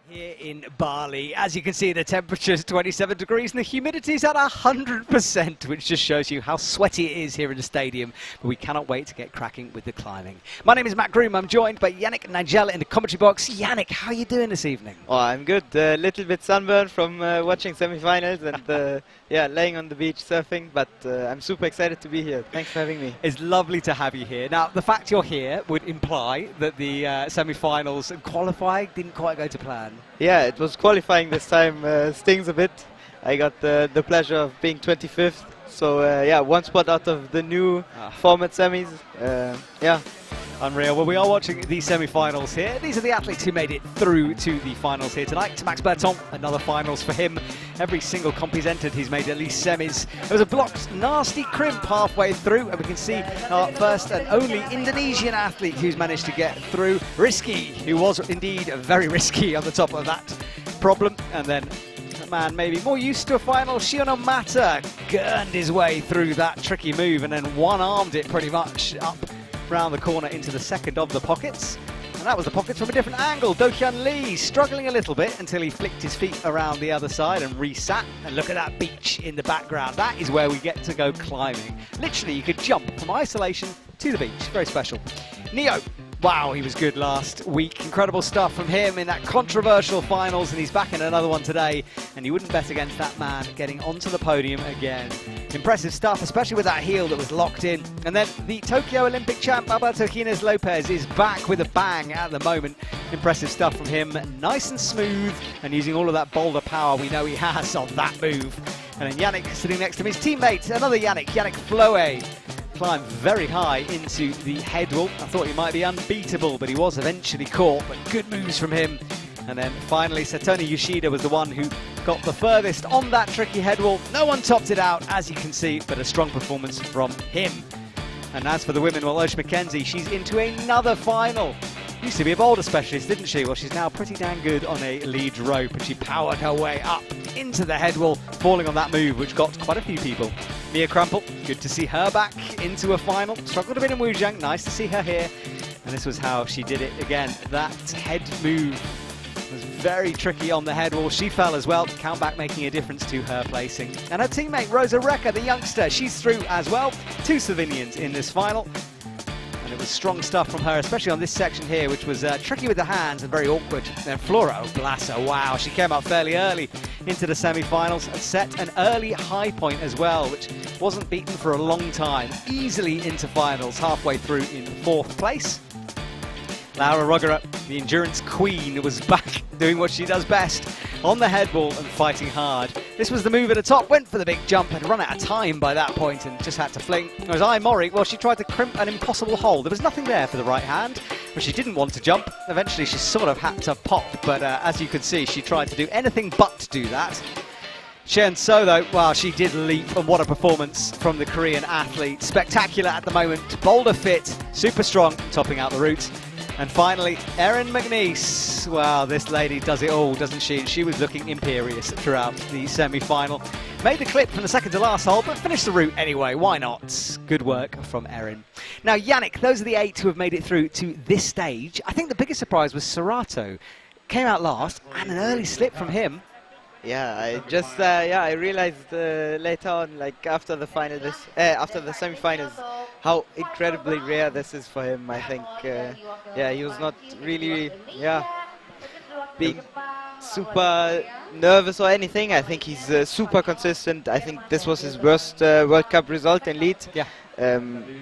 Here in Bali, as you can see, the temperature is 27 degrees and the humidity is at 100%, which just shows you how sweaty it is here in the stadium. But we cannot wait to get cracking with the climbing. My name is Matt Groom. I'm joined by Yannick Nigel in the commentary box. Yannick, how are you doing this evening? Oh, I'm good. A little bit sunburned from watching semi-finals and yeah, laying on the beach surfing. But I'm super excited to be here. Thanks for having me. It's lovely to have you here. Now, the fact you're here would imply that the semi-finals and qualifying didn't quite go to plan. Yeah, it was qualifying this time. Stings a bit. I got the pleasure of being 25th. So yeah, one spot out of the new format semis. Yeah. Unreal. Well, we are watching the semi-finals here. These are the athletes who made it through to the finals here tonight. Max Berton, another finals for him. Every single comp he's entered, he's made at least semis. There was a blocked, nasty crimp halfway through, and we can see our first and only Indonesian athlete who's managed to get through. Risky, who was indeed very risky on the top of that problem. And then a man maybe more used to a final, Shion Omata, gurned his way through that tricky move and then one-armed it pretty much up round the corner into the second of the pockets. And that was the pockets from a different angle. Dohyun Lee struggling a little bit until he flicked his feet around the other side and resat. And look at that beach in the background. That is where we get to go climbing. Literally, you could jump from isolation to the beach. Very special. Neo. Wow, he was good last week. Incredible stuff from him in that controversial finals, and he's back in another one today. And you wouldn't bet against that man getting onto the podium again. Impressive stuff, especially with that heel that was locked in. And then the Tokyo Olympic champ, Alberto Quines Lopez, is back with a bang at the moment. Impressive stuff from him. Nice and smooth, and using all of that boulder power we know he has on that move. And then Yannick sitting next to him, his teammate, another Yannick Flohé. Climbed very high into the headwall. I thought he might be unbeatable, but he was eventually caught. But good moves from him. And then finally, Satone Yoshida was the one who got the furthest on that tricky headwall. No one topped it out, as you can see, but a strong performance from him. And as for the women, well, Oceania McKenzie, she's into another final. Used to be a boulder specialist, didn't she? Well, she's now pretty dang good on a lead rope, and she powered her way up into the headwall, falling on that move, which got quite a few people. Mia Crumple, good to see her back into a final. Struggled a bit in Wuzhang, nice to see her here. And this was how she did it again. That head move was very tricky on the headwall. She fell as well, countback making a difference to her placing. And her teammate, Rosa Rekar, the youngster, she's through as well. Two Slovenians in this final. And it was strong stuff from her, especially on this section here, which was tricky with the hands and very awkward. Then Flora Oblasser, wow, she came up fairly early into the semi-finals and set an early high point as well, which wasn't beaten for a long time. Easily into finals, halfway through in 4th place. Laura Rogera, the endurance queen, was back doing what she does best, on the headwall and fighting hard. This was the move at the top, went for the big jump, had run out of time by that point and just had to fling. Whereas Mori, well, she tried to crimp an impossible hole. There was nothing there for the right hand, but she didn't want to jump. Eventually she sort of had to pop, but as you can see, she tried to do anything but do that. Chaehyun Seo, though, wow, she did leap, and what a performance from the Korean athlete. Spectacular at the moment, boulder fit, super strong, topping out the route. And finally, Erin McNeice. Wow, this lady does it all, doesn't she? She was looking imperious throughout the semi-final. Made the clip from the second to last hole, but finished the route anyway. Why not? Good work from Erin. Now, Yannick, those are the 8 who have made it through to this stage. I think the biggest surprise was Serato. Came out last, and an early slip from him. Yeah, I just I realized later on, like after the semi-finals, how incredibly rare this is for him. I think, yeah, he was not really, being super nervous or anything. I think he's super consistent. I think this was his worst World Cup result in lead. Yeah.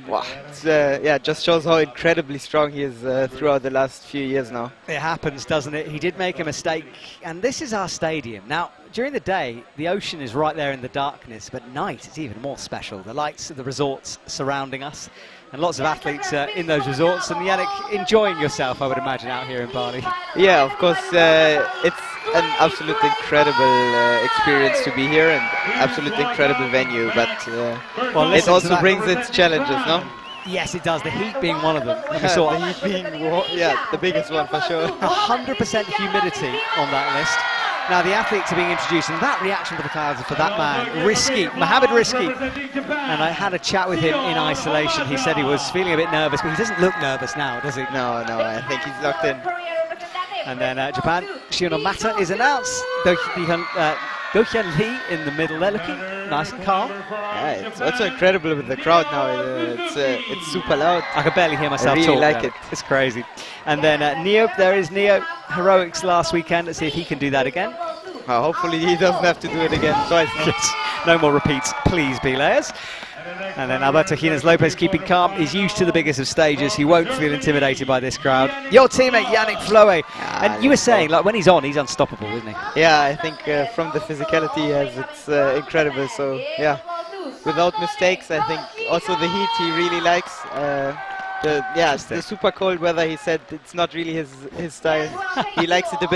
Wow, yeah, just shows how incredibly strong he is throughout the last few years now. It happens, doesn't it? He did make a mistake, and this is our stadium. Now, during the day, the ocean is right there in the darkness, but at night it's even more special. The lights of the resorts surrounding us, and lots of athletes in those resorts. And Yannick, enjoying yourself, I would imagine, out here in Bali. Yeah, of course, it's an absolutely incredible experience to be here, and absolutely incredible venue, but well, it also brings its challenges, no? Yes, it does, the heat being one of them. The heat being, the biggest one for sure. 100% humidity on that list. Now the athletes are being introduced, and that reaction to the clouds for that man, Risky, Mohammed Risky. And I had a chat with him in isolation. He said he was feeling a bit nervous, but he doesn't look nervous now, does he? No, I think he's locked in. And then Japan, Shion Omata is announced. Dohyun Lee in the middle there, looking nice and calm. Yeah, it's also incredible with the crowd now. It's super loud. I can barely hear myself I really talk. like it. It's crazy. And then Neo, there is Neo. Heroics last weekend. Let's see if he can do that again. Hopefully he doesn't have to do it again twice. Yes. No more repeats, please, B-layers. And then Alberto Jimenez Lopez keeping calm. He's used to the biggest of stages. He won't feel intimidated by this crowd. Your teammate Yannick Flohé. And you were saying, like, when he's on, he's unstoppable, isn't he? Yeah, I think from the physicality he has, it's incredible. So yeah, without mistakes, I think also the heat he really likes. The super cold weather, he said it's not really his style. He likes it a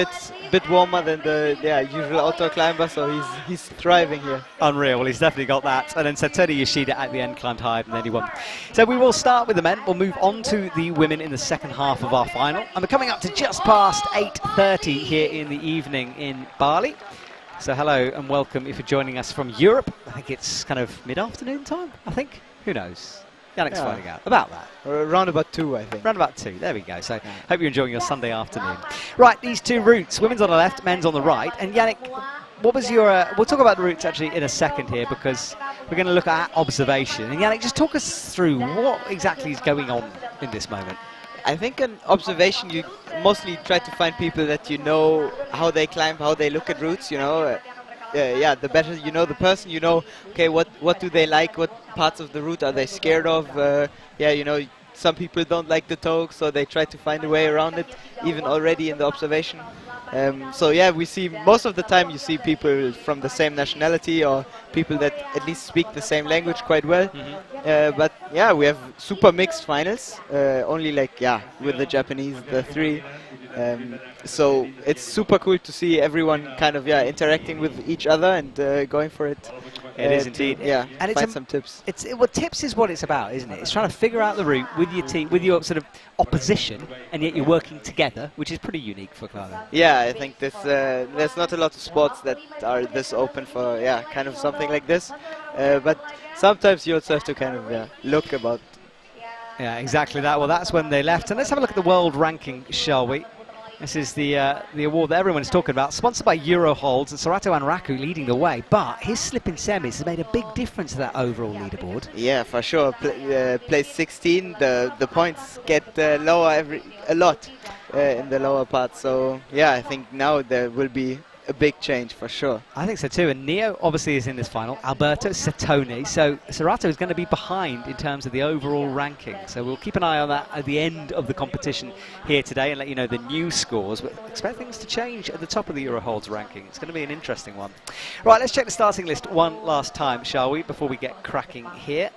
bit warmer than the usual outdoor climber, so he's thriving here. Unreal, well, he's definitely got that. And then Satone Yoshida at the end climbed higher and then he won. So we will start with the men. We'll move on to the women in the second half of our final. And we're coming up to just past 8:30 here in the evening in Bali. So hello and welcome if you're joining us from Europe. I think it's kind of mid-afternoon time, I think. Who knows? Yannick's finding out about that. Around about 2, I think. Around about 2, there we go. So hope you're enjoying your Sunday afternoon. Right, these two routes, women's on the left, men's on the right. And Yannick, what was your, we'll talk about the routes actually in a second here because we're going to look at observation. And Yannick, just talk us through what exactly is going on in this moment. I think an observation, you mostly try to find people that you know how they climb, how they look at routes, you know. The better you know the person, you know, okay, what do they like, what parts of the route are they scared of, you know, some people don't like the toe, so they try to find a way around it, even already in the observation. So yeah, we see most of the time you see people from the same nationality or people that at least speak the same language quite well. But yeah, we have super mixed finals, only with the Japanese, the 3. So it's super cool to see everyone kind of interacting with each other and going for it. It is indeed. And find some tips. Tips is what it's about, isn't it? It's trying to figure out the route with your team, with your sort of opposition, and yet you're working together, which is pretty unique for climbing. Yeah, I think there's not a lot of sports that are this open for kind of something like this. But sometimes you also have to kind of look about. Yeah, exactly that. Well, that's when they left. And let's have a look at the world ranking, shall we? This is the award that everyone's talking about, sponsored by Euroholds, and Serato Anraku leading the way. But his slip in semis has made a big difference to that overall leaderboard. Yeah, for sure. Place 16, the points get lower a lot in the lower part. So yeah, I think now there will be a big change for sure. I think so too. And Neo obviously is in this final. Alberto, Satone. So Serato is going to be behind in terms of the overall ranking. So we'll keep an eye on that at the end of the competition here today and let you know the new scores. But expect things to change at the top of the Euroholds ranking. It's going to be an interesting one. Right, let's check the starting list one last time, shall we, before we get cracking here.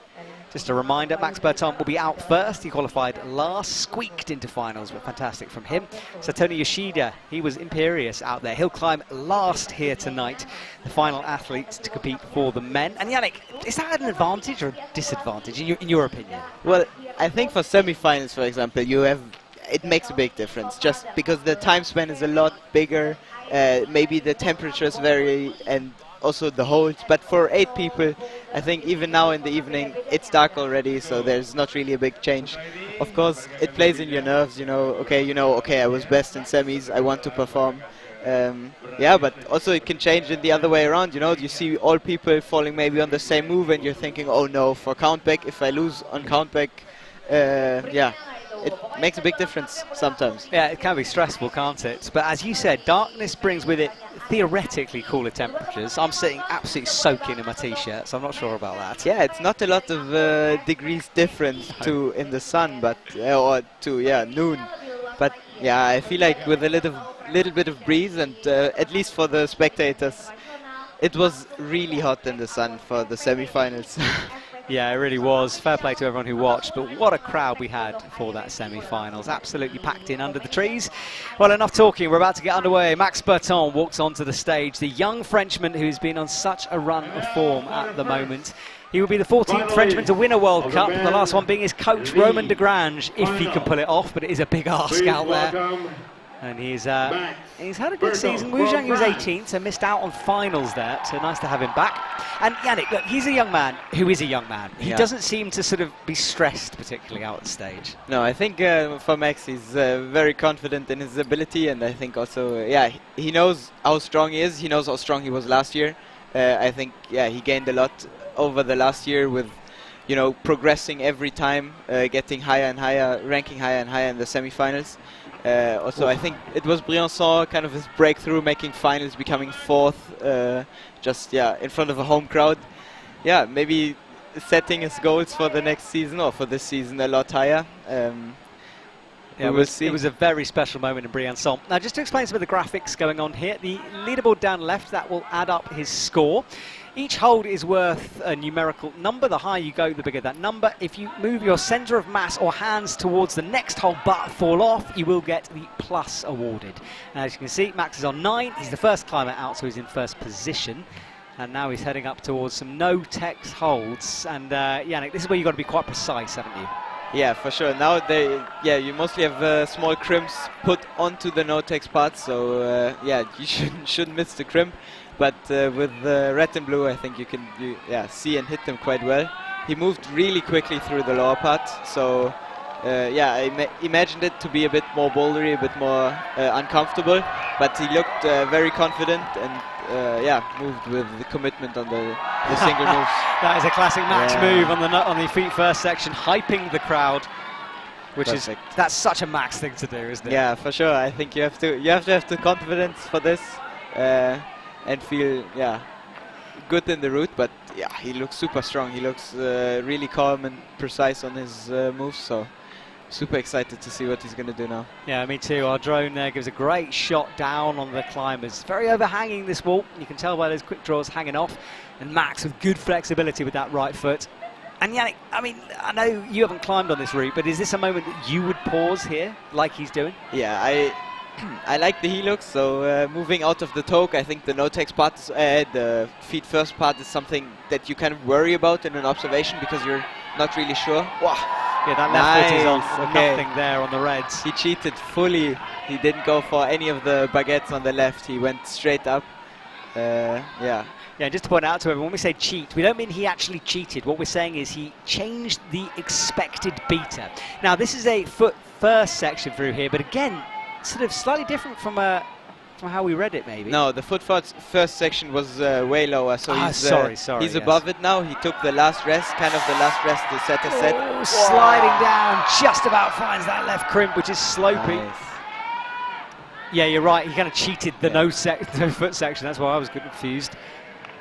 Just a reminder, Max Berton will be out first. He qualified last, squeaked into finals, but fantastic from him. Satone Yoshida, he was imperious out there. He'll climb last here tonight. The final athletes to compete for the men. And Yannick, is that an advantage or a disadvantage in your opinion? Well, I think for semi-finals, for example, it makes a big difference just because the time span is a lot bigger. Maybe the temperatures vary and also the holds, but for 8 people, I think even now in the evening it's dark already, so there's not really a big change. Of course, it plays in your nerves, okay, I was best in semis, I want to perform. But also it can change in the other way around, you see all people falling maybe on the same move and you're thinking, oh no, for countback, if I lose on countback, it makes a big difference sometimes. Yeah, it can be stressful, can't it? But as you said, darkness brings with it theoretically cooler temperatures. I'm sitting absolutely soaking in my t-shirt, so I'm not sure about that. Yeah, it's not a lot of degrees difference to in the sun, but or to noon. But yeah, I feel like with a little bit of breeze, and at least for the spectators, it was really hot in the sun for the semi-finals. Yeah, it really was. Fair play to everyone who watched, but what a crowd we had for that semi-finals. Absolutely packed in under the trees. Well, enough talking. We're about to get underway. Max Berton walks onto the stage, the young Frenchman who's been on such a run of form at the moment. He will be the 14th Frenchman to win a World Cup, the last one being his coach, Romain Desgrange, if he can pull it off, but it is a big ask out there. And he's had a good season. Wu Zhang, he was 18th, so missed out on finals there. So nice to have him back. And Yannick, look, he's a young man who is a young man. He doesn't seem to sort of be stressed particularly out on stage. No, I think for Max, he's very confident in his ability, and I think also, he knows how strong he is. He knows how strong he was last year. I think, he gained a lot over the last year with, progressing every time, getting higher and higher, ranking higher and higher in the semifinals. Also, I think it was Briançon, kind of his breakthrough, making finals, becoming 4th, in front of a home crowd. Yeah, maybe setting his goals for the next season or for this season a lot higher. We'll see. It was a very special moment in Briançon. Now, just to explain some of the graphics going on here, the leaderboard down left, that will add up his score. Each hold is worth a numerical number. The higher you go, the bigger that number. If you move your center of mass or hands towards the next hold but fall off, you will get the plus awarded. And as you can see, Max is on 9. He's the first climber out, so he's in first position. And now he's heading up towards some no-text holds. And Yannick, this is where you've got to be quite precise, haven't you? Yeah, for sure. Now you mostly have small crimps put onto the no-text parts, so you shouldn't miss the crimp. But with red and blue, I think you can see and hit them quite well. He moved really quickly through the lower part, so I imagined it to be a bit more bouldery, a bit more uncomfortable. But he looked very confident and moved with the commitment on the single moves. That is a classic Max move on the feet first section, hyping the crowd. That's such a Max thing to do, isn't it? Yeah, for sure. I think you have to have the confidence for this. And feel good in the route, but he looks super strong. He looks really calm and precise on his moves, so super excited to see what he's going to do now. Yeah, me too. Our drone there gives a great shot down on the climbers. Very overhanging, this wall. You can tell by those quick draws hanging off, and Max with good flexibility with that right foot. And Yannick, I know you haven't climbed on this route, but is this a moment that you would pause here, like he's doing? Yeah, I like the helix, so moving out of the toque, I think the no-text part, the feet first part is something that you kind of worry about in an observation because you're not really sure. Wow. Yeah, that left foot is on nothing there on the reds. He cheated fully. He didn't go for any of the baguettes on the left. He went straight up. Yeah, just to point out to everyone, when we say cheat, we don't mean he actually cheated. What we're saying is he changed the expected beta. Now, this is a foot first section through here, but again, sort of slightly different from how we read it, maybe. No, the foot first section was way lower, so he's above it now. He took the last rest, the setter set. Oh, sliding down, just about finds that left crimp, which is sloping. Nice. Yeah, you're right, he kind of cheated the no foot section, that's why I was confused.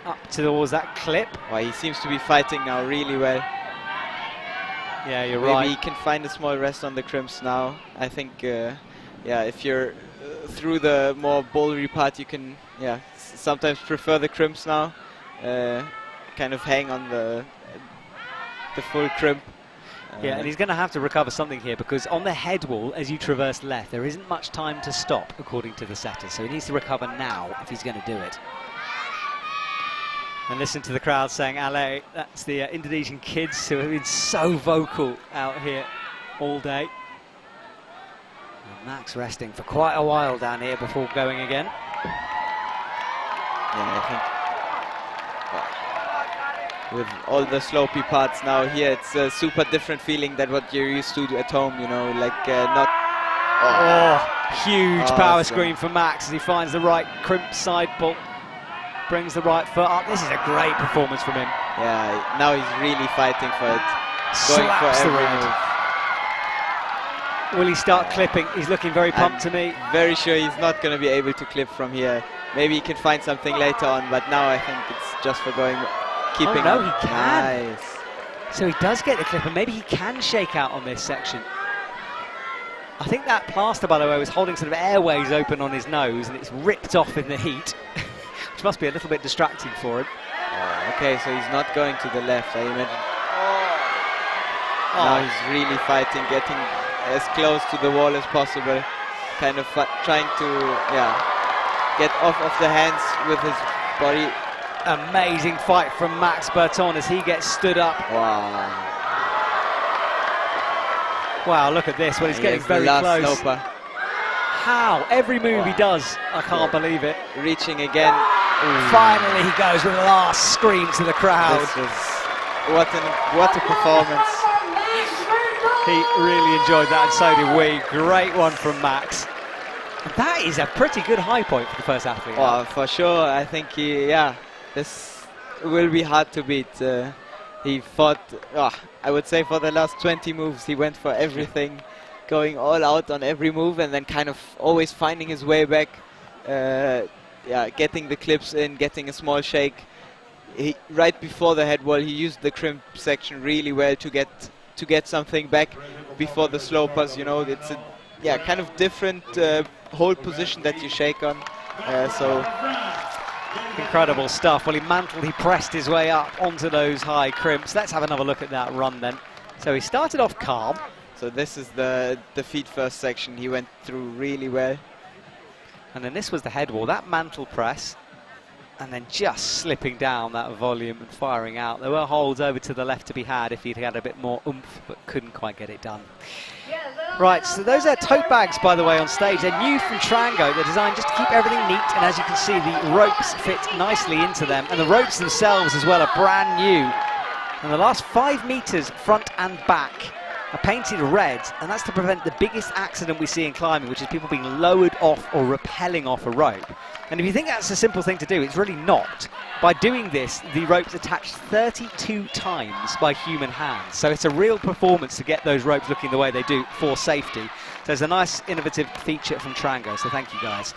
Up towards that clip. Well, he seems to be fighting now really well. Yeah, you're right. Maybe he can find a small rest on the crimps now. I think, if you're through the more bouldery part, you can, sometimes prefer the crimps now. Kind of hang on the full crimp. Yeah, and he's going to have to recover something here because on the head wall, as you traverse left, there isn't much time to stop, according to the setter. So he needs to recover now if he's going to do it. And listen to the crowd saying, Ale, that's the Indonesian kids who have been so vocal out here all day. And Max resting for quite a while down here before going again. Yeah, I think with all the slopey parts now here, it's a super different feeling than what you're used to at home, huge power screen for Max as he finds the right crimp side pull. Brings the right foot up. This is a great performance from him. Yeah, now he's really fighting for it. Slaps the road. Will he start clipping? He's looking very pumped to me. Very sure he's not going to be able to clip from here. Maybe he can find something later on, but now I think it's just for keeping. Oh no, he can. Nice. So he does get the clip, and maybe he can shake out on this section. I think that plaster, by the way, was holding sort of airways open on his nose, and it's ripped off in the heat. Which must be a little bit distracting for him. Okay, so he's not going to the left, I imagine. Now he's really fighting, getting as close to the wall as possible. Kind of trying to, get off of the hands with his body. Amazing fight from Max Berton as he gets stood up. Wow, look at this. Well, he's getting very close. Sloper. How? Every move he does, I can't believe it. Reaching again. Finally he goes with a last scream to the crowd. This was, what a performance. He really enjoyed that, and so did we. Great one from Max. That is a pretty good high point for the first athlete. Well, for sure. I think this will be hard to beat. He fought, I would say for the last 20 moves, he went for everything, going all out on every move, and then kind of always finding his way back. Getting the clips in, getting a small shake. Right before the head wall, he used the crimp section really well to get something back before the slopers. You know, it's a kind of different hold position that you shake on. So incredible stuff. Well, he pressed his way up onto those high crimps. Let's have another look at that run then. So he started off calm. So this is the feet first section. He went through really well. And then this was the head wall, that mantle press, and then just slipping down that volume and firing out. There were holds over to the left to be had if he'd had a bit more oomph, but couldn't quite get it done. Right, so those are tote bags, by the way, on stage. They're new from Trango. They're designed just to keep everything neat, and as you can see, the ropes fit nicely into them, and the ropes themselves as well are brand new. And the last 5 meters, front and back, are painted red, and that's to prevent the biggest accident we see in climbing, which is people being lowered off or rappelling off a rope. And if you think that's a simple thing to do, it's really not. By doing this, the rope's attached 32 times by human hands. So it's a real performance to get those ropes looking the way they do for safety. So it's a nice innovative feature from Trango, so thank you guys.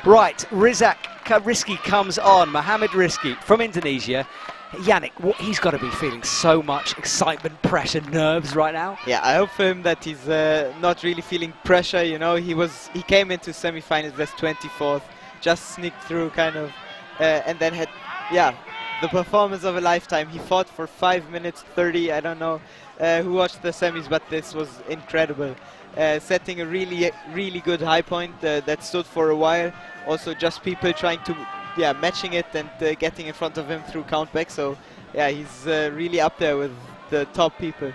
Right, Rizky comes on, Mohamed Rizky from Indonesia. Yannick, he's got to be feeling so much excitement, pressure, nerves right now. Yeah, I hope for him that he's not really feeling pressure. You know, he came into semi-finals as 24th, just sneaked through kind of, and then had, the performance of a lifetime. He fought for 5 minutes 30. I don't know who watched the semis, but this was incredible. Setting a really good high point that stood for a while. Also, just people trying to matching it and getting in front of him through countback. So he's really up there with the top people.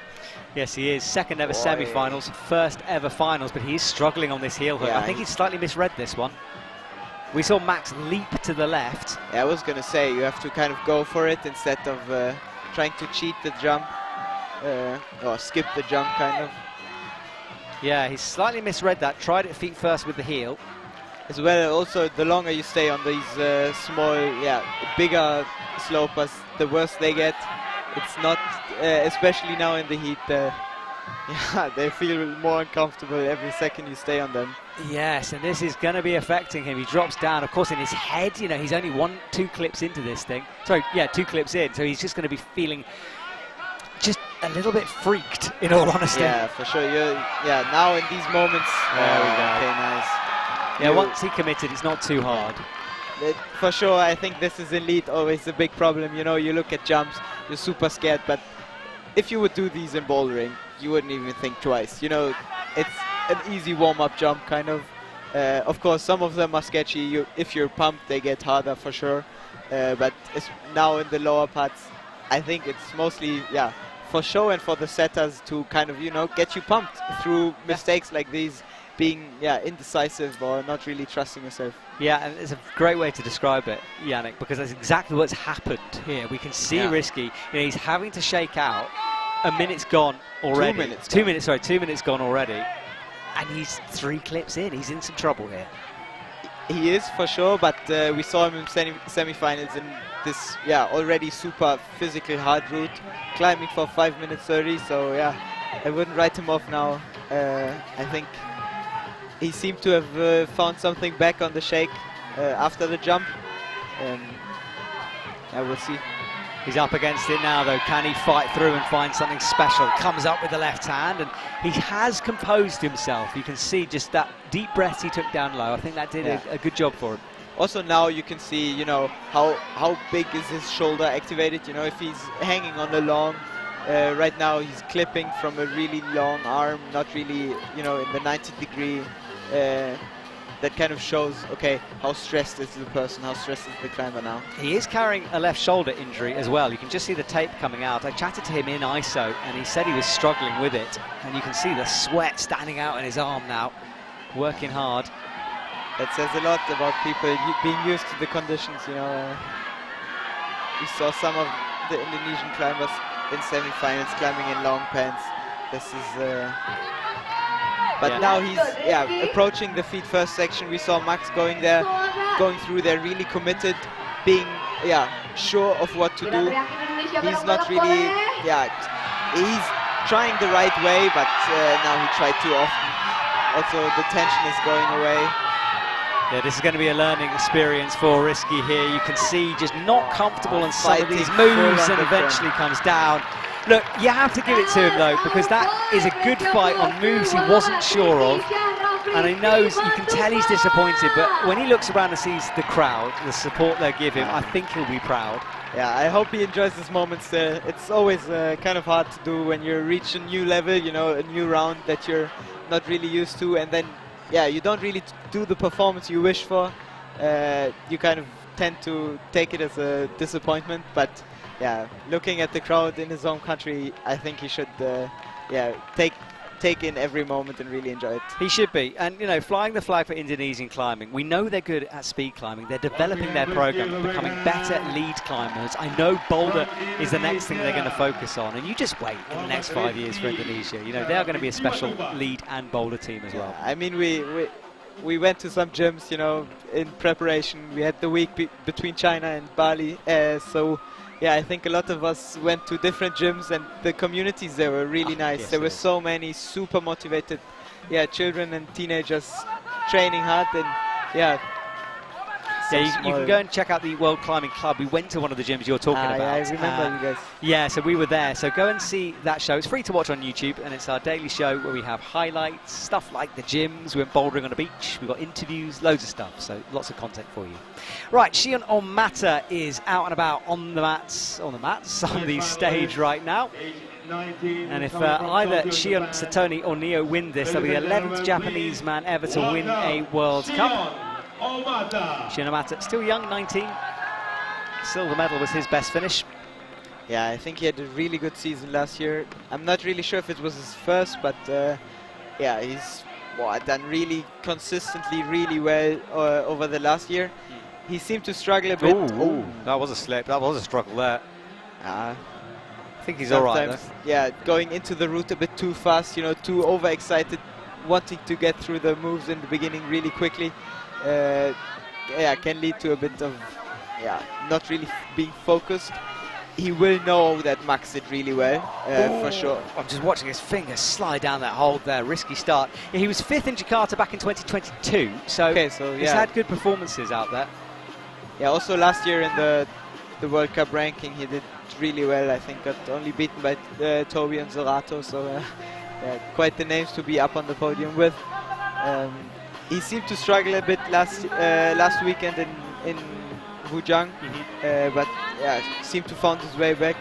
Yes, he is. Second ever semi-finals, first ever finals, but he's struggling on this heel hook. I think he's slightly misread this one. We saw Max leap to the left. I was going to say, you have to kind of go for it instead of trying to cheat the jump or skip the jump kind of. Yeah, he's slightly misread that. Tried it feet first with the heel. As well, also, the longer you stay on these small, bigger slopers, the worse they get. It's not, especially now in the heat, they feel more uncomfortable every second you stay on them. Yes, and this is going to be affecting him. He drops down, of course, in his head. You know, he's only 2 clips into this thing. Sorry, 2 clips in, so he's just going to be feeling just a little bit freaked, in all honesty. Yeah, for sure. Now in these moments, there we go. Okay, nice. Yeah, once he committed, it's not too hard. For sure, I think this is elite, always a big problem. You know, you look at jumps, you're super scared, but if you would do these in bouldering, you wouldn't even think twice. You know, it's an easy warm-up jump, kind of. Of course, some of them are sketchy. If you're pumped, they get harder for sure. But it's now in the lower parts, I think it's mostly, for show and for the setters to kind of, you know, get you pumped through mistakes like these. Being indecisive or not really trusting yourself. Yeah, and it's a great way to describe it, Yannick, because that's exactly what's happened here. We can see Rizky, you know, he's having to shake out. A minute's gone already. 2 minutes. 2 minutes, sorry, 2 minutes gone already. And he's 3 clips in. He's in some trouble here. He is for sure, but we saw him in semi-finals in this, already super physically hard route, climbing for 5 minutes 30. So I wouldn't write him off now. I think he seemed to have found something back on the shake after the jump. We'll see. He's up against it now, though. Can he fight through and find something special? Comes up with the left hand, and he has composed himself. You can see just that deep breath he took down low. I think that did a good job for him. Also now you can see, you know, how big is his shoulder activated. You know, if he's hanging on the long, right now he's clipping from a really long arm, not really, you know, in the 90-degree. That kind of shows, okay, how stressed is the person, how stressed is the climber now. He is carrying a left shoulder injury as well. You can just see the tape coming out. I chatted to him in ISO, and he said he was struggling with it. And you can see the sweat standing out in his arm now, working hard. That says a lot about people being used to the conditions, you know. We saw some of the Indonesian climbers in semi-finals climbing in long pants. This is, but now he's approaching the feet first section. We saw Max going through there, really committed, being sure of what to do. He's not really, he's trying the right way, but now he tried too often. Also, the tension is going away. Yeah, this is going to be a learning experience for Risky here. You can see just not comfortable on some of these moves and eventually comes down. Look, you have to give it to him though, because that is a good fight on moves he wasn't sure of. And he knows, you can tell he's disappointed, but when he looks around and sees the crowd, the support they give him, I think he'll be proud. Yeah, I hope he enjoys these moments. It's always kind of hard to do when you reach a new level, you know, a new round that you're not really used to, and then you don't really do the performance you wish for. You kind of tend to take it as a disappointment, but looking at the crowd in his own country, I think he should take in every moment and really enjoy it. He should be. And, you know, flying the flag for Indonesian climbing, we know they're good at speed climbing. They're developing their program, becoming better lead climbers. I know boulder is the next thing they're going to focus on. And you just wait in the next 5 years for Indonesia. You know, they are going to be a special lead and boulder team as well. I mean, we went to some gyms, you know, in preparation. We had the week between China and Bali. I think a lot of us went to different gyms, and the communities there were really nice. Yes, there were so many super motivated children and teenagers training hard, and you can go and check out the World Climbing Club. We went to one of the gyms you're talking about. I remember you guys. Yeah, so we were there. So go and see that show. It's free to watch on YouTube, and it's our daily show where we have highlights, stuff like the gyms. We went bouldering on a beach. We've got interviews, loads of stuff. So lots of content for you. Right, Shion Omata is out and about on the mats, on the stage right now. And if either Shion, Satone or Neo win this, they'll be the 11th Japanese man ever to win a World Cup. Shion Omata, still young, 19. Silver medal was his best finish. Yeah, I think he had a really good season last year. I'm not really sure if it was his first, but he's done really consistently really well over the last year. He seemed to struggle a bit. Ooh, that was a slip. That was a struggle there. I think he's all right, though. Yeah, going into the route a bit too fast, you know, too overexcited, wanting to get through the moves in the beginning really quickly. Can lead to a bit of not really being focused. He will know that Max did really well, for sure. I'm just watching his fingers slide down that hold there. Risky start. Yeah, he was 5th in Jakarta back in 2022, so he's had good performances out there. Yeah, also last year in the World Cup ranking, he did really well. I think got only beaten by Toby and Zorato, so quite the names to be up on the podium with. He seemed to struggle a bit last weekend in Wujang, but seemed to find his way back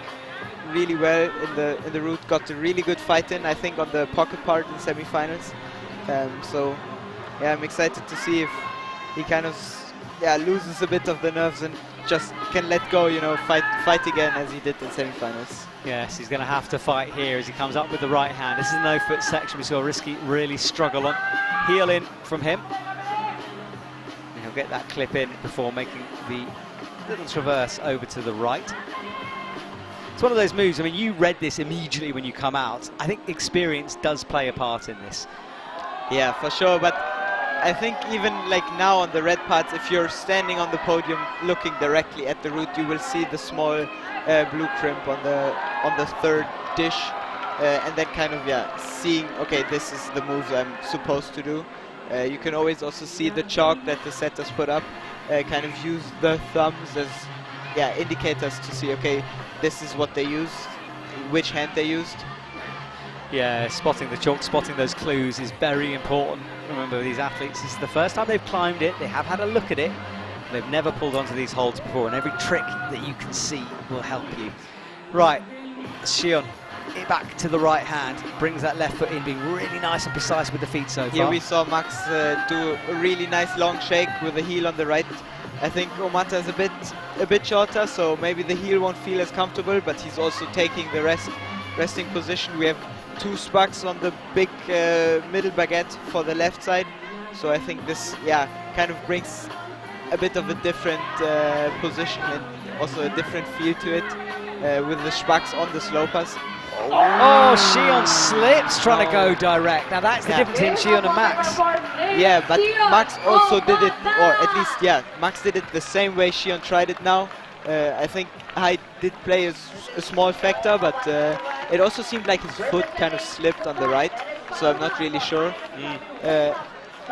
really well in the route. Got a really good fight in, I think, on the pocket part in semi-finals. I'm excited to see if he kind of loses a bit of the nerves and just can let go, you know, fight again as he did in semi-finals. Yes, he's going to have to fight here as he comes up with the right hand. This is a no-foot section. We saw Risky really struggle on. Heel in from him. And he'll get that clip in before making the little traverse over to the right. It's one of those moves, I mean, you read this immediately when you come out. I think experience does play a part in this. Yeah, for sure, but I think even like now on the red parts, if you're standing on the podium looking directly at the route, you will see the small blue crimp on the third dish, and then kind of seeing, okay, this is the moves I'm supposed to do. You can always also see the chalk that the setters put up, kind of use the thumbs as indicators to see, okay, this is what they used, which hand they used. Yeah, spotting the chalk, spotting those clues is very important. Remember, these athletes, this is the first time they've climbed it, they have had a look at it, they've never pulled onto these holds before, and every trick that you can see will help you. Right, Shion, back to the right hand, brings that left foot in, being really nice and precise with the feet so far. Here we saw Max do a really nice long shake with the heel on the right. I think Omata is a bit shorter, so maybe the heel won't feel as comfortable, but he's also taking the resting position. We have 2 spucks on the big middle baguette for the left side, so I think this kind of brings a bit of a different position and also a different feel to it with the Spacks on the slopers. Oh, Shion slips trying to go direct. Now that's the difference between Shion and Max. Yeah, but Max also did it, or at least, yeah, Max did it the same way Shion tried it now. I think height did play a small factor, but it also seemed like his foot kind of slipped on the right, so I'm not really sure.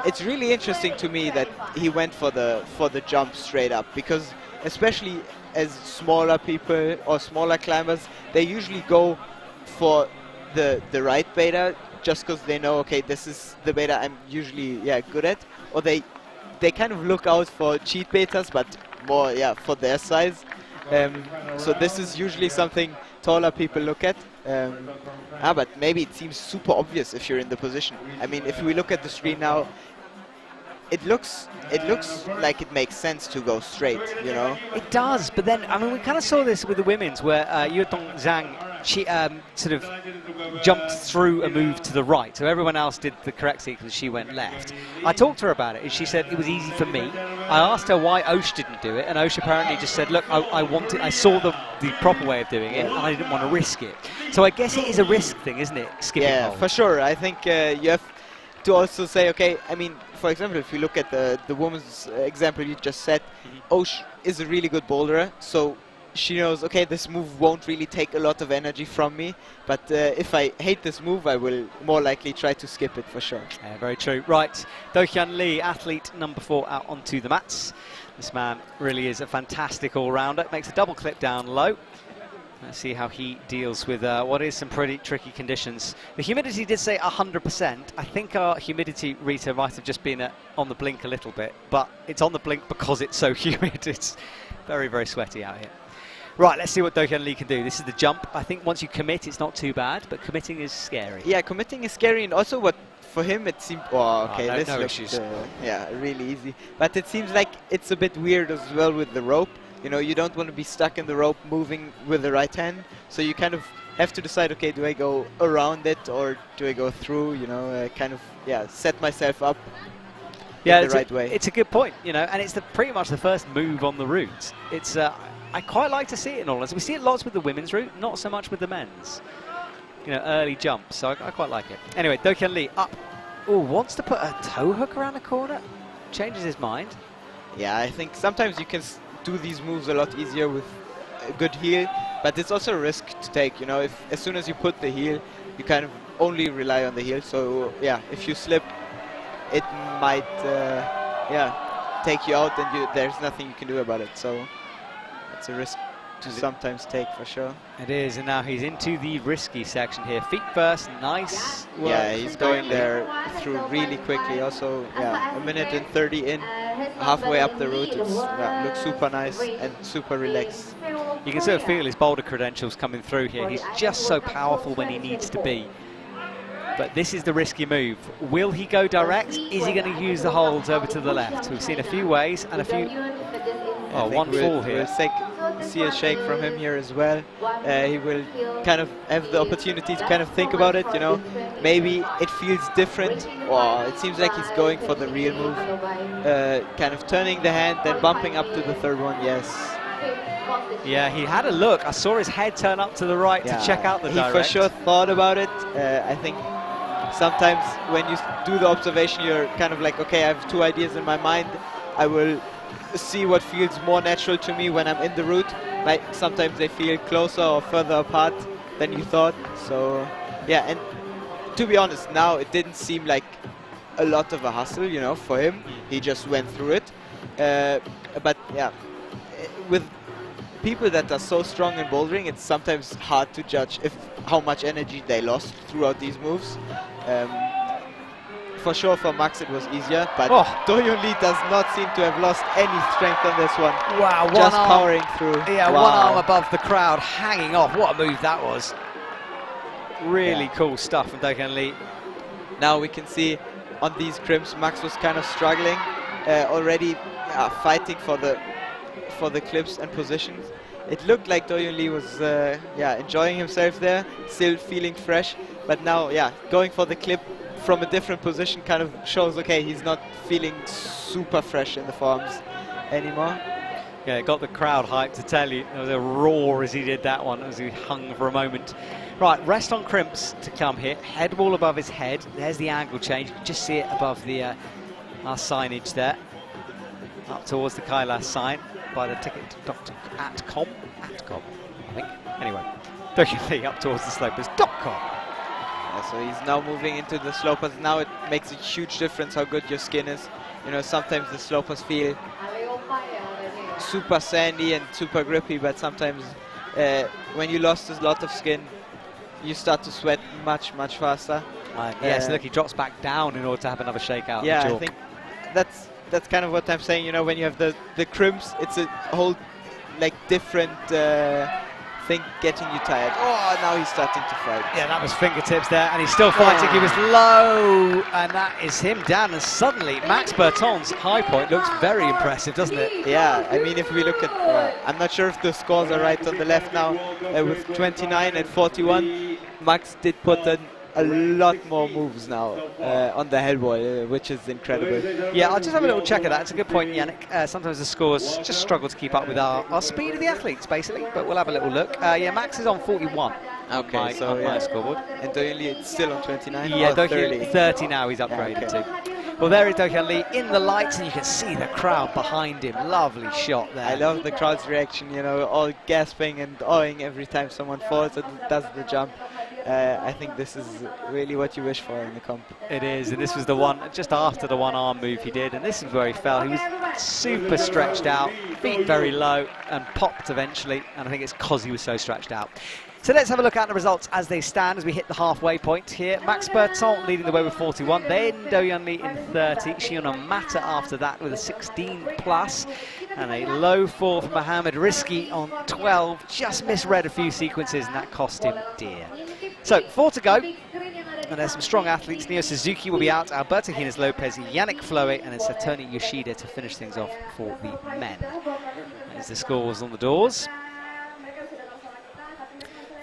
It's really interesting to me that he went for the jump straight up, because especially as smaller people or smaller climbers, they usually go for the right beta just because they know, okay, this is the beta I'm usually good at, or they kind of look out for cheat betas, but more for their size. So this is usually something taller people look at. But maybe it seems super obvious if you're in the position. I mean, if we look at the screen now, it looks like it makes sense to go straight, you know? It does, but then, I mean, we kind of saw this with the women's where Yutong Zhang, she sort of jumped through a move to the right, so everyone else did the correct sequence, she went left. I talked to her about it, and she said it was easy for me. I asked her why Osh didn't do it, and Osh apparently just said, look, I saw the proper way of doing it, and I didn't want to risk it. So I guess it is a risk thing, isn't it, skipping Yeah, hold? for sure. I think you have to also say, okay, I mean, for example, if you look at the woman's example you just said, Osh is a really good boulderer, so she knows, okay, this move won't really take a lot of energy from me, but if I hate this move, I will more likely try to skip it for sure. Yeah, very true. Right, Dohyun Lee, athlete number 4, out onto the mats. This man really is a fantastic all-rounder. Makes a double clip down low. Let's see how he deals with what is some pretty tricky conditions. The humidity did say 100%. I think our humidity reader might have just been on the blink a little bit, but it's on the blink because it's so humid. It's very, very sweaty out here. Right, let's see what Dohyun Lee can do. This is the jump. I think once you commit, it's not too bad, but committing is scary. Yeah, committing is scary, and also what for him it seemed... Oh, okay, this no looks issues. really easy. But it seems like it's a bit weird as well with the rope. You know, you don't want to be stuck in the rope moving with the right hand, so you kind of have to decide, okay, do I go around it or do I go through, you know, kind of, set myself up in the right way. It's a good point, you know, and it's pretty much the first move on the route. It's, I quite like to see it in all honesty. We see it lots with the women's route, not so much with the men's. You know, early jumps, so I quite like it. Anyway, Dohyun Lee up. Oh, wants to put a toe hook around the corner. Changes his mind. Yeah, I think sometimes you can do these moves a lot easier with a good heel, but it's also a risk to take, you know. If as soon as you put the heel, you kind of only rely on the heel, so yeah, if you slip, it might take you out, and there's nothing you can do about it, so it's a risk to sometimes take for sure. It is, and now he's into the risky section here. Feet first, nice work. Yeah, he's going there through really quickly. Also, a minute and 30 in, halfway up the route. It looks super nice and super relaxed. You can sort of feel his boulder credentials coming through here. He's just so powerful when he needs to be. But this is the risky move. Will he go direct? Is he going to use the holds over to the left? We've seen a few ways and a few... Oh, one fall here. We'll see a shake from him here as well. He will kind of have the opportunity to kind of think about it, you know. Maybe it feels different. Oh, it seems like he's going for the real move. Kind of turning the hand, then bumping up to the third one, yes. Yeah, he had a look. I saw his head turn up to the right to check out the direct. He for sure thought about it. I think sometimes when you do the observation, you're kind of like, okay, I have two ideas in my mind. I will see what feels more natural to me when I'm in the route. Like sometimes they feel closer or further apart than you thought. So yeah, and to be honest, now it didn't seem like a lot of a hustle, you know, for him. He just went through it. But yeah, with people that are so strong in bouldering, it's sometimes hard to judge how much energy they lost throughout these moves. For sure, for Max it was easier, but Dohyun Lee does not seem to have lost any strength on this one. Wow, just powering through. Yeah, one arm above the crowd, hanging off. What a move that was. Really cool stuff from Dohyun Lee. Now we can see on these crimps, Max was kind of struggling already, fighting for the clips and positions. It looked like Dohyun Lee was enjoying himself there, still feeling fresh, but now going for the clip from a different position kind of shows, okay, he's not feeling super fresh in the forearms anymore. Yeah, it got the crowd hyped, to tell you. There was a roar as he did that one, as he hung for a moment. Right, rest on crimps to come here. Head wall above his head. There's the angle change. You can just see it above the our signage there. Up towards the Kailas sign by the ticket Dr. Atcom, I think. Anyway, Dohyun Lee up towards the slopers.com. Yeah, so he's now moving into the slopers. Now it makes a huge difference how good your skin is. You know, sometimes the slopers feel super sandy and super grippy, but sometimes when you lost a lot of skin, you start to sweat much faster. Yes, look, he drops back down in order to have another shakeout. Yeah, I think that's kind of what I'm saying. You know, when you have the crimps, it's a whole like different thing getting you tired. Oh, now he's starting to fight. Yeah, that was fingertips there, and he's still fighting. He was low, and that is him down. And suddenly, Max Berton's high point looks very impressive, doesn't it? Yeah, I mean, if we look at, I'm not sure if the scores are right on the left now. With 29 and 41, Max did put in a lot more moves now on the head wall, which is incredible. Yeah, I'll just have a little check of that. It's a good point, Yannick. Sometimes the scores just struggle to keep up with our speed of the athletes, basically, but we'll have a little look. Yeah, Max is on 41. Okay, on my scoreboard. And Dohyun Lee it's still on 29? Yeah, Dohyun 30 now, he's upgraded to. Well, there is Dohyun Lee in the lights, and you can see the crowd behind him. Lovely shot there. I love the crowd's reaction, you know, all gasping and awing every time someone falls and does the jump. I think this is really what you wish for in the comp. It is, and this was the one just after the one arm move he did, and this is where he fell. He was super stretched out, feet very low, and popped eventually, and I think it's because he was so stretched out. So let's have a look at the results as they stand as we hit the halfway point here. Max Berton leading the way with 41, then Dohyun Lee in 30, Shion Omata after that with a 16 plus, and a low 4 for Mohamed Risky on 12. Just misread a few sequences, and that cost him dear. So 4 to go, and there's some strong athletes. Neo Suzuki will be out, Alberto Hines Lopez, Yannick Flohé, and then Satone Yoshida to finish things off for the men. There's the scores on the doors.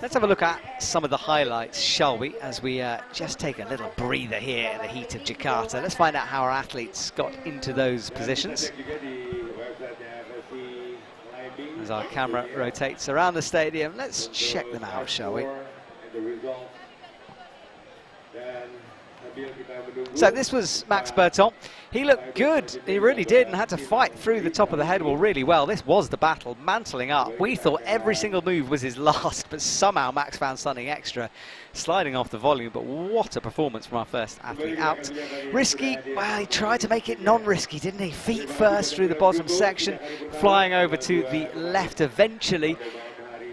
Let's have a look at some of the highlights, shall we, as we just take a little breather here in the heat of Jakarta. Let's find out how our athletes got into those positions. As our camera rotates around the stadium, let's check them out, shall we? So this was Max Berton. He looked good, he really did, and had to fight through the top of the head wall really well. This was the battle, mantling up. We thought every single move was his last, but somehow Max found something extra, sliding off the volume. But what a performance from our first athlete out. Risky, well, he tried to make it non-risky, didn't he? Feet first through the bottom section, flying over to the left eventually.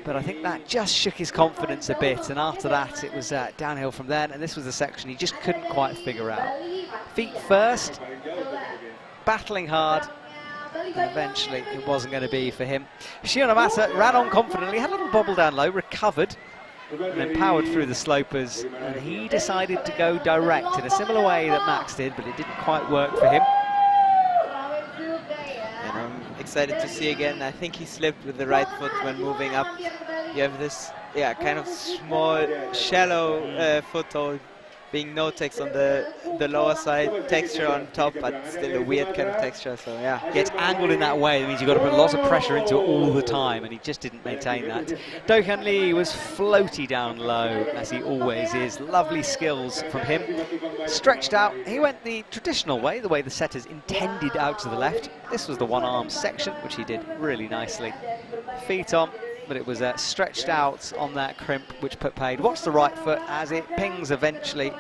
But I think that just shook his confidence a bit, and after that it was downhill from then, and this was the section he just couldn't quite figure out. Feet first, battling hard, and eventually it wasn't going to be for him. Shion Omata ran on confidently, had a little bobble down low, recovered, and then powered through the slopers, and he decided to go direct in a similar way that Max did, but it didn't quite work for him. Excited to see again. I think he slipped with the right foot when moving up. You have this, yeah, kind of small, shallow foothold, being no text on the lower side, texture on top, but still a weird kind of texture. So yeah, it's angled in that way. That means you've got to put lots of pressure into it all the time, and he just didn't maintain that. Dohyun Lee was floaty down low, as he always is. Lovely skills from him. Stretched out, he went the traditional way, the way the setters intended out to the left. This was the one-arm section, which he did really nicely. Feet on, but it was stretched out on that crimp, which put paid. Watch the right foot as it pings eventually.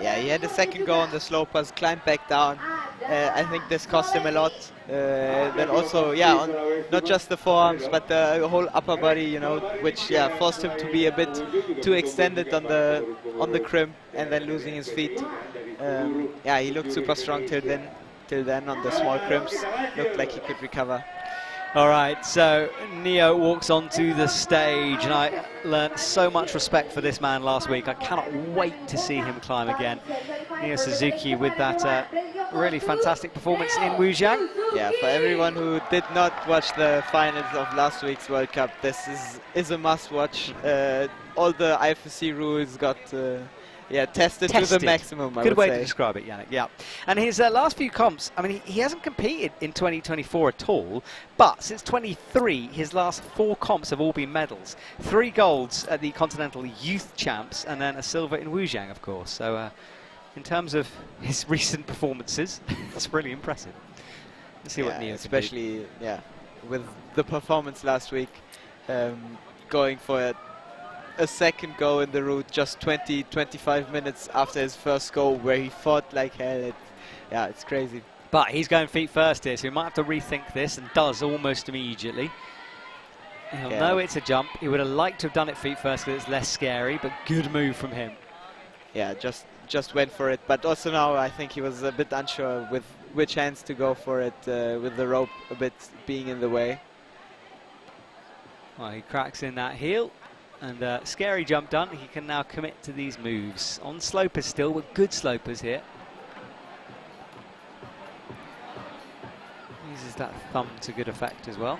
Yeah, he had a second go on the slopers, climbed back down. I think this cost him a lot. Then also, yeah, on not just the forearms, but the whole upper body, you know, which forced him to be a bit too extended on the crimp, and then losing his feet. Yeah, he looked super strong till then on the small crimps. Looked like he could recover. All right, so Neo walks onto the stage, and I learnt so much respect for this man last week. I cannot wait to see him climb again. Neo Suzuki with that really fantastic performance in Wujiang. Yeah, for everyone who did not watch the finals of last week's World Cup, this is a must-watch. All the Ifsc rules got yeah, tested to the maximum, I Good would way say. to describe it, Yannick, yeah. And his last few comps, I mean, he hasn't competed in 2024 at all, but since 23, his last 4 comps have all been medals. 3 golds at the Continental Youth Champs, and then a silver in Wujiang, of course. So in terms of his recent performances, it's really impressive. Let's see what Neo especially, with the performance last week, going for a second go in the route just 20-25 minutes after his first go, where he fought like hell. It's crazy. But he's going feet first here, so he might have to rethink this, and does almost immediately. He'll know it's a jump. He would have liked to have done it feet first because it's less scary, but good move from him. Yeah, just went for it. But also now I think he was a bit unsure with which hands to go for it, with the rope a bit being in the way. Well, he cracks in that heel. And scary jump done. He can now commit to these moves. On slopers still, but good slopers here. Uses that thumb to good effect as well.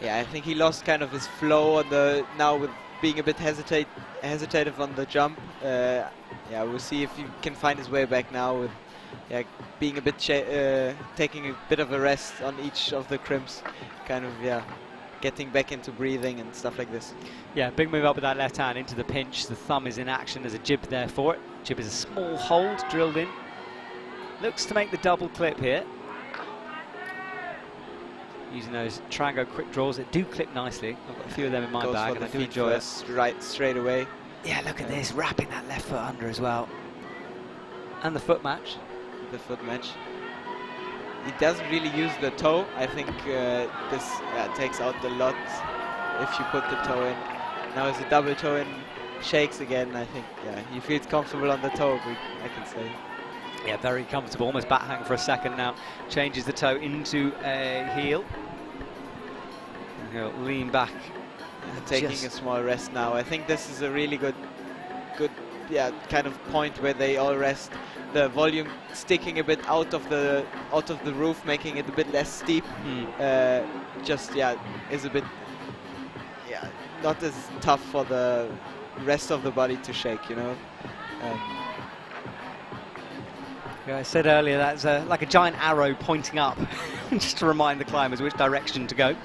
Yeah, I think he lost kind of his flow on the, now with being a bit hesitative on the jump. We'll see if he can find his way back now with being a bit, taking a bit of a rest on each of the crimps. Kind of, getting back into breathing and stuff like this. Yeah, big move up with that left hand into the pinch. The thumb is in action. There's a jib there for it. Jib is a small hold drilled in. Looks to make the double clip here. Using those Trango quick draws that do clip nicely. I've got a few of them in my bag and I do enjoy it. Right straight away. Yeah, look at this, wrapping that left foot under as well. And the foot match. The foot match. He doesn't really use the toe. I think this takes out the lot if you put the toe in. Now it's a double toe in, shakes again. I think he feels comfortable on the toe, I can say. Yeah, very comfortable, almost back hang for a second now. Changes the toe into a heel. And he'll lean back. Taking a small rest now. I think this is a really good kind of point where they all rest. The volume sticking a bit out of the roof, making it a bit less steep. Is a bit not as tough for the rest of the body to shake, you know. I said earlier that's like a giant arrow pointing up, just to remind the climbers which direction to go.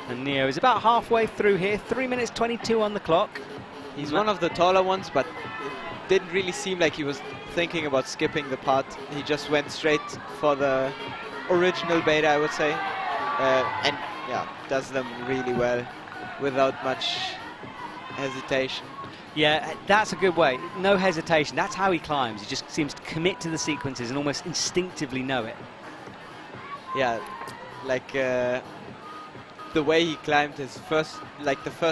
And Neo is about halfway through here. 3 minutes 22 on the clock. He's one of the taller ones, but it didn't really seem like he was thinking about skipping the part. He just went straight for the original beta, I would say. And does them really well without much hesitation. Yeah, that's a good way. No hesitation. That's how he climbs. He just seems to commit to the sequences and almost instinctively know it. Yeah, like the way he climbed his first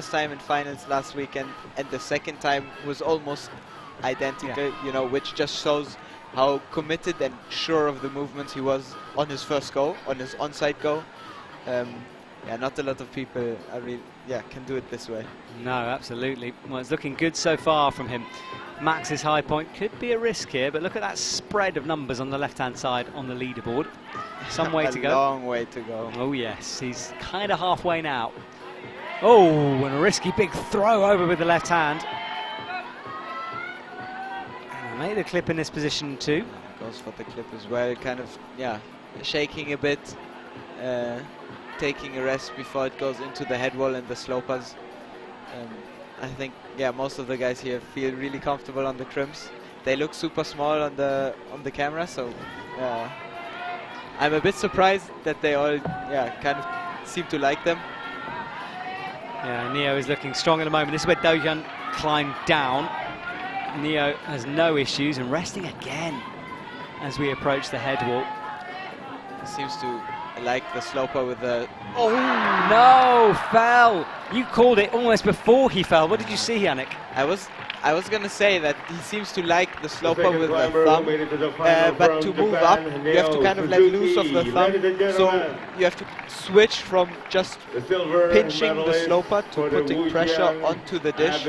time in finals last weekend and the second time was almost identical, you know, which just shows how committed and sure of the movements he was on his first go, on his onside go. Not a lot of people are really, can do it this way. No, absolutely. Well, it's looking good so far from him. Max's high point could be a risk here, but look at that spread of numbers on the left-hand side on the leaderboard. Some way to go. A long way to go. Oh, yes. He's kind of halfway now. Oh, and a risky big throw over with the left hand. And make the clip in this position too. Goes for the clip as well. Kind of, shaking a bit. Taking a rest before it goes into the head wall and the slopers. I think, most of the guys here feel really comfortable on the crimps. They look super small on the camera, so I'm a bit surprised that they all, kind of seem to like them. Yeah, Neo is looking strong at the moment. This is where Dohyun climbed down. Neo has no issues and resting again as we approach the head wall. He seems to like the sloper with the... Oh, no, fell. You called it almost before he fell. What did you see, Yannick? I was going to say that he seems to like the sloper with the thumb, but to move up, you have to kind of let loose of the thumb, so you have to switch from just pinching the sloper to putting pressure onto the dish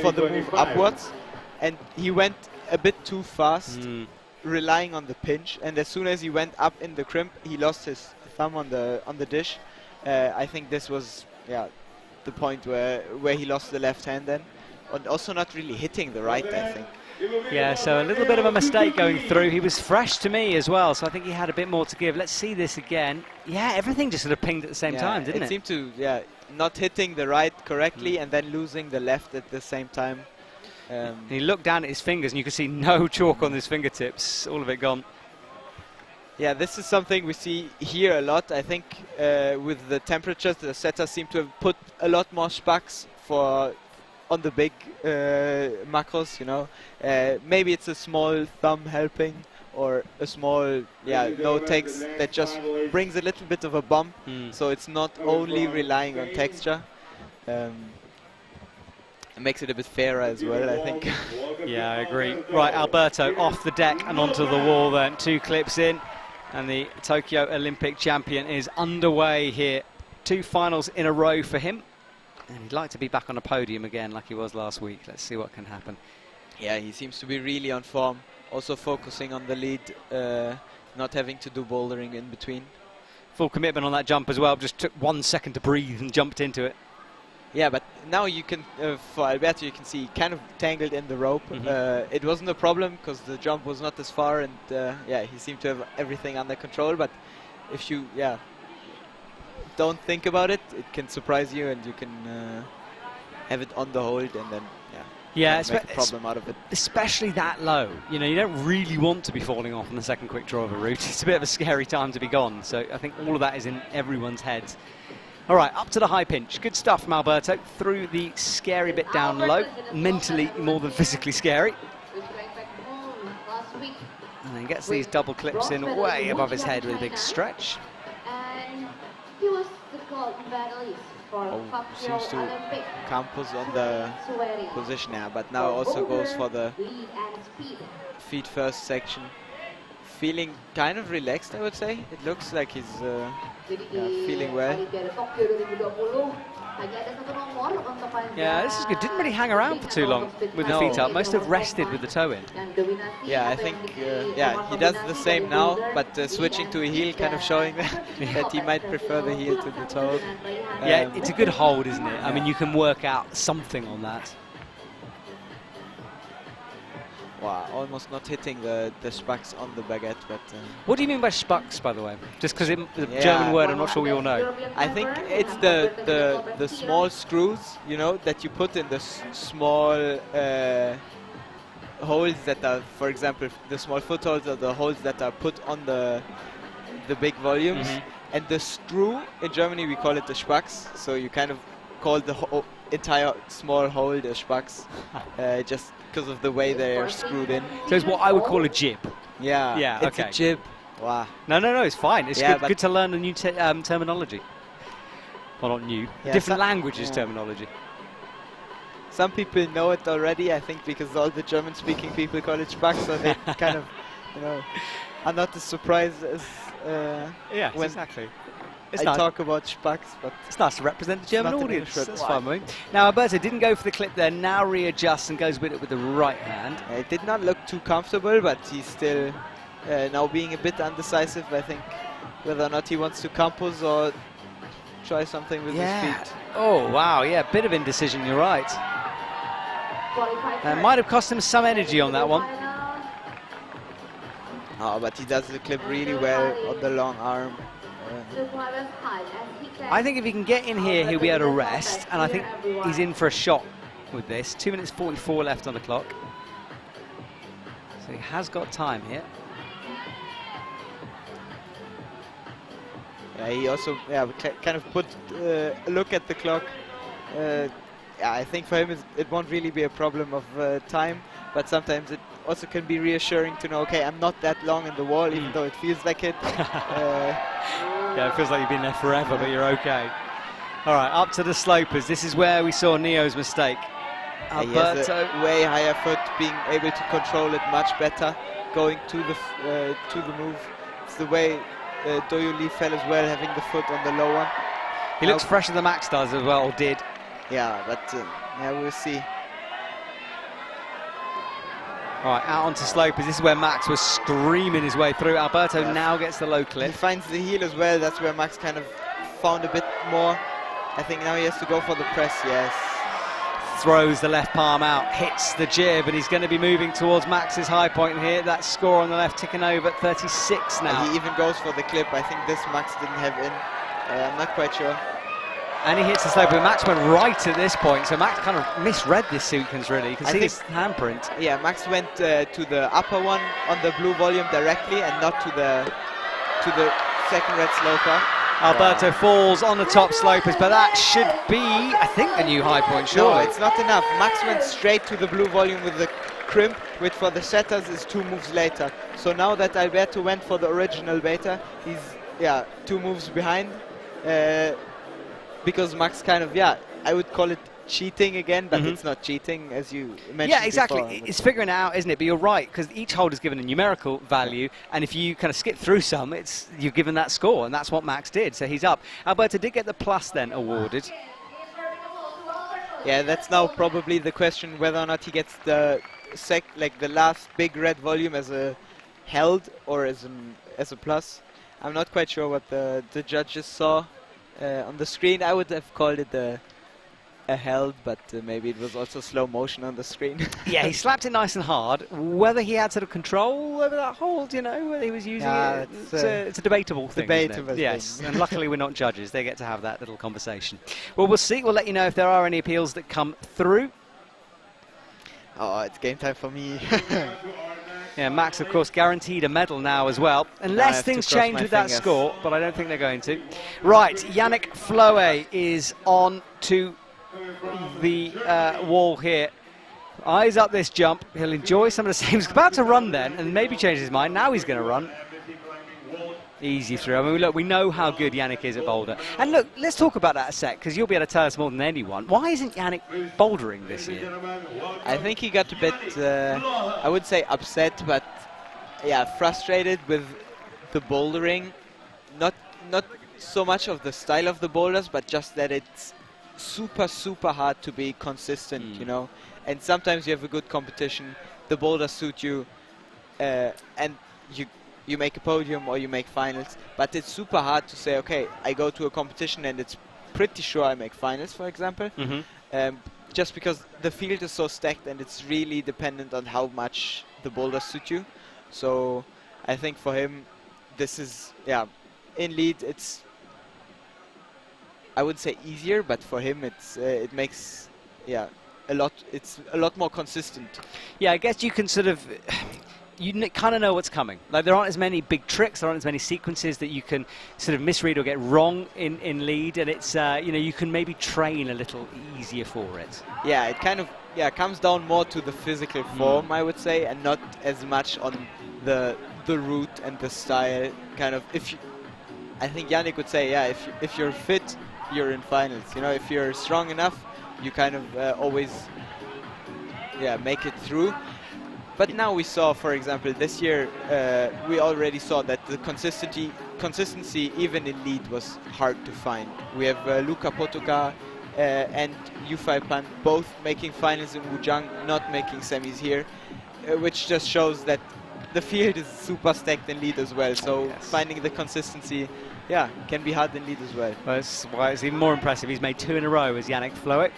for the move upwards, and he went a bit too fast. Relying on the pinch, and as soon as he went up in the crimp, he lost his thumb on the dish. I think this was the point where he lost the left hand then. and also not really hitting the right, I think. Yeah, so a little bit of a mistake going through. He was fresh to me as well, so I think he had a bit more to give. Let's see this again. Yeah, everything just sort of pinged at the same time, didn't it? It seemed to, not hitting the right correctly and then losing the left at the same time. He looked down at his fingers and you could see no chalk on his fingertips, all of it gone. Yeah, this is something we see here a lot. I think with the temperatures, the setters seem to have put a lot more spaks on the big macros, you know. Maybe it's a small thumb helping, or a small, no takes that just brings a little bit of a bump, so it's not only relying on texture. It makes it a bit fairer as well, I think. Yeah, I agree. Right, Alberto off the deck and onto the wall then, 2 clips in, and the Tokyo Olympic champion is underway here. 2 finals in a row for him. And he'd like to be back on a podium again like he was last week. Let's see what can happen. Yeah, he seems to be really on form. Also focusing on the lead, not having to do bouldering in between. Full commitment on that jump as well. Just took 1 second to breathe and jumped into it. Yeah, but now you can, for Alberto, you can see he kind of tangled in the rope. It wasn't a problem because the jump was not as far, and he seemed to have everything under control. But if you, don't think about it, it can surprise you, and you can have it on the hold, and then make a problem out of it. Especially that low. You know, you don't really want to be falling off on the second quick draw of a route. It's a bit of a scary time to be gone. So I think all of that is in everyone's heads. All right, up to the high pinch. Good stuff from Alberto. Through the scary bit down low. Mentally more than physically scary. And then gets these double clips in way above his head with a big stretch. He was the gold medalist for seems to campus on the position now, but now also goes for the feet first section. Feeling kind of relaxed, I would say. It looks like he's feeling well. Yeah, this is good. Didn't really hang around for too long with the feet up. Most have rested with the toe in. Yeah, I think, he does the same now, but switching to a heel, kind of showing that he might prefer the heel to the toe. Yeah, it's a good hold, isn't it? I mean, you can work out something on that. Wow, almost not hitting the spaks on the baguette, but... What do you mean by spaks, by the way? Just because the German word, I'm not sure we all know. I think it's the small screws, you know, that you put in the small holes that are, for example, the small footholds, or the holes that are put on the big volumes. And the screw, in Germany we call it the spaks, so you kind of call the entire small hole the spaks, just because of the way they're screwed in. So it's what I would call a jib. Yeah, it's a jib. Wow. No, it's fine. It's good to learn a new terminology. Well, not new. Different languages terminology. Some people know it already, I think, because all the German-speaking people call it spaks, so they kind of, you know, are not as surprised as when exactly. I talk about spaks, but it's nice to represent the German audience. That's fine with me. Now, Alberto didn't go for the clip there. Now readjusts and goes with it with the right hand. It did not look too comfortable, but he's still now being a bit undecisive, I think, whether or not he wants to campus or try something with his feet. Oh, wow, bit of indecision, you're right. Might have cost him some energy on that one. Oh, but he does the clip really well on the long arm. I think if he can get in here, he'll be able to rest, and I think he's in for a shot with this. 2 minutes 44 left on the clock. So he has got time here. Yeah, he also kind of put a look at the clock. I think for him it won't really be a problem of time, but sometimes it also can be reassuring to know, okay, I'm not that long in the wall, even though it feels like it. Yeah, it feels like you've been there forever, but you're okay. All right, up to the slopers. This is where we saw Neo's mistake. He has a way higher foot, being able to control it much better, going to the move. It's the way Dohyun Lee fell as well, having the foot on the low one. He looks fresher than Max does as well, or did. Yeah, but we'll see. All right, out onto slopers. This is where Max was screaming his way through. Alberto now gets the low clip. He finds the heel as well. That's where Max kind of found a bit more. I think now he has to go for the press, yes. throws the left palm out, hits the jib, and he's going to be moving towards Max's high point here. That score on the left ticking over at 36 now. He even goes for the clip. I think this Max didn't have in. I'm not quite sure. And he hits the slope, but Max went right at this point, so Max kind of misread this sequence, really. You can see his handprint. Yeah, Max went to the upper one on the blue volume directly and not to the second red sloper. Alberto falls on the top slopers, but that should be, I think, the new high point, sure. No, it's not enough. Max went straight to the blue volume with the crimp, which for the setters is 2 moves later. So now that Alberto went for the original beta, he's 2 moves behind. Because Max kind of, I would call it cheating again, but it's not cheating, as you mentioned. Yeah, exactly. Before. It's figuring it out, isn't it? But you're right, because each hold is given a numerical value, and if you kind of skip through some, you're given that score, and that's what Max did. So he's up. Alberto did get the plus then awarded. Yeah, that's now probably the question whether or not he gets the the last big red volume as a held or as a plus. I'm not quite sure what the judges saw on the screen. I would have called it a held, but maybe it was also slow motion on the screen. Yeah, he slapped it nice and hard. Whether he had sort of control over that hold, whether he was using it, it's a debatable thing. Debatable thing. Yes, and luckily we're not judges. They get to have that little conversation. Well, we'll see. We'll let you know if there are any appeals that come through. Oh, it's game time for me. Yeah, Max, of course, guaranteed a medal now as well, unless things change with that score, but I don't think they're going to. Right, Yannick Flohé is on to the wall here. Eyes up this jump. He'll enjoy some of the same. He's about to run then, and maybe change his mind. Now he's going to run. Easy through. I mean, look, we know how good Yannick is at boulder. And look, let's talk about that a sec, because you'll be able to tell us more than anyone. Why isn't Yannick bouldering this year? I think he got a bit, I would say upset, but frustrated with the bouldering. Not so much of the style of the boulders, but just that it's super, super hard to be consistent, And sometimes you have a good competition, the boulders suit you, and you make a podium or you make finals, but it's super hard to say, okay, I go to a competition and it's pretty sure I make finals, for example, just because the field is so stacked and it's really dependent on how much the boulders suit you. So I think for him, this is, in lead, it's, I would say easier, but for him, it makes, it's a lot more consistent. Yeah, I guess you can sort of, you kind of know what's coming. Like, there aren't as many big tricks, there aren't as many sequences that you can sort of misread or get wrong in lead, and it's, you can maybe train a little easier for it. Yeah, it kind of, comes down more to the physical form, I would say, and not as much on the route and the style. Kind of, I think Yannick would say, if you're fit, you're in finals. If you're strong enough, you kind of always, make it through. But now we saw, for example, this year, we already saw that the consistency even in lead was hard to find. We have Luka Potoka and Yufei Pan both making finals in Wuzhang, not making semis here, which just shows that the field is super stacked in lead as well. So finding the consistency, can be hard in lead as well. That's why it's even more impressive. He's made 2 in a row as Yannick Flohé.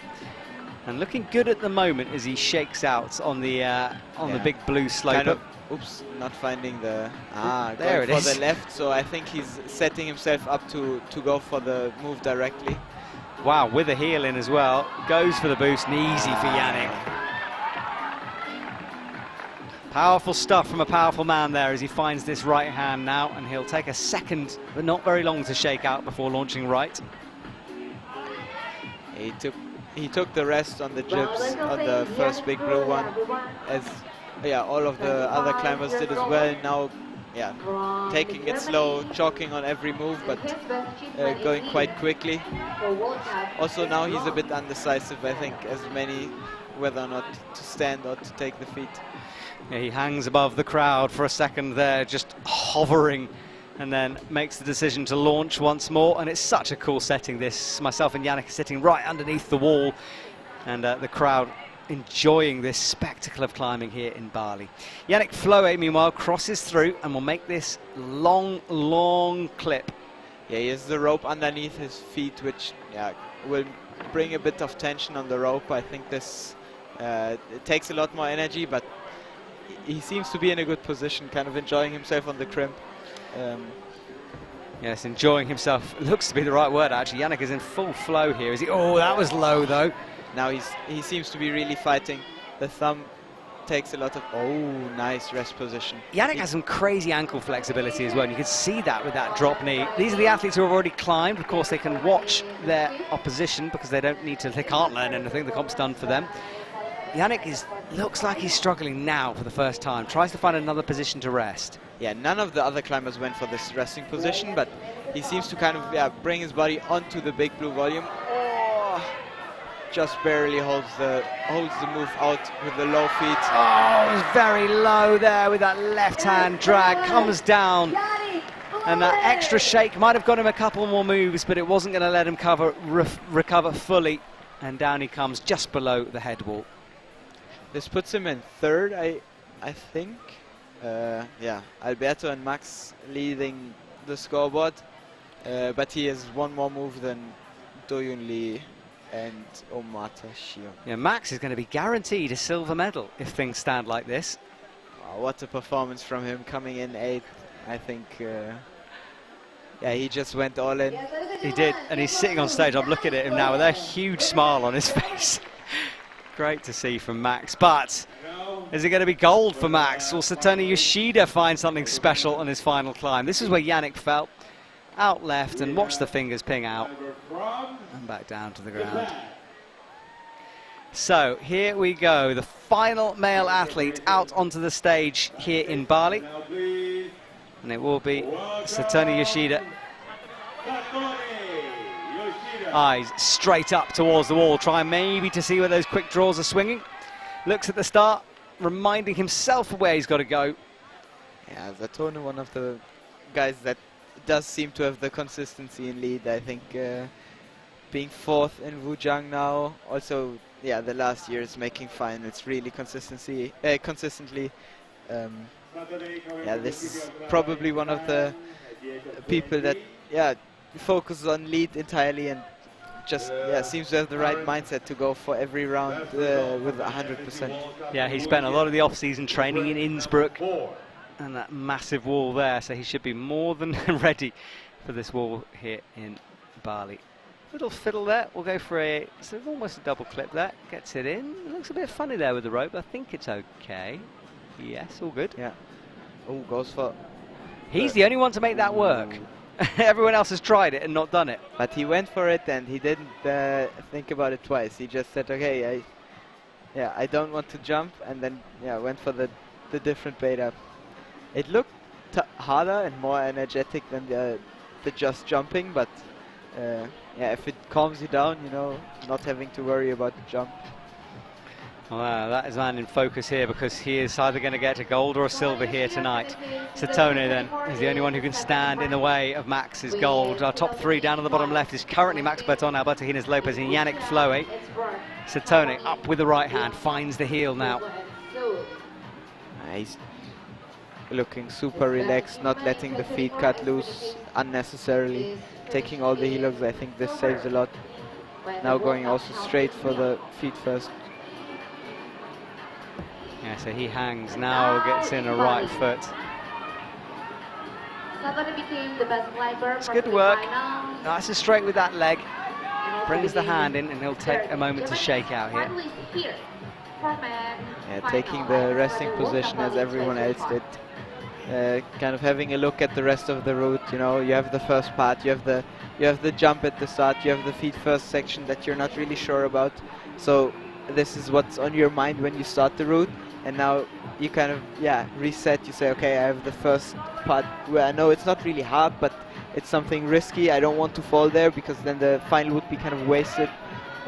And looking good at the moment as he shakes out on the big blue slope. Kind of, oops, not finding the there it for is. The left. So I think he's setting himself up to go for the move directly. Wow, with a heel in as well. Goes for the boost and easy for Yannick. Powerful stuff from a powerful man there as he finds this right hand now, and he'll take a second, but not very long to shake out before launching right. He took the rest on the jibs on the first big blue one, as all of the other climbers did as well. Now, taking it slow, chalking on every move, but going quite quickly. Also now he's a bit undecisive, I think, as many whether or not to stand or to take the feet. Yeah, he hangs above the crowd for a second there, just hovering, and then makes the decision to launch once more. And it's such a cool setting, this. Myself and Yannick are sitting right underneath the wall, and the crowd enjoying this spectacle of climbing here in Bali. Yannick Flohé, meanwhile, crosses through and will make this long, long clip Yeah, he has the rope underneath his feet, which will bring a bit of tension on the rope. I think this it takes a lot more energy, but he seems to be in a good position, kind of enjoying himself on the crimp. Yes, enjoying himself looks to be the right word, actually. Yannick is in full flow here. Is he? Oh, that was low, though. Now he seems to be really fighting. The thumb takes a lot of... Oh, nice rest position. Yannick has some crazy ankle flexibility as well, and you can see that with that drop knee. These are the athletes who have already climbed. Of course, they can watch their opposition because they can't learn anything. The comp's done for them. Yannick looks like he's struggling now for the first time. Tries to find another position to rest. Yeah, none of the other climbers went for this resting position, but he seems to kind of bring his body onto the big blue volume. Oh, just barely holds the move out with the low feet. Oh, it was very low there with that left hand drag. Comes down, and that extra shake might have got him a couple more moves, but it wasn't going to let him recover fully. And down he comes just below the head wall. This puts him in third, I think. Yeah, Alberto and Max leading the scoreboard, but he has one more move than Dohyun Lee and Omata Shion. Yeah, Max is going to be guaranteed a silver medal if things stand like this. Oh, what a performance from him, coming in 8th. I think, yeah, he just went all in. He did, and he's sitting on stage. I'm looking at him now with a huge smile on his face. Great to see from Max, but is it going to be gold for Max? Will Satone Yoshida find something special on his final climb? This is where Yannick fell. Out left, and watch the fingers ping out. And back down to the ground. So here we go, the final male athlete out onto the stage here in Bali. And it will be Satone Yoshida. Eyes straight up towards the wall, trying maybe to see where those quick draws are swinging. Looks at the start, reminding himself of where he's got to go. Yeah, Satone, one of the guys that does seem to have the consistency in lead. I think being 4th in Wujang now, also, yeah, the last year is making finals really consistently. Yeah, this is probably one of the people that, yeah, focuses on lead entirely and just seems to have the right mindset to go for every round with 100%. Yeah, he spent a lot of the off-season training in Innsbruck and that massive wall there, so he should be more than ready for this wall here in Bali. Little fiddle there, we'll go for almost a double clip there, gets it in. It looks a bit funny there with the rope, I think it's okay. Yes, all good. Yeah. Oh, goes for... He's the only one to make that work. Everyone else has tried it and not done it. But he went for it and he didn't think about it twice. He just said, okay, I don't want to jump, and then went for the different beta. It looked harder and more energetic than the just jumping, but yeah, if it calms you down, not having to worry about the jump. Wow, that is man in focus here because he is either going to get a gold or a silver here tonight. Satone then is the only one who can stand in the way of Max's gold. Our top 3 down on the bottom left is currently Max Berton, Alberto Hines Lopez and Yannick Flohé. Satone up with the right hand, finds the heel now. He's looking super relaxed, not letting the feet cut loose unnecessarily, taking all the heel hooks. I think this saves a lot. Now going also straight for the feet first. Yeah, so he hangs now, gets in a right foot. It's good work. Nice and straight with that leg. Brings the hand in, and he'll take a moment to shake out here. Yeah, taking the resting position as everyone else did. Kind of having a look at the rest of the route. You have the first part, you have the jump at the start, you have the feet first section that you're not really sure about. So this is what's on your mind when you start the route. And now you kind of, reset. You say, okay, I have the first part where I know it's not really hard, but it's something risky. I don't want to fall there because then the final would be kind of wasted.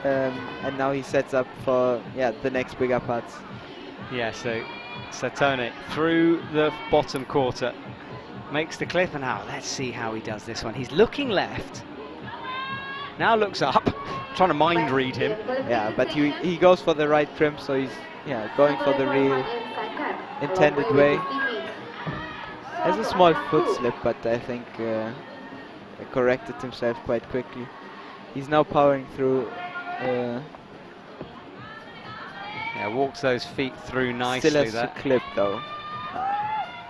And now he sets up for, the next bigger parts. Yeah, so Satone through the bottom quarter makes the clip, and now let's see how he does this one. He's looking left. Now looks up, trying to mind read him. Yeah, but he goes for the right crimp, so he's going for the real intended way. Has a small foot slip, but I think corrected himself quite quickly. He's now powering through. Yeah, walks those feet through nicely. Still has there. to clip though.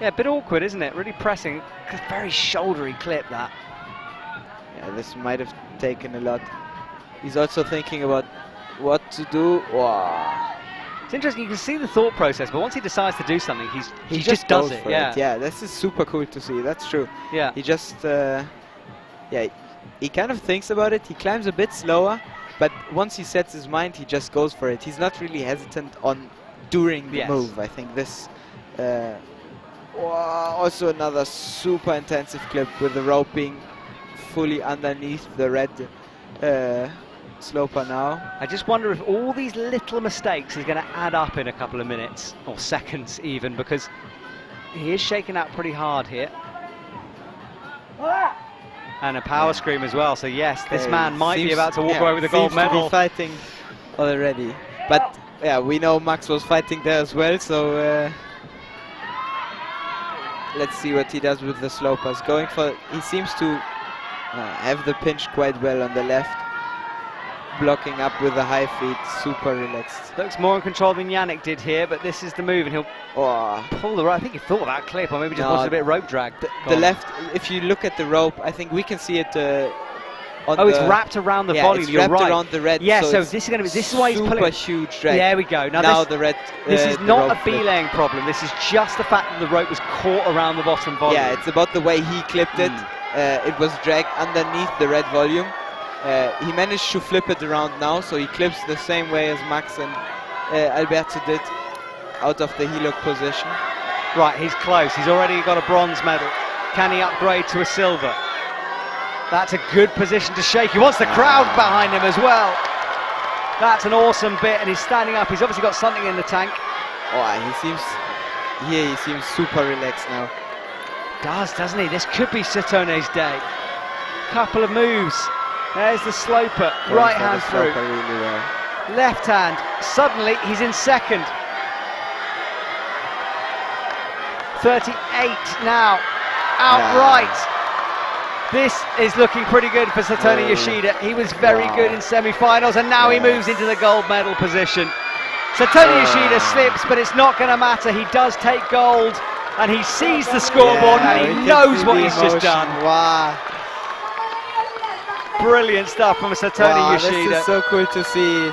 Yeah, a bit awkward, isn't it? Really pressing. Very shouldery clip, that. Yeah, this might have taken a lot. He's also thinking about what to do. Wow. It's interesting, you can see the thought process, but once he decides to do something, he just goes does it. for Yeah. Yeah, this is super cool to see. That's true. Yeah. He just, yeah, he kind of thinks about it. He climbs a bit slower, but once he sets his mind, he just goes for it. He's not really hesitant on during the move. I think this. Also another super intensive clip with the rope being fully underneath the red sloper now. I just wonder if all these little mistakes is going to add up in a couple of minutes, or seconds even, because he is shaking out pretty hard here. And a power scream as well, so yes, this man might be about to walk away with a gold medal. To be fighting already. But yeah, we know Max was fighting there as well, so let's see what he does with the slopers. Going for, he seems to have the pinch quite well on the left. Blocking up with the high feet, super relaxed. Looks more in control than Yannick did here, but this is the move, and he'll pull the rope. I think he thought of that clip, or maybe just wanted a bit of rope drag. The left, if you look at the rope, I think we can see it on it's wrapped around the volume, you're right. It's wrapped around the red. Yeah, so this is going to be, this is why he's pulling. Super huge drag. There we go. Now the red. This is not a belaying problem. This is just the fact that the rope was caught around the bottom volume. Yeah, it's about the way he clipped it. It was dragged underneath the red volume. He managed to flip it around now, so he clips the same way as Max and Alberto did, out of the heel hook position. Right, he's close. He's already got a bronze medal. Can he upgrade to a silver? That's a good position to shake. He wants the crowd behind him as well. That's an awesome bit, and he's standing up. He's obviously got something in the tank. He seems super relaxed now. Doesn't he? This could be Satone's day. Couple of moves. There's the sloper, right hand through. Really well. Left hand, suddenly he's in second. 38 now, outright. This is looking pretty good for Satone Yoshida. He was very good in semi-finals, and now he moves into the gold medal position. Satone Yoshida slips, but it's not going to matter. He does take gold, and he sees the scoreboard, and he knows what he's just done. Wow. Brilliant stuff from Satone Yoshida. This is so cool to see.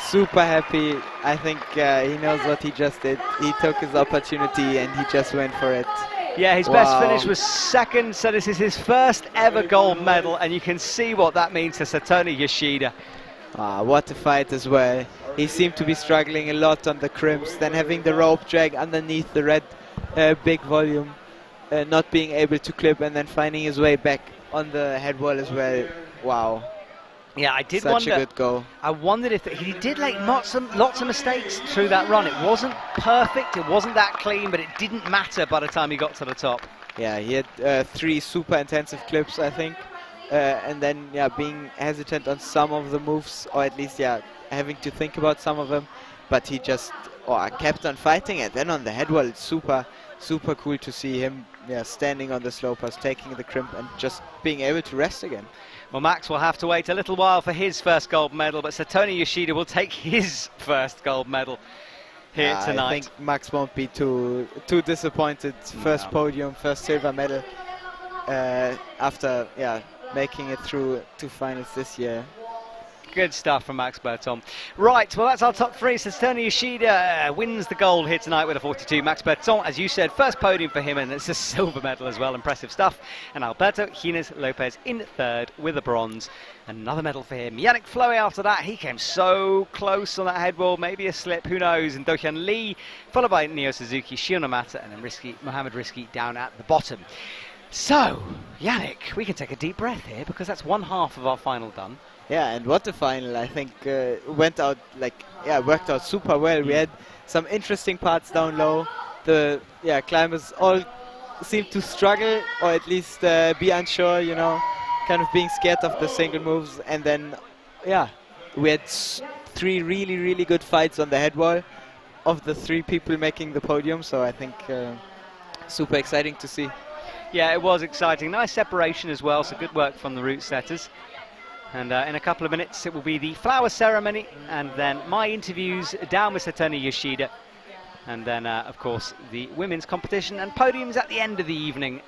Super happy. I think he knows what he just did. He took his opportunity and he just went for it. Yeah, his best finish was second, so this is his first ever gold medal, and you can see what that means to Satone Yoshida. What a fight as well. He seemed to be struggling a lot on the crimps, then having the rope drag underneath the red big volume, not being able to clip, and then finding his way back on the head wall as well. Wow. Yeah, I did wonder. Such a good goal. I wondered if he did like lots of mistakes through that run. It wasn't perfect, it wasn't that clean, but it didn't matter by the time he got to the top. Yeah, he had 3 super intensive clips, I think, and then being hesitant on some of the moves, or at least having to think about some of them. But he just kept on fighting, and then on the head wall, it's super cool to see him standing on the slopers, taking the crimp, and just being able to rest again. Well, Max will have to wait a little while for his first gold medal, but Satone Yoshida will take his first gold medal here tonight. I think Max won't be too disappointed. First podium, first silver medal after making it through 2 finals this year. Good stuff from Max Berton. Right, well, that's our top 3. Satone Yoshida wins the gold here tonight with a 42. Max Berton, as you said, first podium for him, and it's a silver medal as well. Impressive stuff. And Alberto Gines Lopez in 3rd with a bronze. Another medal for him. Yannick Flohé after that. He came so close on that head wall. Maybe a slip, who knows. And Dohyun Lee, followed by Neo Suzuki, Shion Omata, and then Mohamed Rizki down at the bottom. So, Yannick, we can take a deep breath here, because that's one half of our final done. Yeah, and what a final. I think worked out super well. We had some interesting parts down low. The climbers all seemed to struggle, or at least be unsure, kind of being scared of the single moves. And then, we had 3 really, really good fights on the head wall of the 3 people making the podium. So I think super exciting to see. Yeah, it was exciting. Nice separation as well, so good work from the route setters. And in a couple of minutes, it will be the flower ceremony, and then my interviews down with Satone Yoshida. And then, of course, the women's competition and podiums at the end of the evening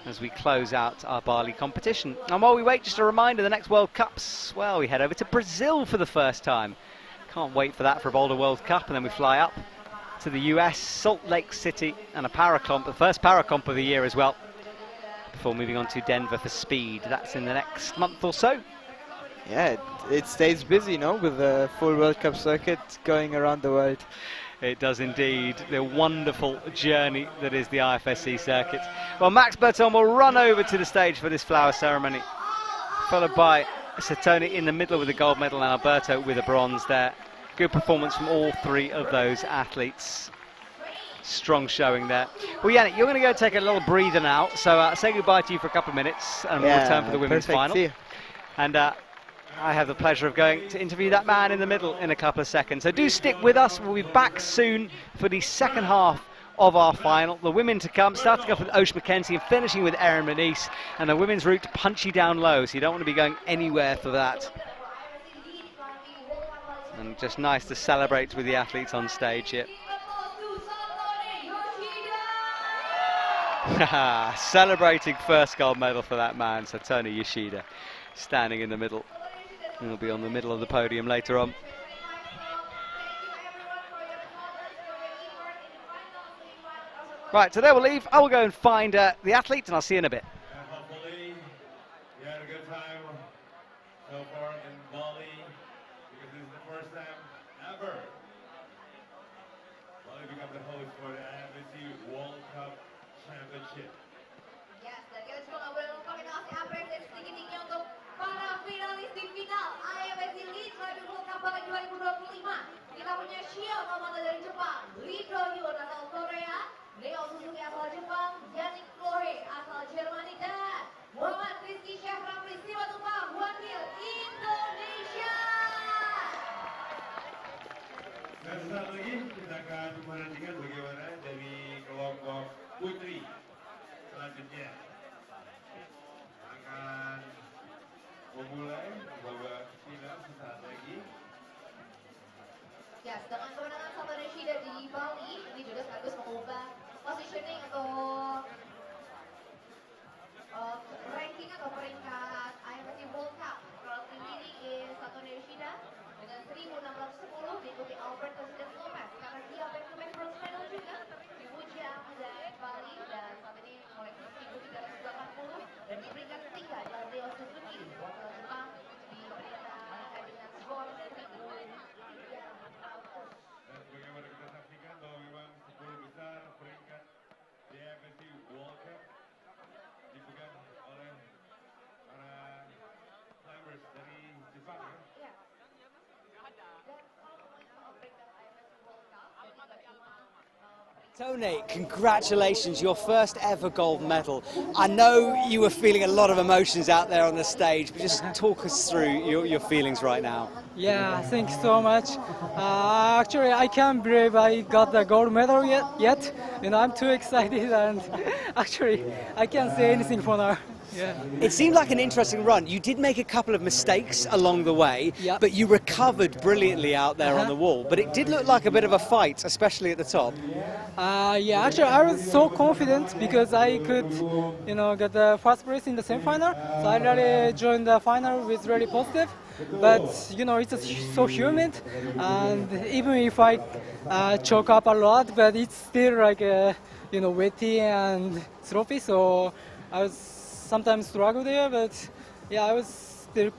as we close out our Bali competition. And while we wait, just a reminder, the next World Cups, well, we head over to Brazil for the first time. Can't wait for that for a Boulder World Cup, and then we fly up to the US, Salt Lake City, and a paracomp, the first paracomp of the year as well, before moving on to Denver for speed. That's in the next month or so. Yeah, it stays busy, no, with the full World Cup circuit going around the world. It does indeed. The wonderful journey that is the IFSC circuit. Well, Max Berton will run over to the stage for this flower ceremony, followed by Satone in the middle with a gold medal and Alberto with a bronze there. Good performance from all three of those athletes. Strong showing there. Well, Yannick, you're going to go take a little breather now, so say goodbye to you for a couple of minutes, and we'll return for the women's final. See you. And I have the pleasure of going to interview that man in the middle in a couple of seconds. So do stick with us. We'll be back soon for the second half of our final. The women to come, starting off with Oceania McKenzie and finishing with Erin McNeice. And the women's route punchy down low, so you don't want to be going anywhere for that. And just nice to celebrate with the athletes on stage here. Celebrating first gold medal for that man, Satone Yoshida, standing in the middle. He'll be on the middle of the podium later on. Right, so there we'll leave. I will go and find the athletes, and I'll see you in a bit. Hopefully, you had a good time so far in Bali, because this is the first time ever Bali become the host for the IFSC World Cup Championship. Yes, dan kita juga nggak boleh lupa kita kasih apresiasi tinggi-tingginya untuk para finalis di final IFSC Lead World Cup Bali 2025. Kita punya Shion Omata dari Jepang, Dohyun asal Korea, asal Jepang, Yannick Flohé asal Jermani, dan Muhammad Rizky Syahram Peristiwa Tumpah wakil Indonesia. Dan sesaat lagi kita akan menantikan bagaimana dari kelompok putri selanjutnya akan memulai babak final sesaat lagi. Yes, dengan kemenangan Satone Yoshida di Bali, ini juga sekaligus mengubah positioning untuk ranking atau peringkat IFSC World Cup. Kalau tertinggi is Satone Yoshida dengan 1.610, diikuti Alberto Gomez karena dia back-to-back bronze medal juga di Wujang dan Bali, dan saat ini mulai 1.380, dan di peringkat ketiga adalah Leo Suzuki wakil Jepang di peringkat dengan skor 1.000. Dan sebagaimana kita saksikan bahwa memang 10 besar peringkat di IFSC World Cup dipegang oleh para climbers dari Jepang, ya. Tony, congratulations, your first ever gold medal. I know you were feeling a lot of emotions out there on the stage, but just talk us through your feelings right now. Yeah, thanks so much. Actually, I can't believe I got the gold medal yet. You know, I'm too excited, and actually, I can't say anything for now. Yeah. It seemed like an interesting run. You did make a couple of mistakes along the way, Yep. but you recovered brilliantly out there on the wall. But it did look like a bit of a fight, especially at the top. Yeah, actually, I was so confident because I could, you know, get the first place in the semi-final. So I really joined the final with really positive. But you know, it's so humid, and even if I choke up a lot, but it's still like you know, wetty and sloppy. So I was sometimes struggle there, but yeah, I was still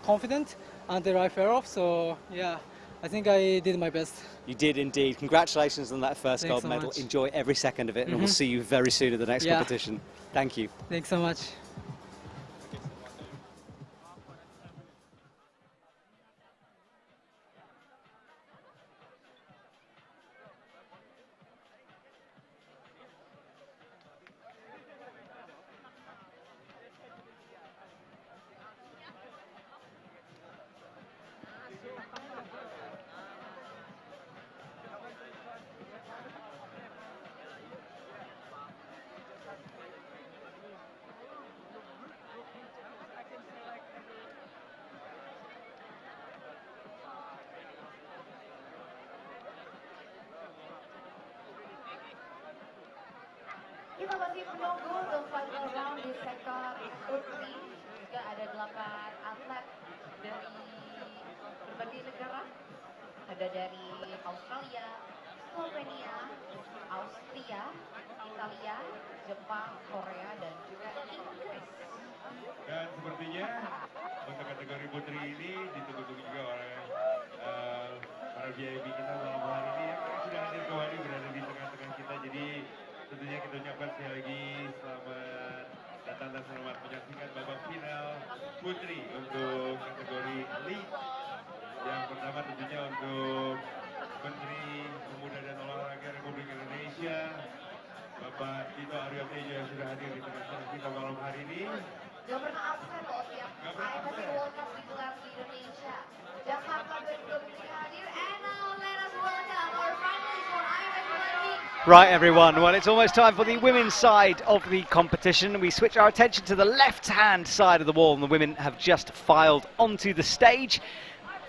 confident until I fell off. So yeah, I think I did my best. You did indeed. Congratulations on that first Thanks gold so medal. much. Enjoy every second of it, and we'll see you very soon at the next Yeah. competition. Thank you. Thanks so much. kita masih menunggu untuk final round di sektor putri. Juga ada 8 atlet dari berbagai negara. Ada dari Australia, Slovenia, Austria, Italia, Jepang, Korea, dan juga Inggris. Dan sepertinya untuk kategori putri ini ditunggu-tunggu juga oleh para VIP kita malam hari ini yang sudah hadir kembali berada di tengah-tengah kita. Jadi tentunya kita ucapkan sekali lagi selamat datang dan selamat menyaksikan babak final putri untuk kategori lead. Yang pertama tentunya untuk Menteri Pemuda dan Olahraga Republik Indonesia, Bapak Tito Aryo Tejo yang sudah hadir di tengah-tengah kita malam hari ini. Gak pernah absen loh tiap IFSC World Cup digelar di Indonesia. Jakarta 2023 hadir, and now let us welcome our finalists for IFSC World. Right, everyone. Well, it's almost time for the women's side of the competition. We switch our attention to the left-hand side of the wall, and the women have just filed onto the stage,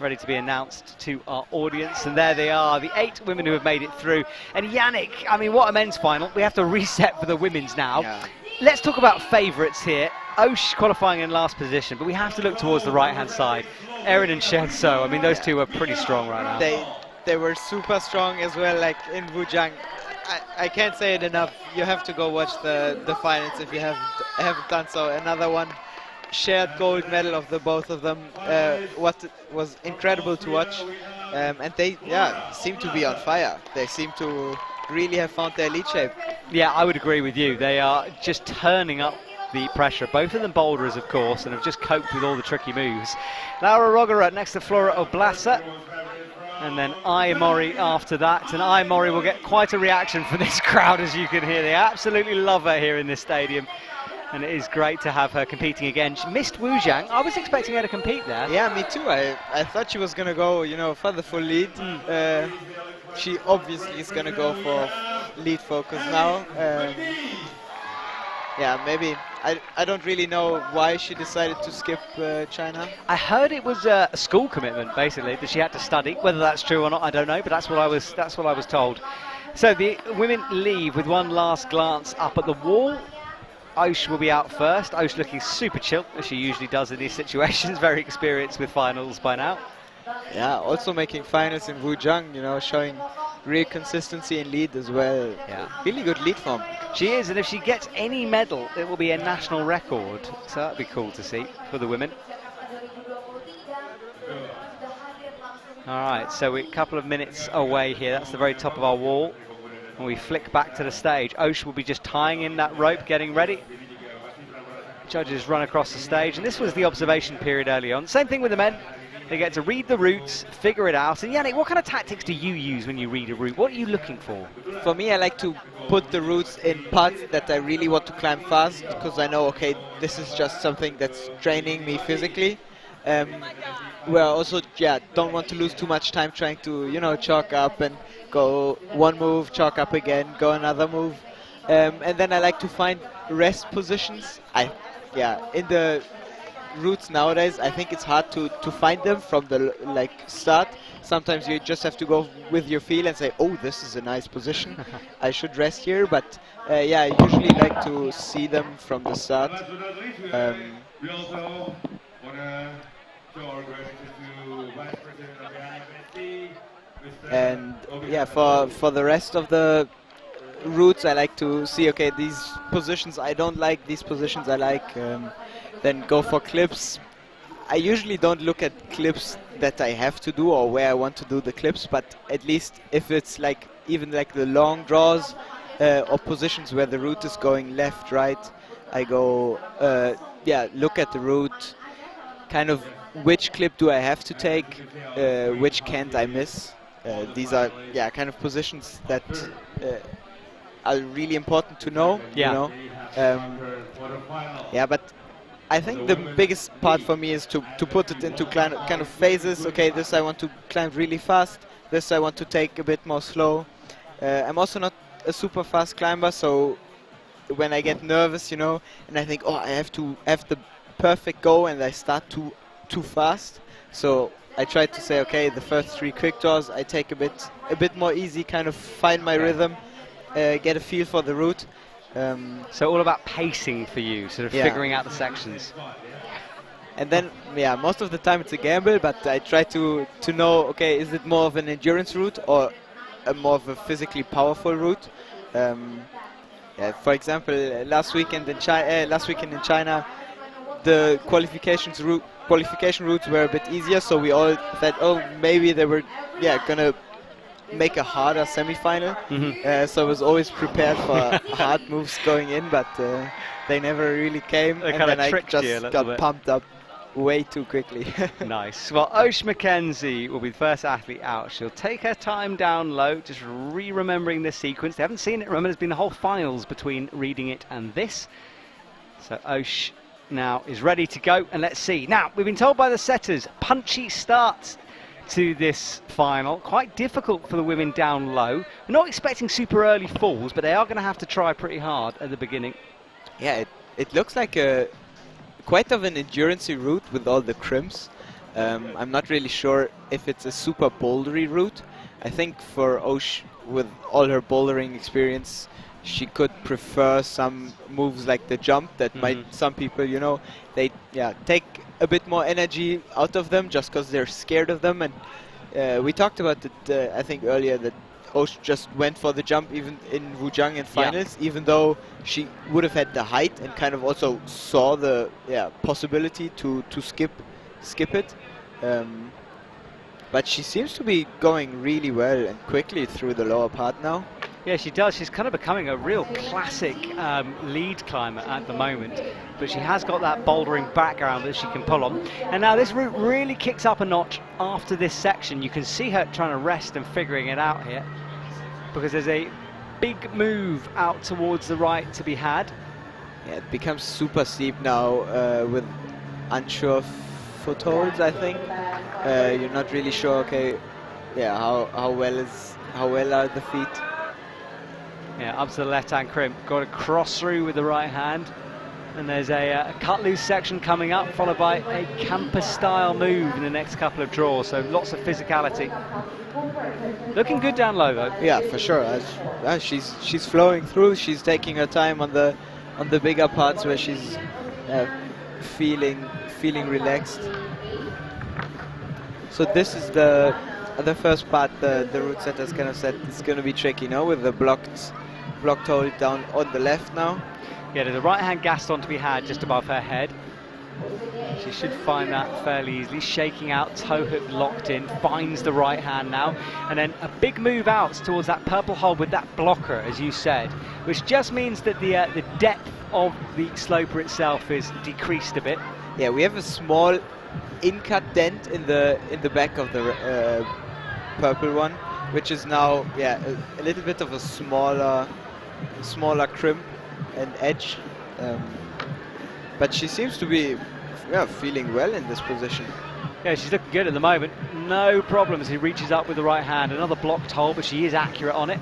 ready to be announced to our audience. And there they are, the 8 women who have made it through. And Yannick, I mean, what a men's final. We have to reset for the women's now. Yeah. Let's talk about favourites here. Osh qualifying in last position, but we have to look towards the right-hand side. Erin and Shion Seo, I mean, those two are pretty strong right now. They were super strong as well, like in Wujang. I can't say it enough. You have to go watch the finals if you haven't done so. Another one, shared gold medal of the both of them. What was incredible to watch, and they seem to be on fire. They seem to really have found their lead shape. Yeah, I would agree with you. They are just turning up the pressure. Both of them boulders, of course, and have just coped with all the tricky moves. Laura Rekar next to Flora Oblasser, and then Mori after that. And Mori will get quite a reaction from this crowd, as you can hear. They absolutely love her here in this stadium, and it is great to have her competing again. She missed Wujang. I was expecting her to compete there. Yeah, me too. I thought she was going to go, for the full lead. She obviously is going to go for lead focus now. Yeah, maybe. I don't really know why she decided to skip China. I heard it was a school commitment, basically, that she had to study. Whether that's true or not, I don't know, but that's what I was told. So the women leave with one last glance up at the wall. Osh will be out first. Osh looking super chill, as she usually does in these situations. Very experienced with finals by now. Yeah, also making finals in Wujang, showing real consistency in lead as well. Yeah. Really good lead form. She is, and if she gets any medal, it will be a national record. So that'd be cool to see for the women. All right, so we're a couple of minutes away here. That's the very top of our wall. And we flick back to the stage. Osh will be just tying in that rope, getting ready. Judges run across the stage, and this was the observation period early on. Same thing with the men. They get to read the routes, figure it out. And Yannick, what kind of tactics do you use when you read a route? What are you looking for? For me, I like to put the routes in parts that I really want to climb fast, because I know, okay, this is just something that's draining me physically. Where I also, don't want to lose too much time trying to, chalk up and go one move, chalk up again, go another move. And then I like to find rest positions. In the routes nowadays, I think it's hard to find them from the start. Sometimes you just have to go with your feel and say, oh, this is a nice position, I should rest here. But I usually like to see them from the start. We also want to show our gratitude to Vice President of the IFSC, Mr. And for the rest of the routes, I like to see, okay, these positions I don't like, these positions I like. Then go for clips. I usually don't look at clips that I have to do or where I want to do the clips, but at least if it's even the long draws or positions where the route is going left, right, I go, look at the route, kind of which clip do I have to take, which can't I miss. These are, kind of positions that are really important to know, but I think the biggest part for me is to put it into kind of phases. Okay, this I want to climb really fast, this I want to take a bit more slow. I'm also not a super fast climber, so when I get nervous, and I think, oh, I have to have the perfect go, and I start too fast. So I try to say, okay, the first 3 quick draws I take a bit more easy, kind of find my rhythm, get a feel for the route. So all about pacing for you, sort of Yeah. figuring out the sections. And then, yeah, most of the time it's a gamble, but I try to know, okay, is it more of an endurance route or a more of a physically powerful route? Yeah, for example, last weekend in China, the qualification routes were a bit easier, so we all thought, oh, maybe they were, gonna make a harder semi-final. So I was always prepared for hard moves going in, but they never really came, They and kinda then I tricked you a just little got bit. pumped up way too quickly. Nice. Well, Oceania McKenzie will be the first athlete out. She'll take her time down low, just remembering this sequence. They haven't seen it. Remember, there's been the whole finals between reading it and this. So Osh now is ready to go, and let's see. Now, we've been told by the setters, punchy starts to this final. Quite difficult for the women down low. We're not expecting super early falls, but they are going to have to try pretty hard at the beginning. Yeah, it looks like quite of an endurance-y route with all the crimps. I'm not really sure if it's a super bouldery route. I think for Osh, with all her bouldering experience, she could prefer some moves like the jump that might, some people, you know, they take a bit more energy out of them just because they're scared of them. And we talked about it, I think earlier, that Osh just went for the jump even in Wuzhang in finals, even though she would have had the height and kind of also saw the possibility to skip it. But she seems to be going really well and quickly through the lower part now. Yeah, she does. She's kind of becoming a real classic lead climber at the moment. But she has got that bouldering background that she can pull on. And now this route really kicks up a notch after this section. You can see her trying to rest and figuring it out here, because there's a big move out towards the right to be had. Yeah, it becomes super steep now with unsure footholds, I think. You're not really sure, okay, how well are the feet? Yeah, up to the left-hand crimp. Got to cross through with the right hand. And there's a cut-loose section coming up, followed by a campus-style move in the next couple of draws. So lots of physicality. Looking good down low, though. Yeah, for sure. She's flowing through. She's taking her time on the bigger parts where she's feeling relaxed. So this is the first part. The route setters kind of said it's going to be tricky now with the blocked hold down on the left now. Yeah, there's a right-hand Gaston to be had just above her head. She should find that fairly easily. Shaking out, toe hook locked in, finds the right hand now. And then a big move out towards that purple hole with that blocker, as you said, which just means that the depth of the sloper itself is decreased a bit. Yeah, we have a small in-cut dent in the back of the purple one, which is now a little bit of a smaller crimp and edge, but she seems to be feeling well in this position. Yeah, she's looking good at the moment. No problems. He reaches up with the right hand. Another blocked hole, but she is accurate on it.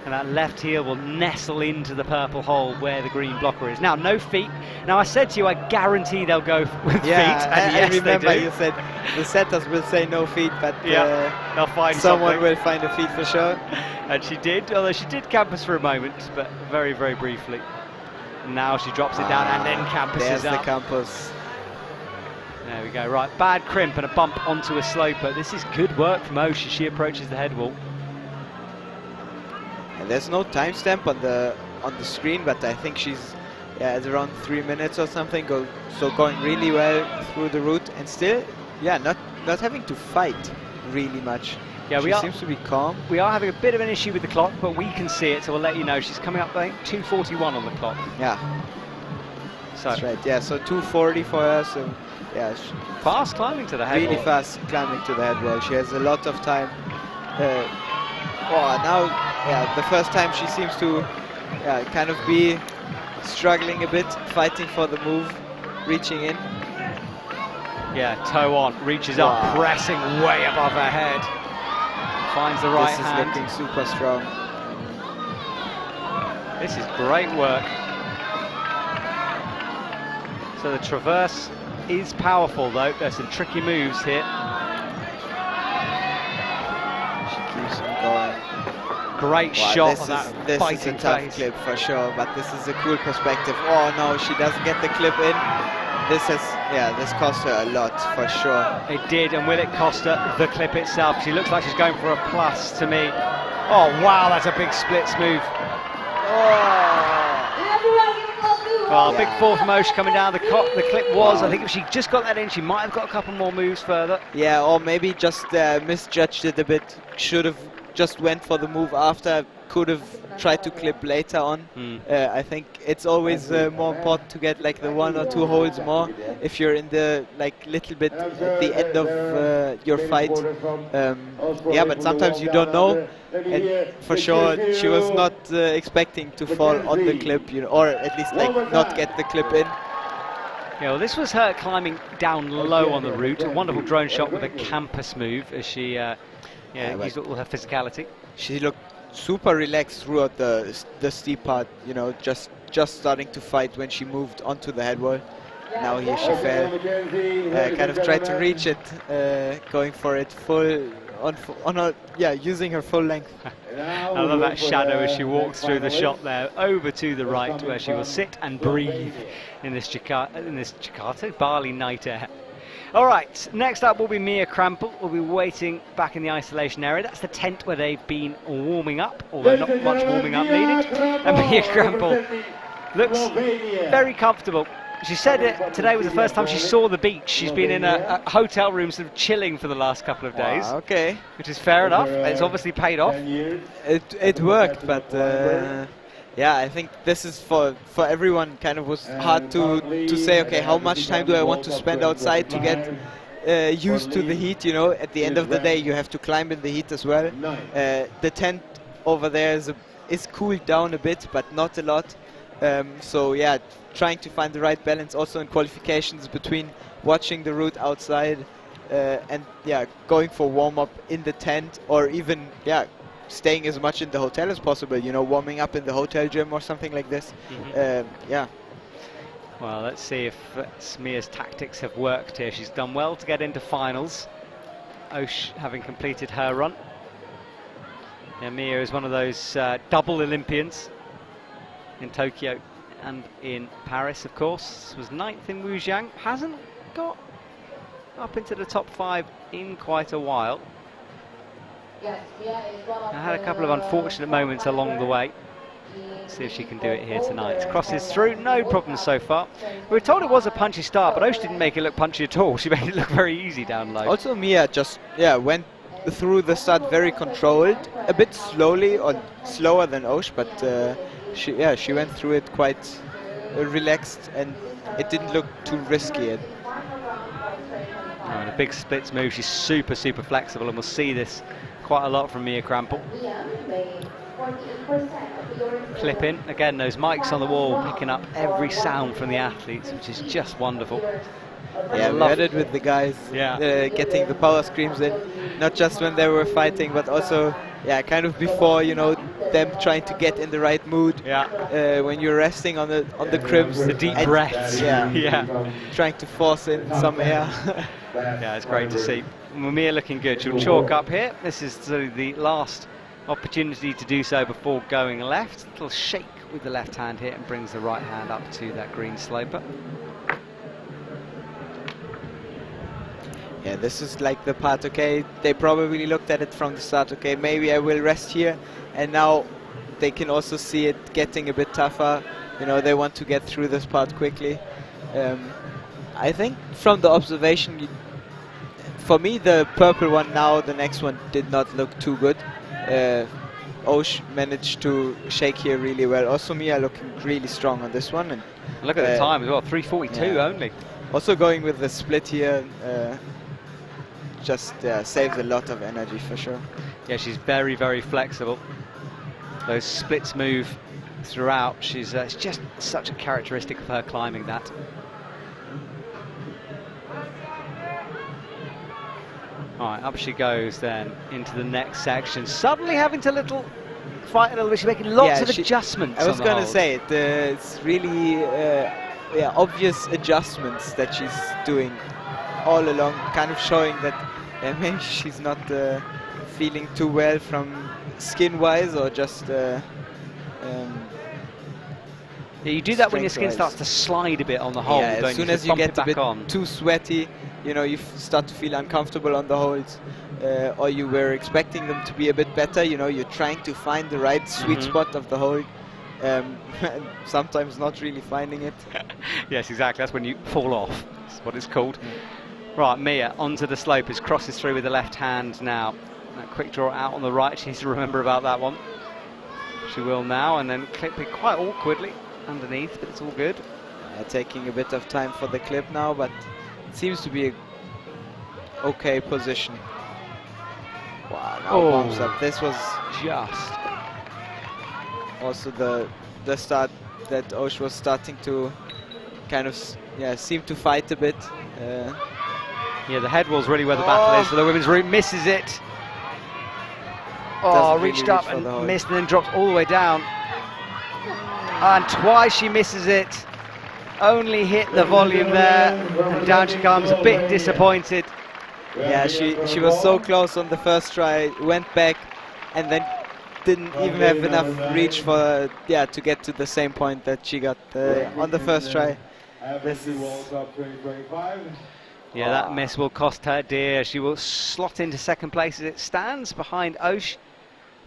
And that left heel will nestle into the purple hole where the green blocker is. Now, no feet. Now, I said to you, I guarantee they'll go with feet. And I yes, remember they do. you said the setters will say no feet, but they'll find someone something. will find a feet for sure. And she did, although she did campus for a moment, but very, very briefly. Now she drops it down and then campuses There's the up. campus. There we go. Right, bad crimp and a bump onto a sloper. This is good work from Osh as she approaches the head wall. And there's no timestamp on the screen, but I think she's at around 3 minutes or something. So going really well through the route, and still, not having to fight really much. Yeah, she seems to be calm. We are having a bit of an issue with the clock, but we can see it, so we'll let you know. She's coming up, I think, 2:41 on the clock. Yeah, so that's right. Yeah, so 2:40 for her. So fast climbing to the head really wall. fast climbing to the head wall. She has a lot of time. The first time she seems to kind of be struggling a bit, fighting for the move, reaching in. Yeah, toe on, reaches up, pressing way above her head. Finds the right hand. This is looking super strong. This is great work. So the traverse is powerful, though. There's some tricky moves here. She keeps on going. great Wow, shot of that this is a biting tough face. clip for sure, but this is a cool perspective. Oh no, she doesn't get the clip in. This cost her a lot for sure. It did, and will it cost her the clip itself? She looks like she's going for a plus to me. Oh wow, that's a big splits move. Well, a big fall from Osh coming down. The clip was, I think if she just got that in, she might have got a couple more moves further. Yeah, or maybe just misjudged it a bit. Should have just went for the move after. Could have tried to clip later on. I think it's always more important to get like the 1 or 2 holds more if you're in the like little bit at the end of your fight. Yeah, but sometimes you don't know. And for sure, she was not expecting to fall on the clip, you know, or at least like not get the clip in. Yeah, well, this was her climbing down low on the route. A wonderful drone shot with a campus move as she used all her physicality. She looked super relaxed throughout the steep part, you know, just starting to fight when she moved onto the head wall. Now here she fell, kind of tried to reach it, going for it full on her, using her full length. I love that shadow as she walks through the shot there, over to the right where she will sit and breathe in this Bali night air. All right, next up will be Mia Krampel. We'll be waiting back in the isolation area. That's the tent where they've been warming up, although not much warming up needed. And Mia Krampel looks very comfortable. She said it today was the first time she saw the beach. She's been in a hotel room sort of chilling for the last couple of days. Wow, okay. Which is fair enough. It's obviously paid off. It worked, but yeah, I think this is for everyone kind of was hard to say, okay, how much time do I want to spend outside to get used to the heat, you know? At the end of the day, you have to climb in the heat as well. The tent over there is cooled down a bit, but not a lot. So yeah, trying to find the right balance also in qualifications between watching the route outside and going for warm-up in the tent, or even staying as much in the hotel as possible, you know, warming up in the hotel gym or something like this. Well, let's see if Mia's tactics have worked here. She's done well to get into finals, Osh having completed her run. Yeah, Mia is one of those double Olympians in Tokyo and in Paris, of course. Was 9th in Wujiang. Hasn't got up into the top 5 in quite a while. I had a couple of unfortunate moments along the way. Let's see if she can do it here tonight. Crosses through, no problems so far. We were told it was a punchy start, but Osh didn't make it look punchy at all. She made it look very easy down low. Also, Mia just went through the start very controlled, a bit slowly or slower than Osh, but she went through it quite relaxed, and it didn't look too risky. And a big splits move. She's super flexible, and we'll see this quite a lot from Mia Krampel. Clip in again, those mics on the wall picking up every sound from the athletes, which is just wonderful. Yeah, we had it with the guys getting the power screams in, not just when they were fighting, but also kind of before, you know, them trying to get in the right mood. When you're resting on the cribs, the deep breaths. Trying to force in some air. Yeah, it's great to see. Mia looking good. She'll chalk up here. This is sort of the last opportunity to do so before going left. A little shake with the left hand here and brings the right hand up to that green sloper. Yeah, this is like the part, okay, they probably looked at it from the start, okay, maybe I will rest here, and now they can also see it getting a bit tougher, you know, they want to get through this part quickly. I think from the observation, for me, the purple one now, the next one did not look too good. Osh managed to shake here really well. Also Mia looking really strong on this one. And look at the time as well, 3:42 only. Also going with the split here, just saves a lot of energy for sure. Yeah, she's very flexible. Those splits move throughout. She's it's just such a characteristic of her climbing that. All right, up she goes then into the next section. Suddenly having to fight a little bit. She's making lots of adjustments. I was going to say it's really obvious adjustments that she's doing all along, kind of showing that maybe she's not feeling too well from skin-wise or just Yeah, you do that when your skin strength-wise. starts to slide a bit on the hold. Yeah, don't as soon you? as So you bump get it a back bit on. too sweaty, you know, you start to feel uncomfortable on the holds, or you were expecting them to be a bit better. You know, you're trying to find the right sweet spot of the hold, and sometimes not really finding it. Yes, exactly. That's when you fall off. That's what it's called. Right, Mia onto the slope as crosses through with the left hand now. That quick draw out on the right. She needs to remember about that one. She will now, and then clip it quite awkwardly underneath, but it's all good. Taking a bit of time for the clip now, but it seems to be a okay position. Wow, now bumps up. This was Just. also the start that Osh was starting to kind of seem to fight a bit. Yeah, the head wall's really where the battle is for the women's route. Misses it. Oh, Doesn't really reached up reach for the hold. and missed, and then drops all the way down. And twice she misses it. Only hit the volume there, and down she comes, a bit disappointed. Yeah, she was so close on the first try, went back, and then didn't even have enough reach for to get to the same point that she got on the first try. This is Yeah, that miss will cost her dear. She will slot into second place as it stands behind Osh.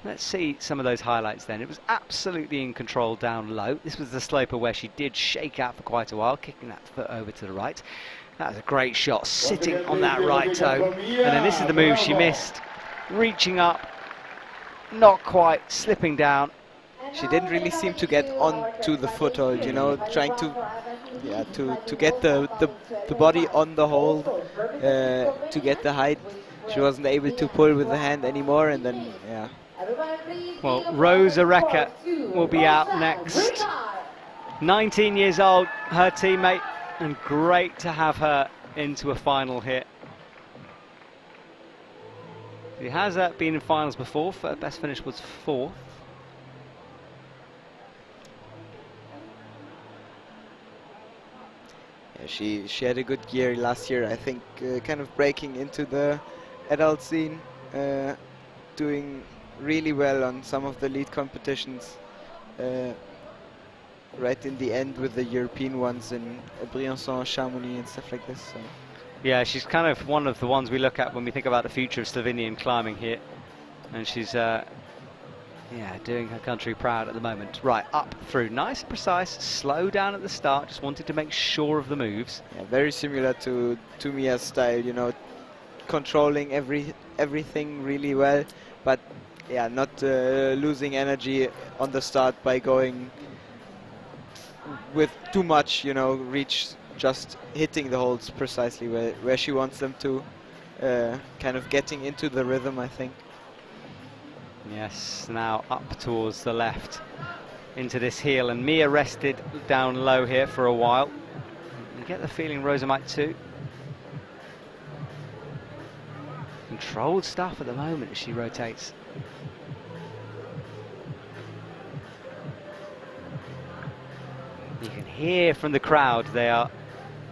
Let's see some of those highlights then. It was absolutely in control down low. This was the sloper where she did shake out for quite a while, kicking that foot over to the right. That was a great shot, sitting on that right toe. And then this is the move she missed. Reaching up, not quite, slipping down. She didn't really seem to get onto the foothold, you know, trying to get the body on the hold, to get the height. She wasn't able to pull with the hand anymore, and then Well, Rosa Rekar will be out next. 19 years old, her teammate, and great to have her into a final here. She has been in finals before. Her best finish was 4th. she had a good year last year, I think, kind of breaking into the adult scene, doing really well on some of the lead competitions, right in the end with the European ones in Briançon, Chamonix and stuff like this. So. Yeah, she's kind of one of the ones we look at when we think about the future of Slovenian climbing here. And she's doing her country proud at the moment. Right, up through, nice, precise, slow down at the start, just wanted to make sure of the moves. Yeah, very similar to Mia's style, you know, controlling everything really well, but yeah, not losing energy on the start by going with too much, you know, reach, just hitting the holds precisely where she wants them to, kind of getting into the rhythm, I think. Yes, now up towards the left into this heel, and Mia rested down low here for a while. You get the feeling Rosa might too. Controlled stuff at the moment as she rotates. You can hear from the crowd, they are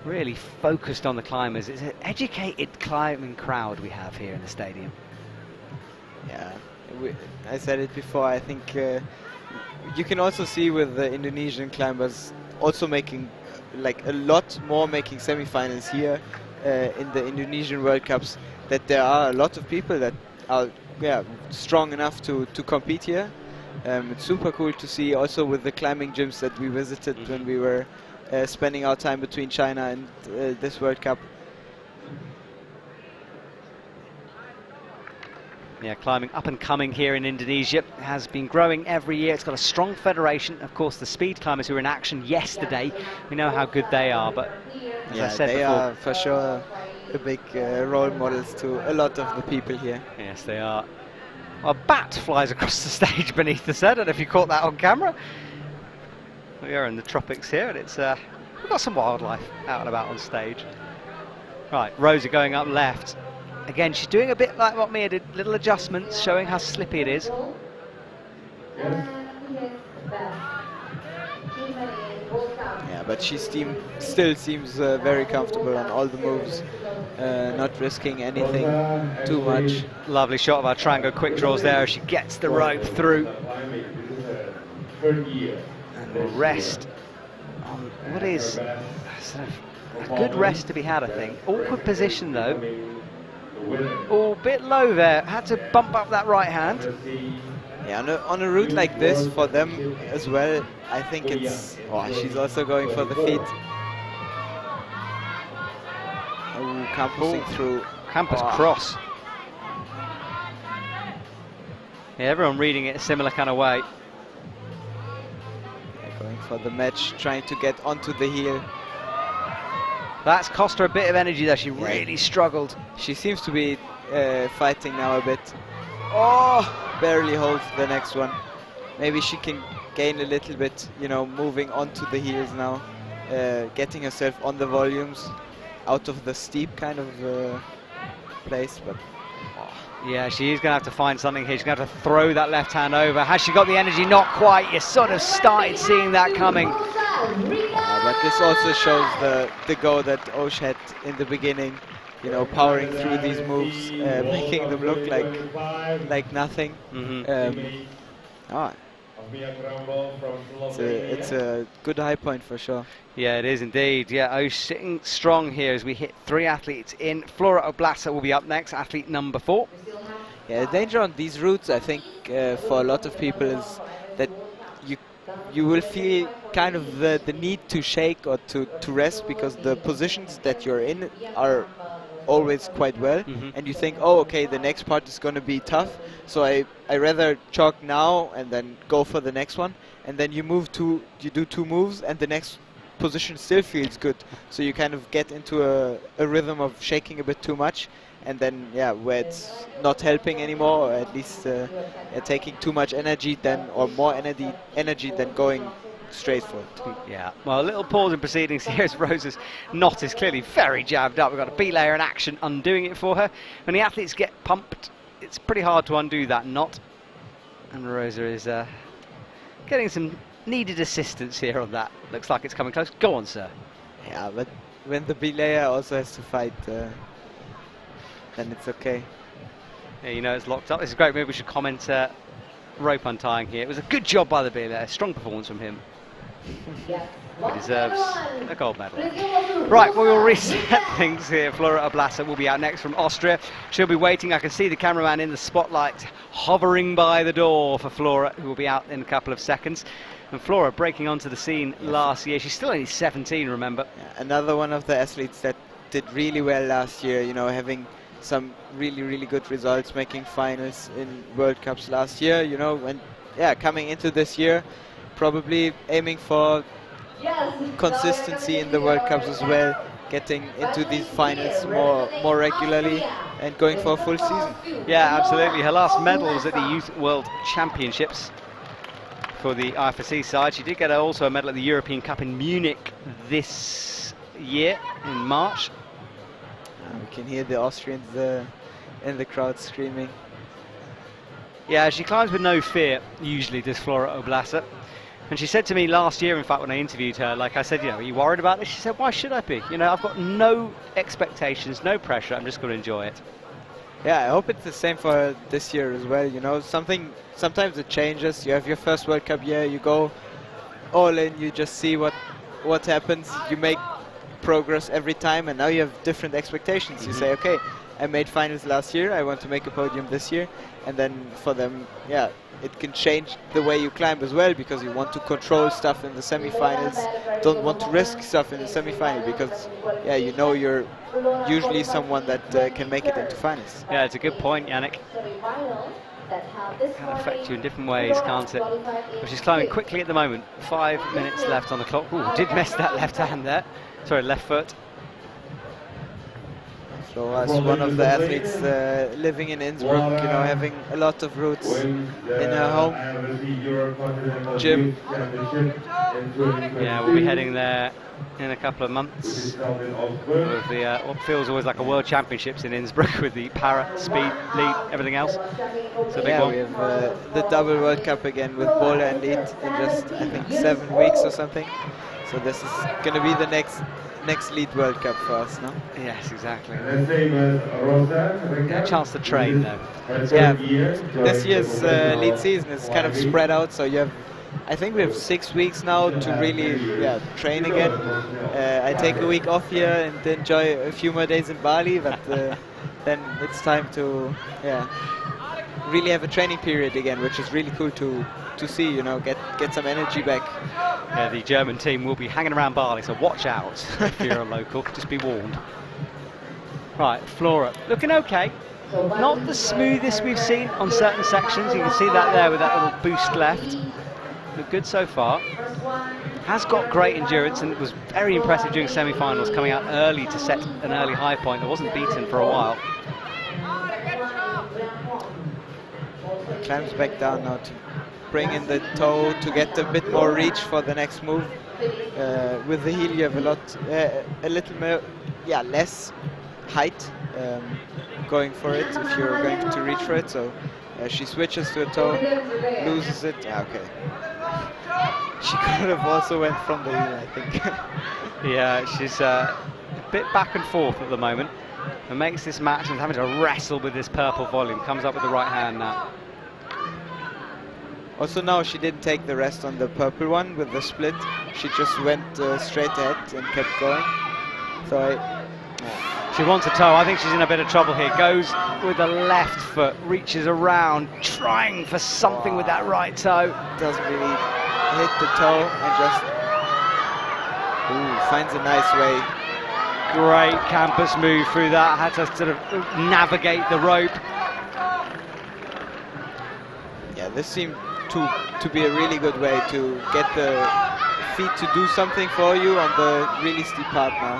really focused on the climbers. It's an educated climbing crowd we have here in the stadium. Yeah, I said it before, I think you can also see with the Indonesian climbers also making like a lot more making semi-finals here in the Indonesian World Cups, that there are a lot of people that are strong enough to compete here. It's super cool to see also with the climbing gyms that we visited when we were spending our time between China and this World Cup. Yeah, climbing up and coming here in Indonesia has been growing every year. It's got a strong federation. Of course, the speed climbers who were in action yesterday, we know how good they are, but as I said they before, are for sure a big role models to a lot of the people here. yes, they are. A bat flies across the stage beneath us. I don't know if you caught that on camera. We are in the tropics here, and it's we've got some wildlife out and about on stage. Right, Rosa going up left. Again, she's doing a bit like what Mia did, little adjustments, showing how slippy it is. Yeah, but she still seems very comfortable on all the moves, not risking anything too much. Lovely shot of our Trango quick draws there. She gets the rope through. And will rest on what is sort of a good rest to be had, I think. Awkward position though. Oh, a bit low there. Had to bump up that right hand. Yeah, on a route like this for them as well, I think it's... Oh, she's also going for the feet. Oh, campusing through. Campus cross. Yeah, everyone reading it a similar kind of way. Yeah, going for the match, trying to get onto the heel. That's cost her a bit of energy there. She really struggled. She seems to be fighting now a bit. Oh! Barely holds the next one. Maybe she can gain a little bit, you know, moving onto the heels now, getting herself on the volumes, out of the steep kind of place. But yeah, she is going to have to find something here. She's going to have to throw that left hand over. Has she got the energy? Not quite. You sort of started seeing that coming. But this also shows the go that Osh had in the beginning. You know, powering through these moves, making them look like nothing. It's a good high point for sure. Yeah, it is indeed. Yeah, Osh sitting strong here as we hit 3 athletes in. Flora Oblasser will be up next, athlete number 4. Yeah, the danger on these routes, I think, for a lot of people is that you will feel kind of the need to shake or to rest because the positions that you're in are always quite well, and you think, oh, okay, the next part is going to be tough, so I rather chalk now and then go for the next one, and then you do 2 moves and the next position still feels good, so you kind of get into a rhythm of shaking a bit too much, and then where it's not helping anymore, or at least taking too much energy or more energy than going straight for it. Yeah, well, a little pause in proceedings here as Rosa's knot is clearly very jabbed up. We've got a B-layer in action undoing it for her. When the athletes get pumped, it's pretty hard to undo that knot. And Rosa is getting some needed assistance here on that. Looks like it's coming close. Go on, sir. Yeah, but when the B-layer also has to fight, then it's okay. Yeah, you know it's locked up. This is a great move. We should comment rope untying here. It was a good job by the B-layer. Strong performance from him. He deserves a gold medal. Right, well, we'll reset things here. Flora Oblasser will be out next from Austria. She'll be waiting. I can see the cameraman in the spotlight hovering by the door for Flora, who will be out in a couple of seconds. And Flora breaking onto the scene last year. She's still only 17, remember. Yeah, another one of the athletes that did really well last year, you know, having some really good results, making finals in World Cups last year, you know, and coming into this year, probably aiming for consistency in the World Cups as well, getting into these finals more regularly and going for a full season. Yeah, absolutely. Her last medal was at the Youth World Championships for the Ifsc side. She did get also a medal at the European Cup in Munich this year in March. We can hear the Austrians in the crowd screaming. Yeah, she climbs with no fear, usually, does Flora Oblasser. And she said to me last year, in fact, when I interviewed her, like I said, you know, are you worried about this? She said, why should I be? You know, I've got no expectations, no pressure. I'm just going to enjoy it. Yeah, I hope it's the same for her this year as well. You know, sometimes it changes. You have your first World Cup year, you go all in, you just see what happens. You make progress every time, and now you have different expectations. You say, okay, I made finals last year, I want to make a podium this year. And then for them, it can change the way you climb as well, because you want to control stuff in the semi-finals, don't want to risk stuff in the semi-final, because you know you're usually someone that can make it into finals. Yeah, it's a good point, Yannick. Can affect you in different ways, can't it? But she's climbing quickly at the moment. 5 minutes left on the clock. Ooh, did miss that left hand there. Sorry, left foot. So as one of the athletes living in Innsbruck, you know, having a lot of roots in her home gym. Yeah, we'll be heading there in a couple of months with the what feels always like a World Championships in Innsbruck with the para, speed, lead, everything else. So we have the double World Cup again with Bola and lead in just, I think, 7 weeks or something. So this is going to be the next lead World Cup for us, no? Yes, exactly. The same as Rosa Rekar. Get a chance to train though. Yeah, this year's lead season is kind of spread out, so you have, I think we have 6 weeks now to really train again. I take a week off here and enjoy a few more days in Bali, but then it's time to really have a training period again, which is really cool to see, you know, get some energy back. Yeah, the German team will be hanging around Bali, so watch out if you're a local, just be warned. Right, Flora, looking okay. Not the smoothest we've seen on certain sections. You can see that there with that little boost left. Look good so far. Has got great endurance and was very impressive during semi-finals, coming out early to set an early high point. It wasn't beaten for a while. Climbs back down now to bring in the toe to get a bit more reach for the next move. With the heel, you have a little more, less height going for it if you're going to reach for it. So she switches to a toe, loses it. Okay. She could have also went from the heel, I think. Yeah, she's a bit back and forth at the moment and makes this match and having to wrestle with this purple volume. Comes up with the right hand now. Also now she didn't take the rest on the purple one with the split. She just went straight ahead and kept going. So she wants a toe. I think she's in a bit of trouble here. Goes with the left foot, reaches around, trying for something with that right toe. Doesn't really hit the toe and just finds a nice way. Great campus move through that. Had to sort of navigate the rope. Yeah, this seemed to be a really good way to get the feet to do something for you on the really steep part now.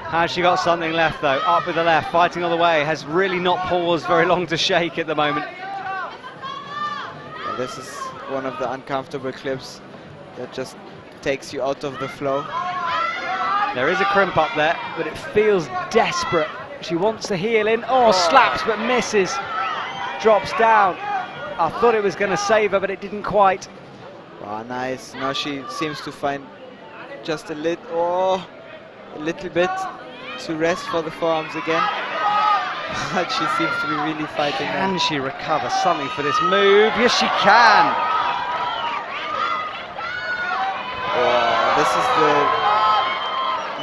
Has she got something left though? Up with the left, fighting all the way. Has really not paused very long to shake at the moment. Yeah, this is one of the uncomfortable clips that just takes you out of the flow. There is a crimp up there, but it feels desperate. She wants to heel in. Oh, slaps but misses. Drops down. I thought it was going to save her, but it didn't quite. Oh, nice. Now she seems to find just a little bit to rest for the forearms again. But she seems to be really fighting. Can she recover something for this move? Yes, she can. Oh, this is the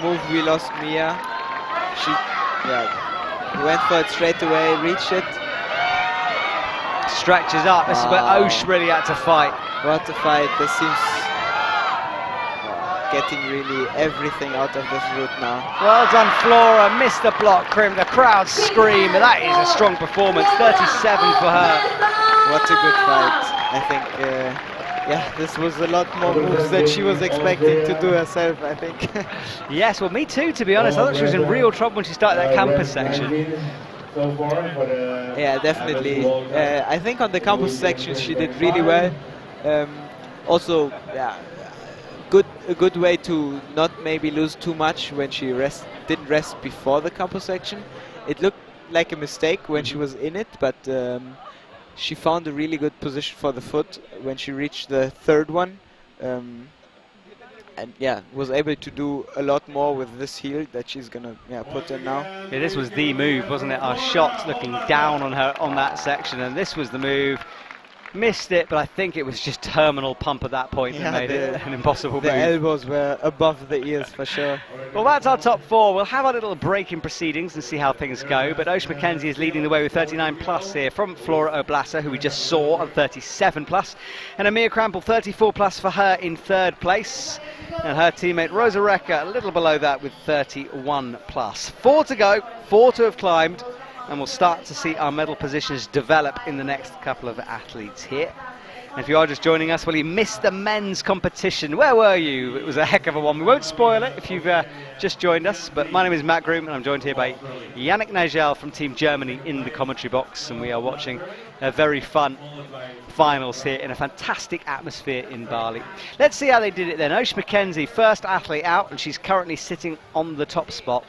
move we lost Mia. She went for it straight away, reached it. Stretches up. This is where Osh really had to fight. What a fight. This seems getting really everything out of this route now. Well done, Flora. Missed the block, crimp. The crowd scream. That is a strong performance. 37 for her. What a good fight. I think, this was a lot more moves than she was expecting to do herself, I think. Yes, well, me too, to be honest. I thought she was in real trouble when she started that campus section. Yeah, definitely. I think on the campus section she did really well. Also, a good way to not maybe lose too much when she didn't rest before the campus section. It looked like a mistake when she was in it, but she found a really good position for the foot when she reached the third one. And was able to do a lot more with this heel that she's gonna put in now. Yeah, this was the move, wasn't it? Our shot looking down on her on that section, and this was the move. Missed it, but I think it was just terminal pump at that point that made it an impossible move. The elbows were above the ears for sure. Well, that's our top four. We'll have a little break in proceedings and see how things go. But Oceania McKenzie is leading the way with 39 plus here from Flora Oblasser, who we just saw on 37 plus, and Amir Krampel 34 plus for her in third place. And her teammate Rosa Rekar a little below that with 31 plus. 4 to go, 4 to have climbed. And we'll start to see our medal positions develop in the next couple of athletes here. And if you are just joining us, well, you missed the men's competition. Where were you? It was a heck of a one. We won't spoil it if you've just joined us, but my name is Matt Groom, and I'm joined here by Yannick Flohé from Team Germany in the commentary box, and we are watching a very fun finals here in a fantastic atmosphere in Bali. Let's see how they did it then. Oceania McKenzie, first athlete out, and she's currently sitting on the top spot.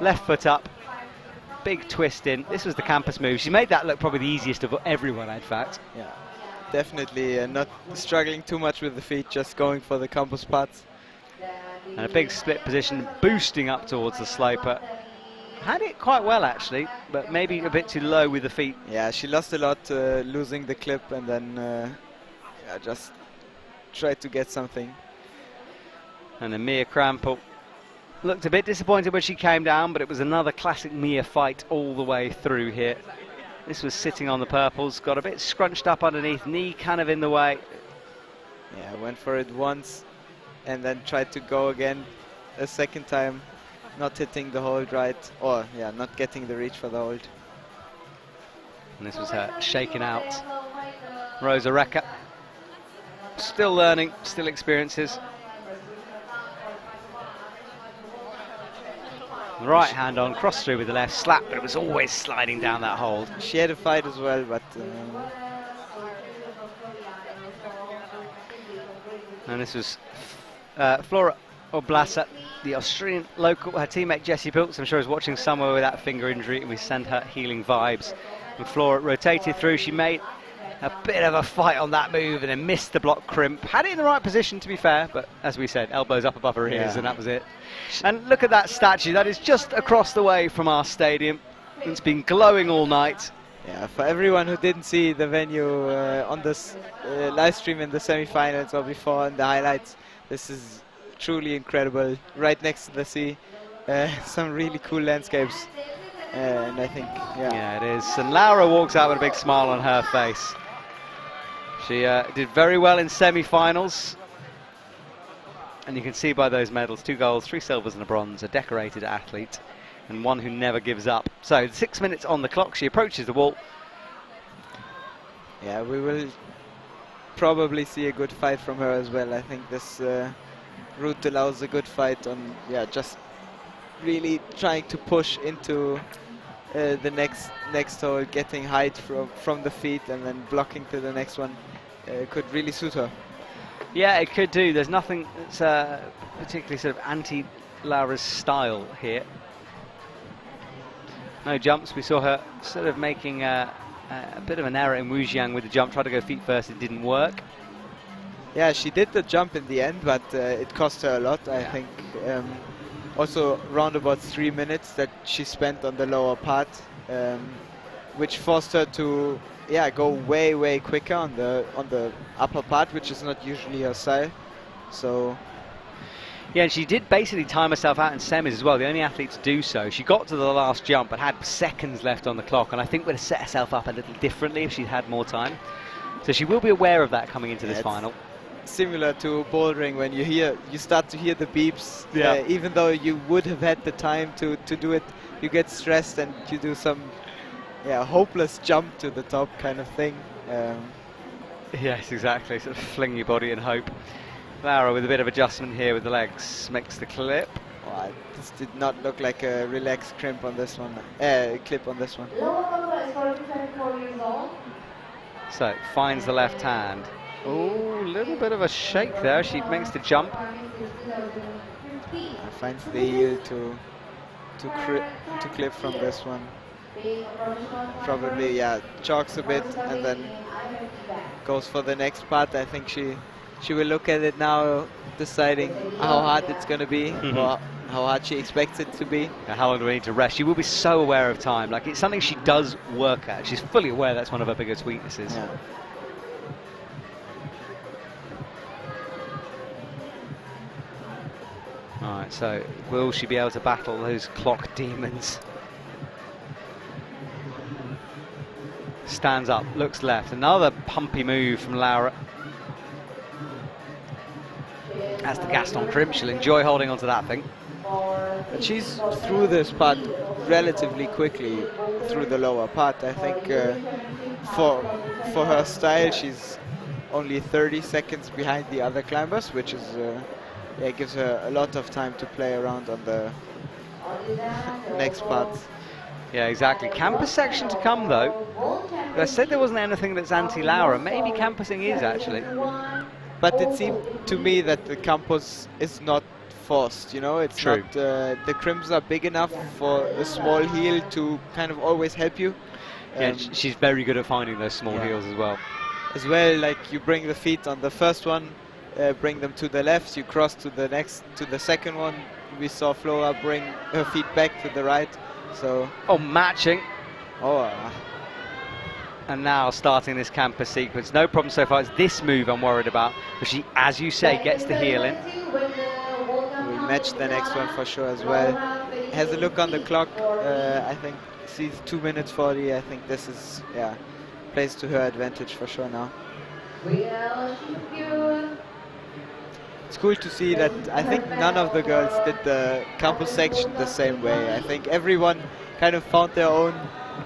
Left foot up. Big twist in. This was the campus move. She made that look probably the easiest of everyone, in fact. Yeah, definitely not struggling too much with the feet, just going for the campus parts. And a big split position, boosting up towards the sloper. Had it quite well actually, but maybe a bit too low with the feet. Yeah, she lost a lot losing the clip, and then yeah, just tried to get something. And then Mia Krampel looked a bit disappointed when she came down, but it was another classic Mia fight all the way through here. This was sitting on the purples, got a bit scrunched up underneath, knee kind of in the way. Yeah, went for it once and then tried to go again a second time, not hitting the hold right, or yeah, not getting the reach for the hold. And this was her shaking out. Rosa Rekar, still learning, still experiences. Right hand on, cross through with the left, slap, but it was always sliding down that hold. She had a fight as well, but... and this was Flora Oblasser, the Australian local. Her teammate Jessie Pilks, I'm sure, is watching somewhere with that finger injury, and we send her healing vibes. And Flora rotated through, she made a bit of a fight on that move and then missed the block crimp. Had it in the right position, to be fair, but as we said, elbows up above her ears, and that was it. And look at that statue, that is just across the way from our stadium. It's been glowing all night. Yeah, for everyone who didn't see the venue on this live stream in the semi-finals or before in the highlights, this is truly incredible. Right next to the sea, some really cool landscapes, and I think, yeah, it is. And Laura walks out with a big smile on her face. She did very well in semi-finals, and you can see by those medals, 2 golds, 3 silvers and a bronze, a decorated athlete, and one who never gives up. So 6 minutes on the clock, she approaches the wall. Yeah, we will probably see a good fight from her as well. I think this route allows a good fight on, just really trying to push into the next hole, getting height from the feet and then blocking to the next one. Could really suit her. Yeah, it could do. There's nothing that's particularly sort of anti-Laura's style here. No jumps. We saw her sort of making a bit of an error in Wujiang with the jump. Tried to go feet first, it didn't work. Yeah, she did the jump in the end, but it cost her a lot, I think. Also, around about 3 minutes that she spent on the lower part, which forced her to go way quicker on the upper part, which is not usually her style. So yeah, and she did basically time herself out in semis as well, the only athlete to do so. She got to the last jump but had seconds left on the clock, and I think would have set herself up a little differently if she'd had more time. So she will be aware of that coming into this final. Similar to bouldering, when you start to hear the beeps, even though you would have had the time to do it, you get stressed and you do some hopeless jump to the top kind of thing. Yes, exactly, sort of fling your body and hope. Laura with a bit of adjustment here with the legs, makes the clip. Well, this did not look like a relaxed crimp on this one, clip on this one. So, finds the left hand. Oh, a little bit of a shake there. She makes the jump. Finds the heel to clip from this one. Probably, chalks a bit and then goes for the next part. I think she will look at it now, deciding how hard it's going to be, or how hard she expects it to be. How long do we need to rest? She will be so aware of time. Like, it's something she does work at. She's fully aware that's one of her biggest weaknesses. Yeah. Alright, so will she be able to battle those clock demons? Stands up, looks left. Another pumpy move from Laura. As the Gaston crimp, she'll enjoy holding onto that thing. But she's through this part relatively quickly, through the lower part. I think for her style, she's only 30 seconds behind the other climbers, which is gives her a lot of time to play around on the next part. Yeah, exactly. Campus section to come, though. I said there wasn't anything that's anti-Laura. Maybe campusing is, actually. But it seemed to me that the campus is not forced, you know? It's true. Not, the crimps are big enough for a small heel to kind of always help you. Yeah, she's very good at finding those small heels as well. As well, like, you bring the feet on the first one, bring them to the left, you cross to the second one. We saw Flora bring her feet back to the right. So Oh, matching. oh, And now starting this campus sequence. No problem so far. It's this move I'm worried about. But she, as you say, gets the heel in. we'll match the next one for sure as well. Has a look on the clock. I think sees 2 minutes 40. I think this is, yeah, plays to her advantage for sure now. It's cool to see that I think none of the girls did the campus section the same way. I think everyone kind of found their own,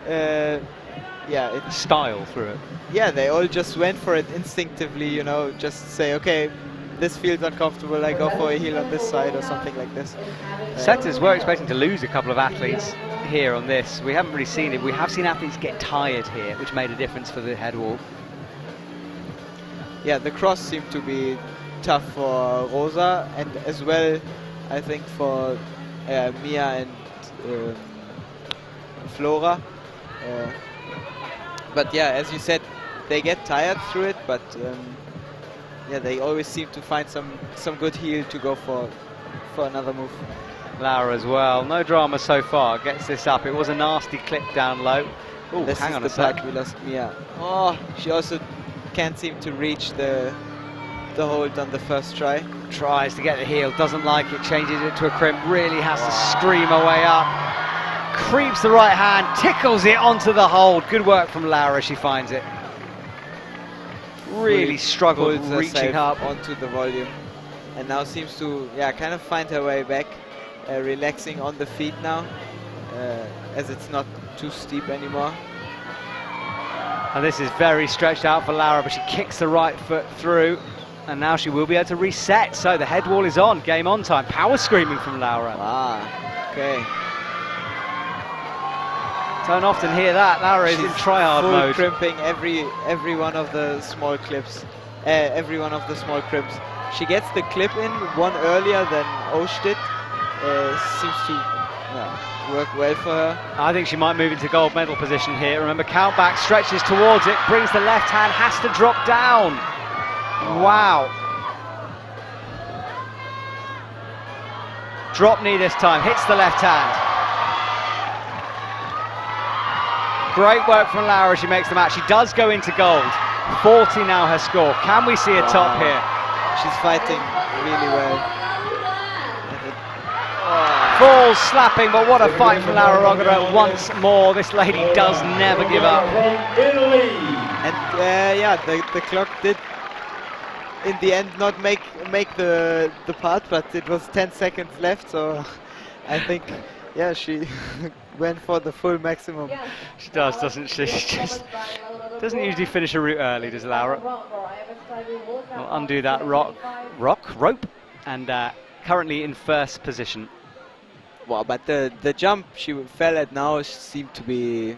yeah, it's Style through it. yeah, they all just went for it instinctively, you know, just say, okay, this feels uncomfortable, I go for a heel on this side or something like this. Setters were expecting to lose a couple of athletes here on this. We haven't really seen it. We have seen athletes get tired here, which made a difference for the head wall. Yeah, the cross seemed to be tough for Rosa, and as well, I think for Mia and Flora. But yeah, as you said, they get tired through it, but yeah, they always seem to find some good heel to go for another move. Laura as well. No drama so far. Gets this up. It was a nasty clip down low. Oh, This hang is on the a sec. part we lost Mia. Oh, she also can't seem to reach the hold on the first try. Tries to get the heel, doesn't like it, changes it to a crimp, really has to scream her way up. Creeps the right hand, tickles it onto the hold. Good work from Laura, she finds it. Really struggled Pulls reaching herself up. onto the volume, and now seems to, yeah, kind of find her way back, relaxing on the feet now, as it's not too steep anymore. And this is very stretched out for Laura, but she kicks the right foot through, and now she will be able to reset. So the head wall is on, game on time. Power screaming from Laura. Ah, okay. Don't often hear that. Laura is in try-hard full mode. crimping every one of the small clips, every one of the small crimps. She gets the clip in one earlier than Osh did. Seems to work well for her. I think she might move into gold medal position here. Remember, count back, stretches towards it, brings the left hand, has to drop down. Wow. Drop knee this time, hits the left hand. Great work from Laura, she makes the match. She does go into gold. 40 now her score. Can we see a top here? She's fighting really well. Falls slapping, but what a fight from Laura Rogada once more. This lady does never give up. And yeah, the clock did in the end not make the part, but it was 10 seconds left, so I think, yeah, she went for the full maximum. She does, doesn't she? She just doesn't usually finish a route early, does Laura? We'll undo that rope, and currently in first position. Wow, but the jump she fell at now seemed to be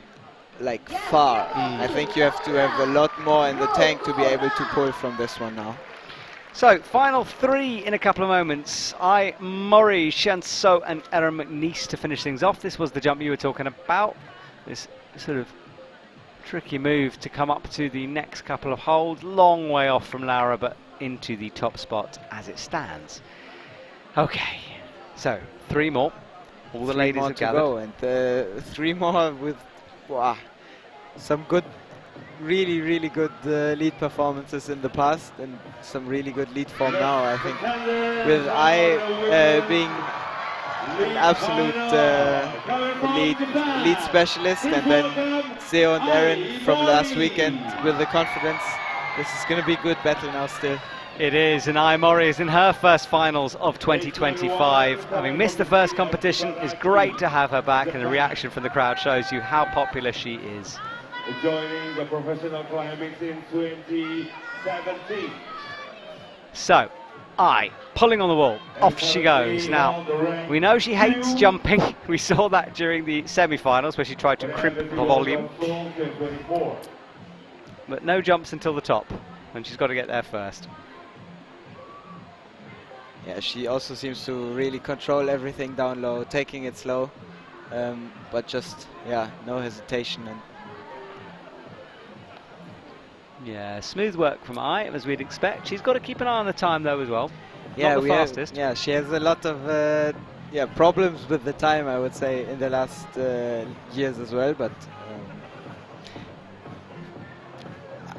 like far. I think you have to have a lot more in the tank to be able to pull from this one now. So, final three in a couple of moments. Murray, Shion Seo and Erin McNeice to finish things off. This was the jump you were talking about. This sort of tricky move to come up to the next couple of holds. Long way off from Laura, but into the top spot as it stands. Okay, so 3 more. All the ladies have gathered. Go, and 3 more with some good, really good lead performances in the past, and some really good lead form now. I think with being an absolute lead specialist, and then Seo and Erin from last weekend with the confidence. This is going to be a good battle now still. It is, and Mori is in her first finals of 2025. Having missed the first competition, it's great to have her back, and the reaction from the crowd shows you how popular she is. Joining the professional climbing in 2017. So, pulling on the wall, off she goes. Now, we know she hates jumping. We saw that during the semi-finals where she tried to crimp the volume. But no jumps until the top, and she's got to get there first. Yeah, she also seems to really control everything down low, taking it slow, but just, yeah, no hesitation. And Yeah, smooth work from Ai, as we'd expect. She's got to keep an eye on the time though as well. Yeah, Not the fastest. yeah, she has a lot of problems with the time, I would say, in the last years as well. But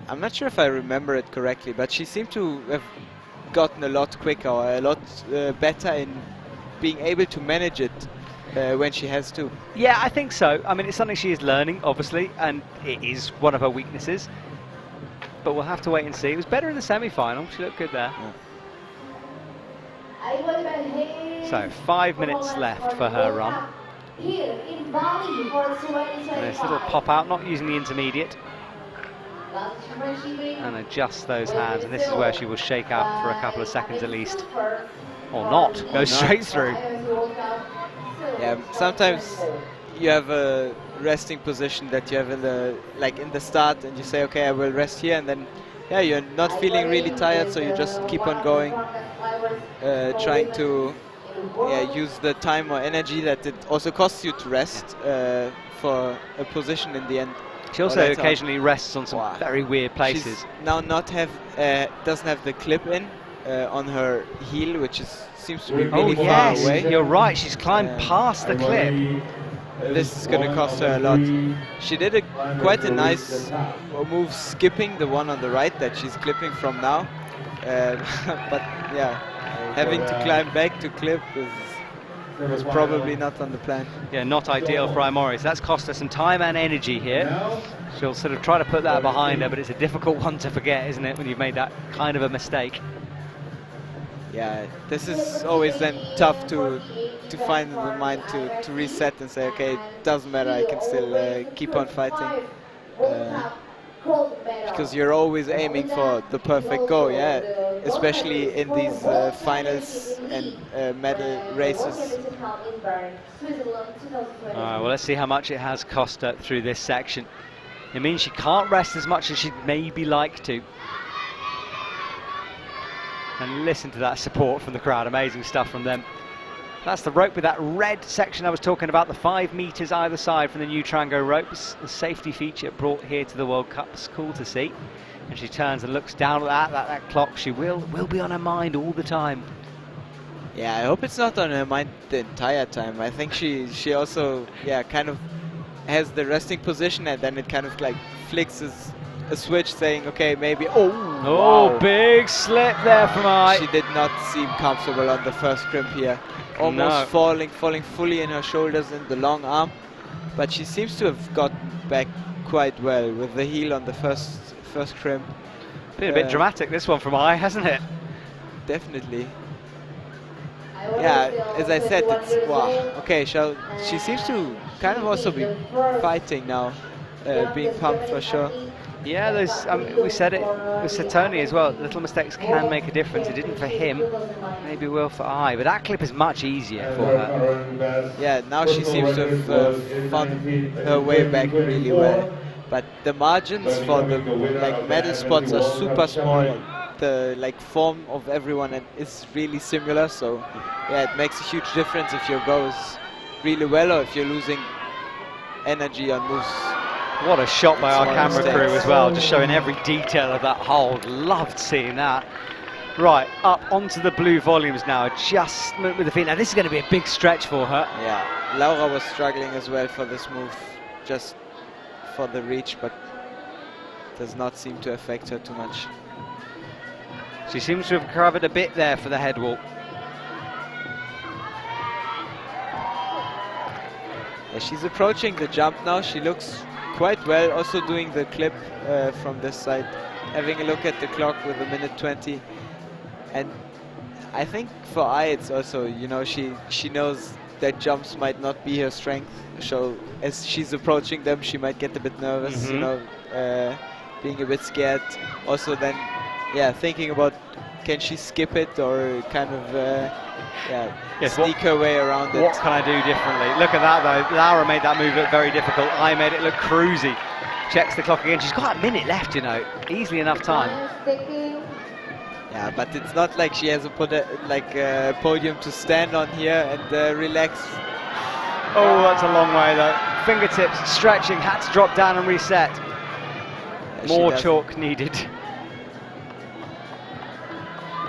I'm not sure if I remember it correctly, but she seemed to have gotten a lot quicker, or a lot better in being able to manage it when she has to. Yeah, I think so. I mean, it's something she is learning, obviously, and it is one of her weaknesses. But we'll have to wait and see. It was better in the semi-final. She looked good there. Yeah. So 5 minutes left for her run. Here in Bali for And this little pop out, not using the intermediate. And adjust those hands. And this is where she will shake out for a couple of seconds at least. Or not. Go straight through. Yeah, sometimes you have a resting position that you have in the start, and you say, okay, I will rest here, and then yeah, you're not feeling really tired, so you just keep on going, trying to use the time or energy that it also costs you to rest for a position in the end. She also occasionally rests on some very weird places. She's now doesn't have the clip in on her heel, which seems to be really far away. You're right, she's climbed past the clip. This is going to cost her a lot. She did quite a nice move skipping the one on the right that she's clipping from now. But yeah, having to climb back to clip was probably not on the plan. Yeah, not ideal for Aimori. So that's cost her some time and energy here. She'll sort of try to put that behind her, but it's a difficult one to forget, isn't it, when you've made that kind of a mistake. Yeah, this is always then tough to find in the mind to reset and say, okay, it doesn't matter, I can still keep on fighting. Because you're always aiming for the perfect go, yeah, especially in these finals and medal races. Alright, well, let's see how much it has cost her through this section. It means she can't rest as much as she'd maybe like to. And listen to that support from the crowd, amazing stuff from them. That's the rope with that red section I was talking about, the 5 meters either side from the new Trango ropes. The safety feature brought here to the World Cup. It's cool to see. And she turns and looks down at that clock. She will be on her mind all the time. Yeah, I hope it's not on her mind the entire time. I think she also, kind of has the resting position, and then it kind of like flicks a switch saying, okay, maybe, wow. Big slip there from Ai. She did not seem comfortable on the first crimp here. Almost falling fully in her shoulders and the long arm. But she seems to have gotten back quite well with the heel on the first crimp. Been a bit dramatic, this one from Ai, hasn't it? Definitely. Yeah, as I said, it's wow. Okay, she seems to kind of also be fighting now, being pumped for sure. Yeah, we said it with Satone as well. Little mistakes can make a difference. It didn't for him, maybe will for Ai, but that clip is much easier for her. Yeah, now she seems to have found her way back really well. But the margins for the medal spots are super small. The form of everyone is really similar, so yeah, it makes a huge difference if your goes really well or if you're losing energy on moves. What a shot by our camera crew as well, just showing every detail of that hold. Loved seeing that. Right, up onto the blue volumes now, adjustment with the feet. Now this is going to be a big stretch for her. Yeah, Laura was struggling as well for this move, just for the reach, but does not seem to affect her too much. She seems to have covered a bit there for the head wall. Yeah, she's approaching the jump now. She looks quite well, also doing the clip from this side. Having a look at the clock with 1:20. And I think for Ai it's also, she knows that jumps might not be her strength. So as she's approaching them, she might get a bit nervous, being a bit scared. Also then, thinking about can she skip it or kind of sneak her way around it. What can I do differently? Look at that though. Laura made that move look very difficult. Ai made it look cruisy. Checks the clock again. She's got a minute left, easily enough time. Yeah, but it's not like she has a podium to stand on here and relax. Oh, that's a long way though. Fingertips stretching, had to drop down and reset. More doesn't. chalk needed.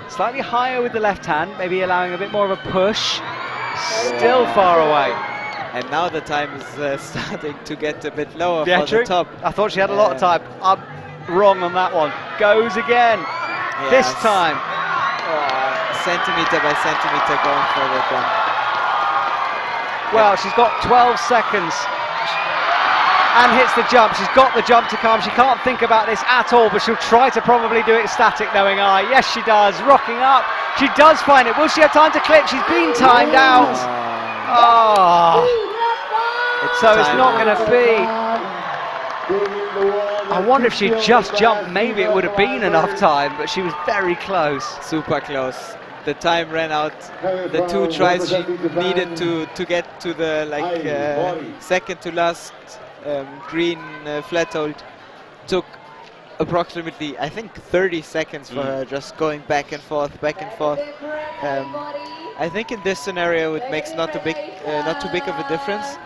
Slightly higher with the left hand, maybe allowing a bit more of a push. Still far away. And now the time is starting to get a bit lower Yeah, for true. the top. I thought she had a lot of time. I'm wrong on that one. Goes again. This Yes. time. Centimeter by centimeter going forward then. Well, she's got 12 seconds and hits the jump. She's got the jump to come. She can't think about this at all, but she'll try to probably do it static, knowing eye. Yes, she does. Rocking up. She does find it. Will she have time to clip? She's been timed out. Oh. So it's not going to be. I wonder if she just jumped, maybe it would have been enough time, but she was very close. Super close. The time ran out. The 2 tries she needed to get to the second to last green flat hold took approximately, I think, 30 seconds for her, just going back and forth, back and forth. I think in this scenario it makes not too big of a difference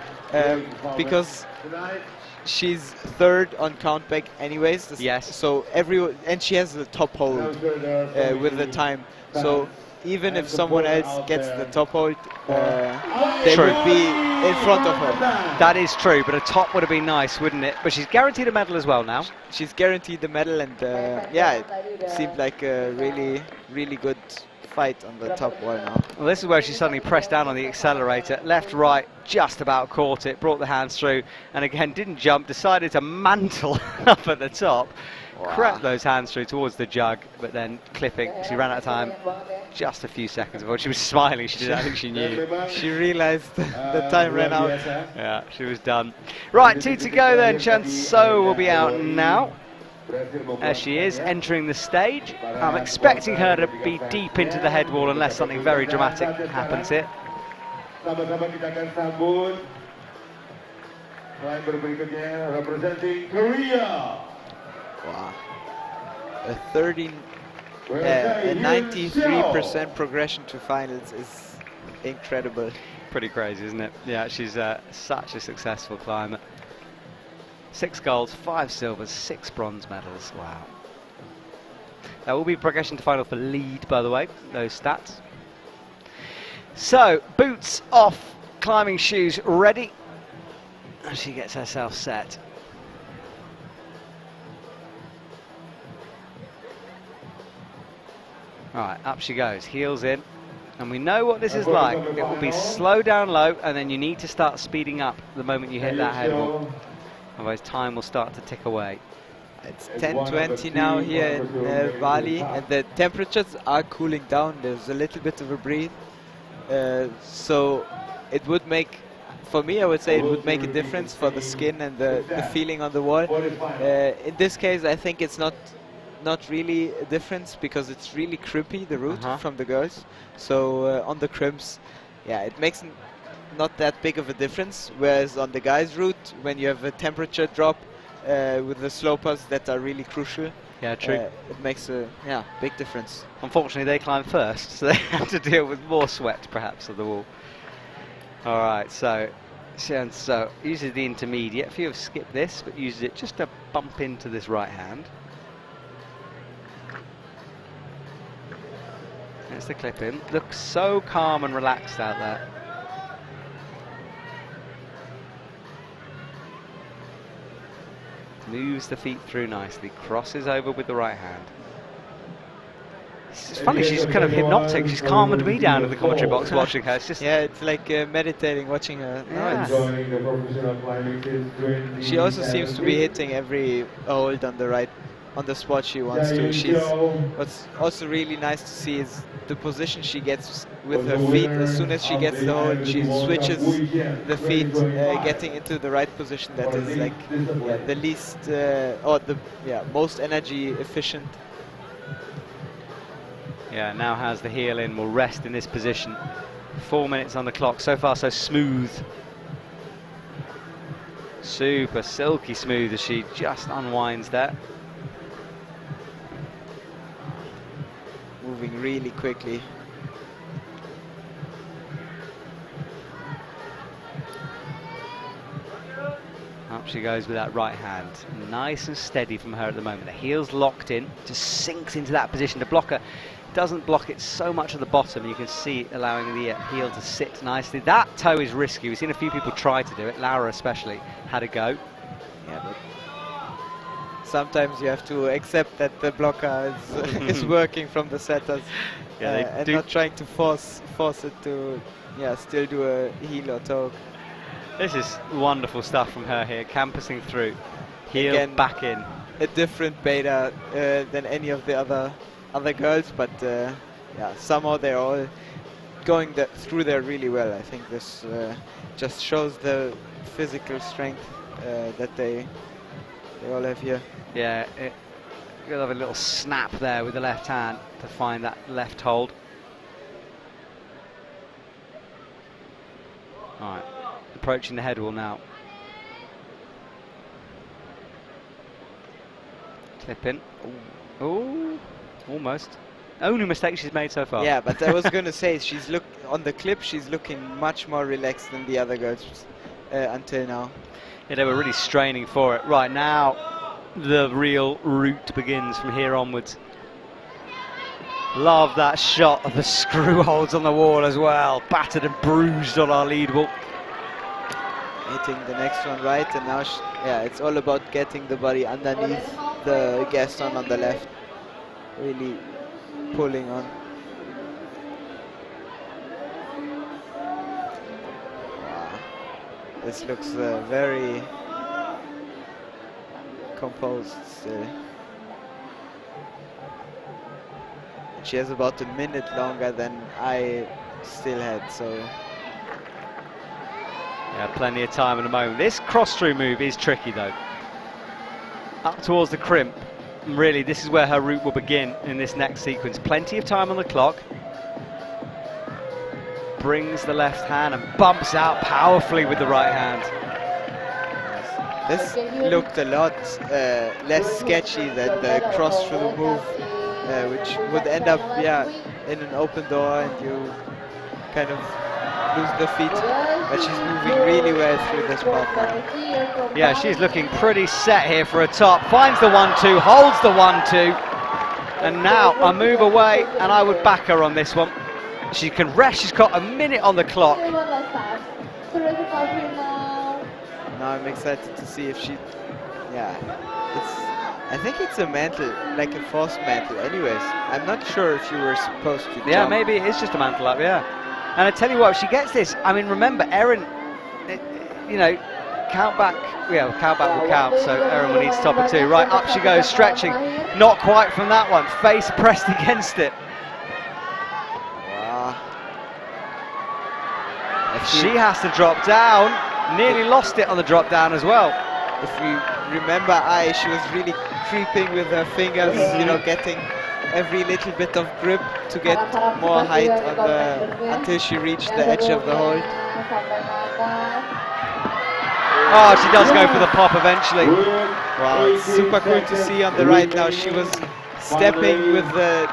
because she's third on countback anyways. Yes. So and she has the top hold with the time. So even if someone else gets the top hold, they True. would be in front of her. That is true, but a top would have been nice, wouldn't it? But she's guaranteed a medal as well now. She's guaranteed the medal, and yeah, it seemed like a really, really good fight on the top wall now. Well, this is where she suddenly pressed down on the accelerator. Left, right, just about caught it, brought the hands through, and again didn't jump, decided to mantle up at the top. Wow. Crept those hands through towards the jug, but then clipping. She ran out of time just a few seconds before. She was smiling, she did, I think she knew. She realized the time ran out. Yeah, she was done. Right, 2 to go then. Chaehyun Seo will be out now, as she is entering the stage. I'm expecting her to be deep into the head wall unless something very dramatic happens here. Sama-sama kita akan sambut climber berikutnya, representing Korea. Wow. A 93% progression to finals is incredible. Pretty crazy, isn't it? Yeah, she's such a successful climber. 6 golds, 5 silvers, 6 bronze medals. Wow. That will be progression to final for lead, by the way, those stats. So, boots off, climbing shoes ready. And she gets herself set. Right, up she goes, heels in. And we know what this is like. It will be slow down low, and then you need to start speeding up the moment you hit that head wall. Otherwise time will start to tick away. It's 10:20 now here in Bali, and the temperatures are cooling down. There's a little bit of a breeze. So it would make, for me, I would say it would make a difference for the skin and the feeling on the wall. In this case, I think it's not really a difference because it's really crimpy, the route from the girls. So on the crimps, yeah, it makes not that big of a difference. Whereas on the guys' route, when you have a temperature drop with the slopers that are really crucial, Yeah, true. it makes a big difference. Unfortunately, they climb first, so they have to deal with more sweat, perhaps, on the wall. All right, so Shion Seo uses the intermediate. A few have skipped this, but uses it just to bump into this right hand. There's the clip in. Looks so calm and relaxed out there. Moves the feet through nicely, crosses over with the right hand. It's funny, she's kind of hypnotic. She's calmed me down in the commentary box watching her. It's just, Yeah, it's like meditating, watching her. Yeah. Joining the professional climbing since 20 She also seems to be hitting every hold on the right, on the spot she wants to. What's also really nice to see is the position she gets with her feet. As soon as she gets the hold, she switches the feet, getting into the right position. That is like the least or the most energy efficient. yeah, now has the heel in, will rest in this position. 4 minutes on the clock. So far, so smooth. Super silky smooth as she just unwinds there. Moving really quickly. Up she goes with that right hand. Nice and steady from her at the moment. The heel's locked in, just sinks into that position. The blocker doesn't block it so much at the bottom. You can see it allowing the heel to sit nicely. That toe is risky. We've seen a few people try to do it. Laura especially had a go. Yeah, but sometimes you have to accept that the blocker is working from the setters, and not trying to force it to still do a heel or toe. This is wonderful stuff from her here, campusing through, heel Again, back in. A different beta than any of the other girls, but somehow they're all going through there really well. I think this just shows the physical strength that they all have here. Yeah, you'll have a little snap there with the left hand to find that left hold. All right, approaching the head wall now. Clip in. Ooh, almost. Only mistake she's made so far. Yeah, but I was going to say, on the clip, she's looking much more relaxed than the other girls until now. Yeah, they were really straining for it. Right now, the real route begins from here onwards. Love that shot of the screw holes on the wall as well. Battered and bruised on our lead wall. Hitting the next one right, and now it's all about getting the body underneath the Gaston on the left. Really pulling on. Wow. This looks very composed still. And she has about a minute longer than I still had, so. Yeah, plenty of time at the moment. This cross-through move is tricky though. Up towards the crimp. And really, this is where her route will begin in this next sequence. Plenty of time on the clock. Brings the left hand and bumps out powerfully with the right hand. This looked a lot less sketchy than the cross-through move, which would end up, in an open door and you kind of lose the feet. But she's moving really well through this part now. Yeah, she's looking pretty set here for a top. Finds the 1-2, holds the 1-2. And now a move away, and I would back her on this one. She can rest, she's got a minute on the clock. Now I'm excited to see if she, I think it's a mantle, like a forced mantle anyways. I'm not sure if you were supposed to Yeah, jump. maybe it is just a mantle up, yeah. And I tell you what, if she gets this, I mean, remember, Erin, count back, count back will count, so Erin will need to stop it too. Right, up she goes, stretching, not quite from that one, face pressed against it. Wow. She has to drop down, nearly lost it on the drop down as well. If we remember, she was really creeping with her fingers, getting every little bit of grip to get more height on until she reached the edge of the hold. Oh, she does go for the pop eventually. Wow, it's super cool to see on the right now. She was stepping with the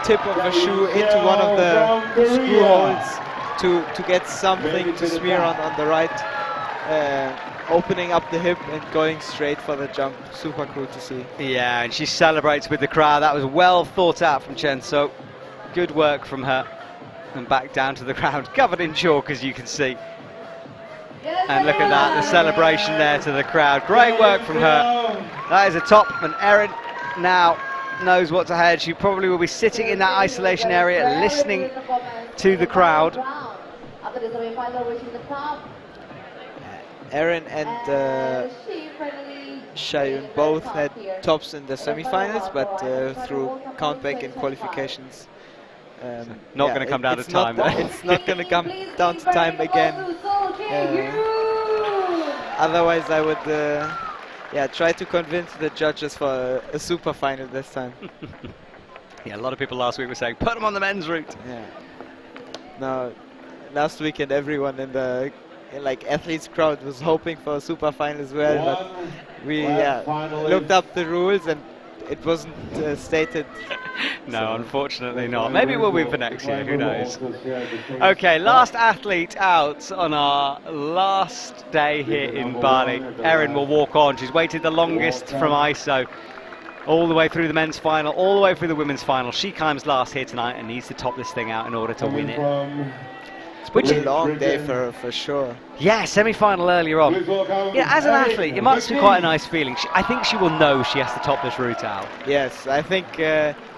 tip of her shoe into one of the screw holes to get something to smear on the right. Opening up the hip and going straight for the jump. Super cool to see. Yeah, and she celebrates with the crowd. That was well thought out from Chaehyun Seo. Good work from her. And back down to the crowd, covered in chalk, as you can see. And look at that, the celebration there to the crowd. Great work from her. That is a top, and Erin now knows what's ahead. She probably will be sitting in that isolation area, listening to the crowd. Erin and Chaehyun both had tops in the semi-finals, but through countback and qualifications. Not going to come down to time. It's not going to come down to time again. Otherwise, I would try to convince the judges for a super final this time. Yeah, a lot of people last week were saying, put them on the men's route. Yeah. No, last weekend everyone in the athletes crowd was hoping for a super final as well, but we looked up the rules and it wasn't stated. No, unfortunately not. Maybe it will be for next year, who knows. Okay, last athlete out on our last day here in Bali. Erin will walk on. She's waited the longest from ISO, all the way through the men's final, all the way through the women's final. She climbs last here tonight and needs to top this thing out in order to win it. Which is a long day for sure. Yeah, semi-final earlier on. Yeah, as an athlete, it must be quite a nice feeling. I think she will know she has to top this route out. Yes, I think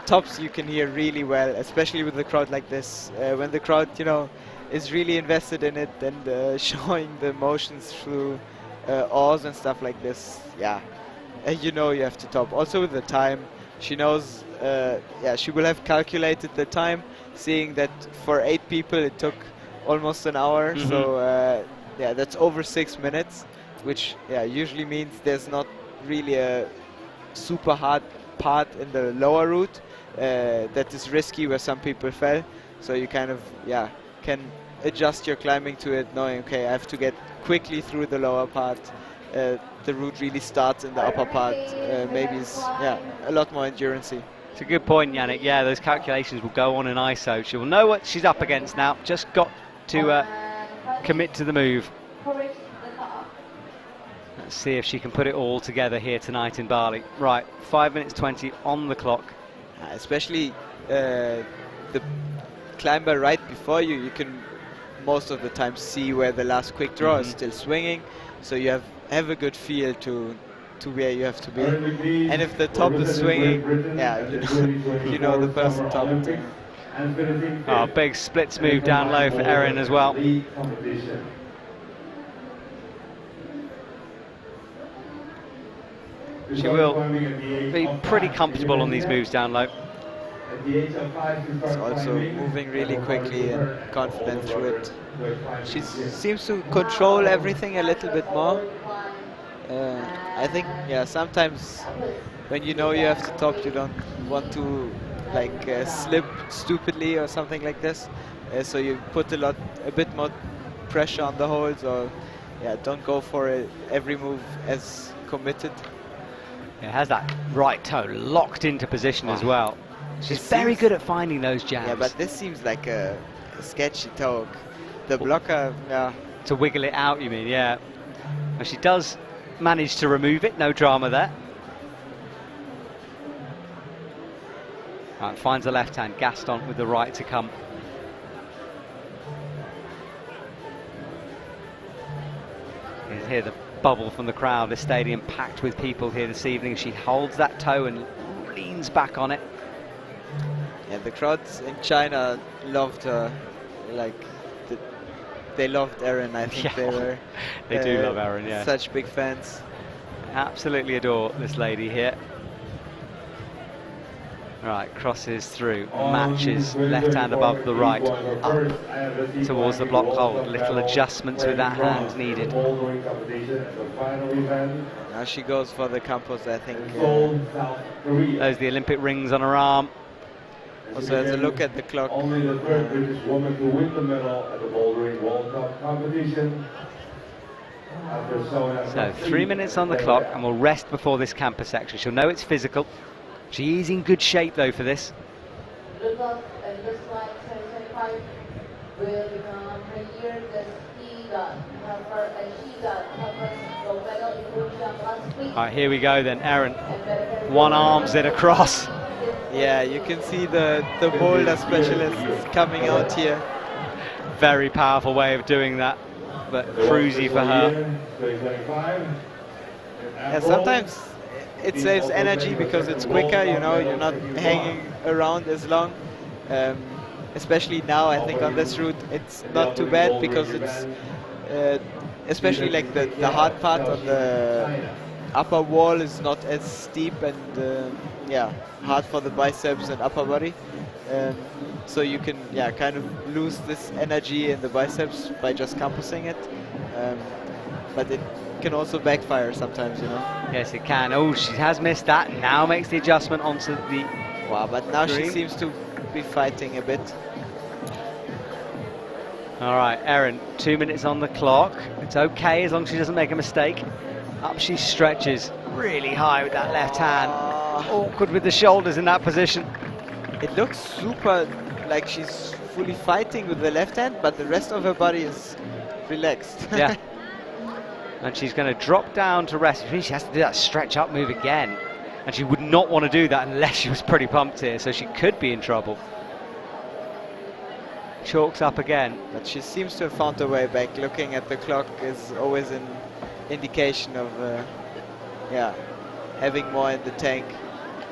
tops you can hear really well, especially with the crowd like this. When the crowd, you know, is really invested in it and showing the emotions through oars and stuff like this. Yeah, you know you have to top. Also with the time, she knows. Yeah, she will have calculated the time, seeing that for 8 people it took almost an hour. So yeah, that's over 6 minutes, which usually means there's not really a super hard part in the lower route that is risky where some people fell. So you kind of can adjust your climbing to it, knowing okay, I have to get quickly through the lower part. The route really starts in the upper part. Maybe is a lot more endurance-y. It's a good point, Yannick. Yeah, those calculations will go on in ISO. She will know what she's up against now. Just got to commit to the move. Let's see if she can put it all together here tonight in Bali. Right, 5 minutes 20 on the clock. Especially the climber right before you, you can most of the time see where the last quick draw is still swinging, so you have a good feel to where you have to be. And if the top is swinging, you know the person top. Oh, big splits move down low for Erin as well. She will be pretty comfortable on these moves down low. It's also moving really quickly and confident through it. She seems to control everything a little bit more. I think, sometimes when you know you have to top, you don't want to slip stupidly or something like this. So you put a bit more pressure on the holds, or don't go for it every move as committed. It has that right toe locked into position as well. She's very good at finding those jams. Yeah, but this seems like a sketchy toe. The blocker, To wiggle it out, you mean? Yeah. Well, she does manage to remove it, no drama there. Right, finds the left hand, Gaston with the right to come. You can hear the bubble from the crowd, the stadium packed with people here this evening. She holds that toe and leans back on it. Yeah, the crowds in China loved her, they loved Erin. I think they were. They do love Erin, yeah. Such big fans. Absolutely adore this lady here. Right, crosses through, matches left hand above the right, up towards the block hold. Little adjustments with that hand needed. Now she goes for the campos, I think. Those are the Olympic rings on her arm. Also has a look at the clock. Only the third British woman to win the medal at the bouldering World Cup competition. So 3 minutes on the clock, and we'll rest before this camper section. She'll know it's physical. She is in good shape though for this. Alright, here we go then, Erin. One arms it across. Yeah, you can see the boulder specialist coming out here. Very powerful way of doing that, but cruisy for her. Yeah, sometimes it saves energy because it's quicker, you know, you're not hanging around as long. Especially now, I think on this route it's not too bad because it's especially like the hard part of the upper wall is not as steep and hard for the biceps and upper body. So you can kind of lose this energy in the biceps by just campusing it. But it can also backfire sometimes, you know. Yes, it can. Oh, she has missed that. Now makes the adjustment onto the... Wow, but now green. She seems to be fighting a bit. All right, Erin, 2 minutes on the clock. It's okay as long as she doesn't make a mistake. Up she stretches really high with that left hand. Awkward with the shoulders in that position. It looks super like she's fully fighting with the left hand, but the rest of her body is relaxed. Yeah. And she's going to drop down to rest. She has to do that stretch up move again. And she would not want to do that unless she was pretty pumped here, so she could be in trouble. Chalks up again. But she seems to have found her way back. Looking at the clock is always an indication of yeah, having more in the tank,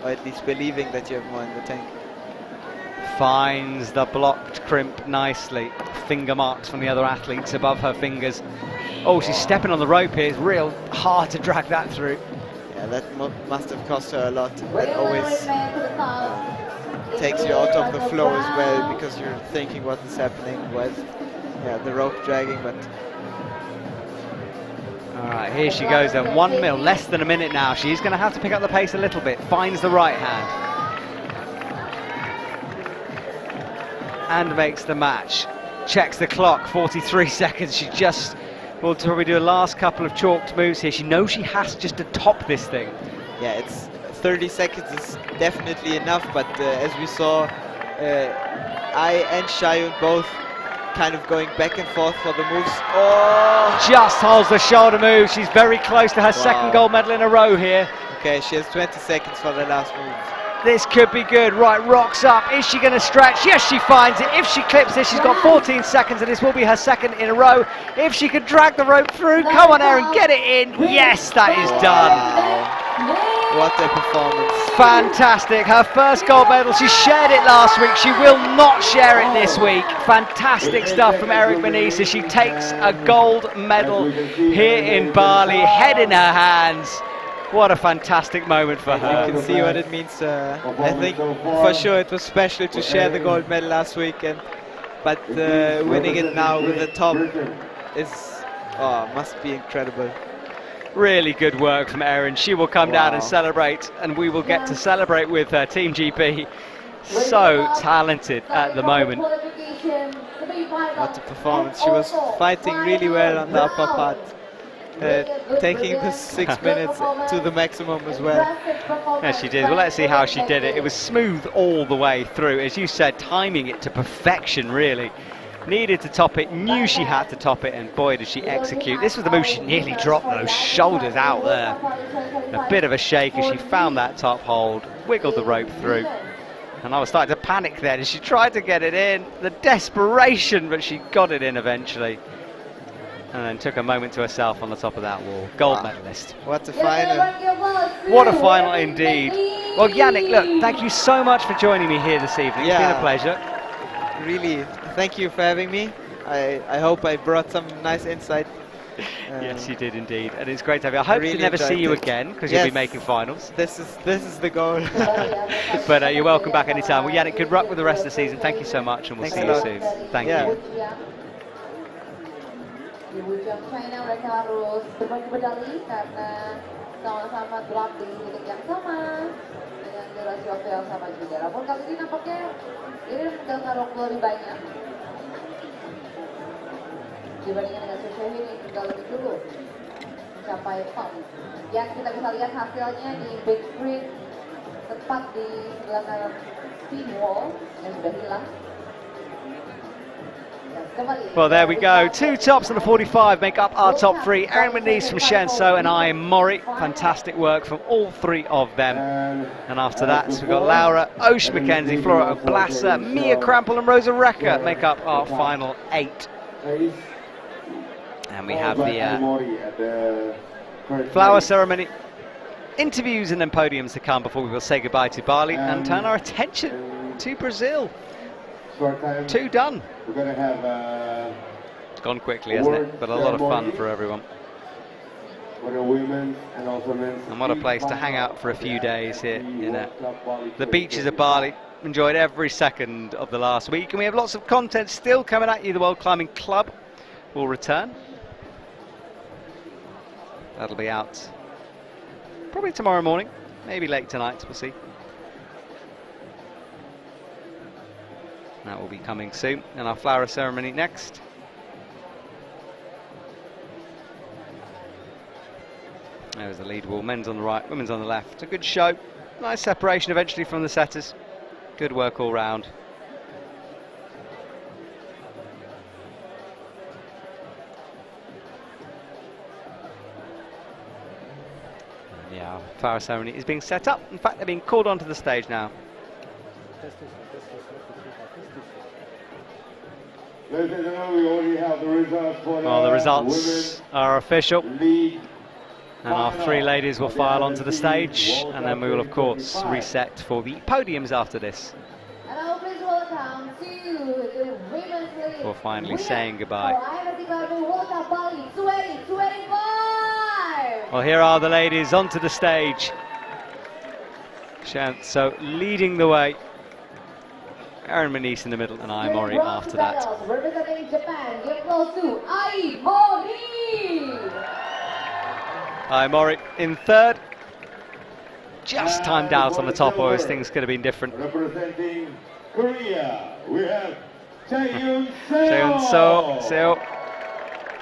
or at least believing that you have more in the tank. Finds the blocked crimp nicely. Finger marks from the other athletes above her fingers. Oh, she's stepping on the rope here. It's real hard to drag that through. Yeah, that must have cost her a lot. That always takes you out of the flow as well, because you're thinking what is happening with the rope dragging. But all right, here she goes then. 1 mil, less than a minute now. She's going to have to pick up the pace a little bit. Finds the right hand. And makes the match. Checks the clock, 43 seconds. She just will probably do a last couple of chalked moves here. She knows she has just to top this thing. Yeah, it's 30 seconds is definitely enough, but as we saw, I and Chaehyun both kind of going back and forth for the moves. Oh, just holds the shoulder move. She's very close to her second gold medal in a row here. Okay, she has 20 seconds for the last move. This could be good. Right, rocks up. Is she going to stretch? Yes, she finds it. If she clips this, she's got 14 seconds, and this will be her second in a row. If she can drag the rope through, come on, Erin, get it in. Yes, that is done. What a performance. Fantastic. Her first gold medal. She shared it last week. She will not share it this week. Fantastic stuff from Erin McNeice as she takes a gold medal here in Bali, head in her hands. What a fantastic moment for her. You can see what it means. I think for sure it was special to share the gold medal last weekend, but winning it now with the top is must be incredible. Really good work from Erin. She will come down and celebrate, and we will get to celebrate with her Team GB. So talented at the moment. What a performance. She was fighting really well on the upper part. Taking the 6 minutes to the maximum as well. Yes, she did. Well, let's see how she did it. It was smooth all the way through. As you said, timing it to perfection, really. Needed to top it, knew she had to top it, and boy, did she execute. This was the move she nearly dropped, those shoulders out there. A bit of a shake as she found that top hold, wiggled the rope through. And I was starting to panic then as she tried to get it in. The desperation, but she got it in eventually. And then took a moment to herself on the top of that wall. Gold medalist. What a final. What a final indeed. Well, Yannick, look, thank you so much for joining me here this evening. It's been a pleasure. Really, thank you for having me. I hope I brought some nice insight. Yes, you did indeed. And it's great to have you. I hope to never see you again, because you'll be making finals. This is the goal. But you're welcome back anytime. Well, Yannick, good luck with the rest of the season. Thank you so much, and we'll see you soon. Thank you. Di ujung China mereka harus berbagi medali karena sama-sama drop di titik yang sama dengan durasi waktu yang sama juga. Namun kali ini nampaknya ini meninggalkan waktu lebih banyak dibandingkan dengan Chaehyun yang juga lebih dulu mencapai top. Yang kita bisa lihat hasilnya di big screen tepat di sebelah kanan spin wall yang sudah hilang. Well, there we go. 2 tops and a 45 make up our top 3. Erin McNeice from Shion Seo and I, Mori. Fantastic work from all 3 of them. And after that, we've got Laura, Oceania McKenzie, Flora Oblasser, Mia Krampel and Rosa Rekar make up our final 8. And we have the flower ceremony, interviews and then podiums to come before we will say goodbye to Bali and turn our attention to Brazil. 2 done. We're going to have it's gone quickly, hasn't it? But a lot of fun for everyone. And what a place to hang out for a few days here in the beaches of Bali. Enjoyed every second of the last week, and we have lots of content still coming at you. The World Climbing Club will return. That'll be out probably tomorrow morning, maybe late tonight, we'll see. That will be coming soon. And our flower ceremony next. There's the lead wall. Men's on the right, women's on the left. A good show. Nice separation eventually from the setters. Good work all round. Yeah, flower ceremony is being set up. In fact, they're being called onto the stage now. Ladies and gentlemen, we already have the results for Well, the results women's are official. league. And our three ladies will file onto the stage, and then we will, of course, reset for the podiums after this. And now please welcome to the women's league. Before finally saying goodbye. World Cup Bali 2025. Well, here are the ladies onto the stage. Shion Seo leading the way. Erin McNeice in the middle, and Mori after that. Representing Japan, get close to Mori. Mori in third. Just timed out on the top, or things could have been different. Representing Korea, we have Chaehyun Chaehyun Seo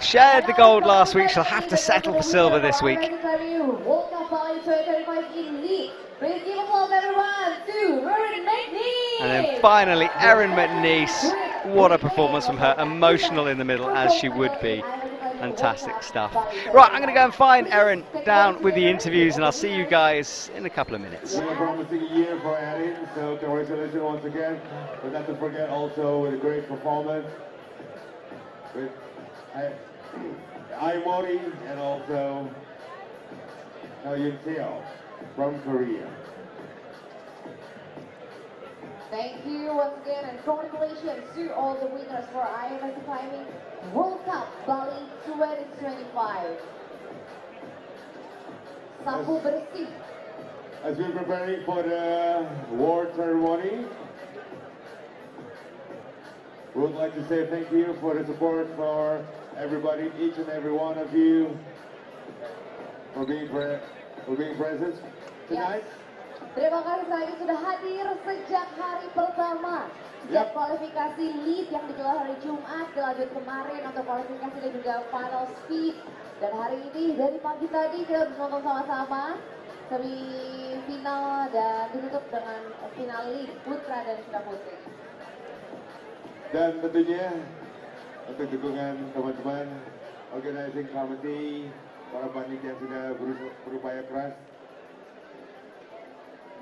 shared the gold last week. She'll have to settle for silver this week. World Cup Bali 2025 in league. Please give applause everyone to Erin McNeice. And then finally, Erin McNeice. What a performance from her. Emotional in the middle, as she would be. Fantastic stuff. Right, I'm going to go and find Erin down with the interviews, and I'll see you guys in a couple of minutes. We have a promising year for Erin, so congratulations once again. But not to forget also with a great performance with Mori and also Chaehyun Seo from Korea. Thank you once again, and congratulations to all the winners for IFSC Climbing World Cup Bali 2025. Sapu bersih. As we're preparing for the award ceremony, we would like to say thank you for the support for everybody, each and every one of you, for being present tonight. Terima kasih sekali lagi sudah hadir sejak hari pertama. Sejak kualifikasi lead yang digelar hari Jumat, dilanjut kemarin untuk kualifikasi dan juga final speed. Dan hari ini dari pagi tadi kita nonton sama-sama semifinal dan ditutup dengan final lead putra dan putra putri. Dan tentunya untuk dukungan teman-teman organizing committee, para panitia yang sudah berupaya keras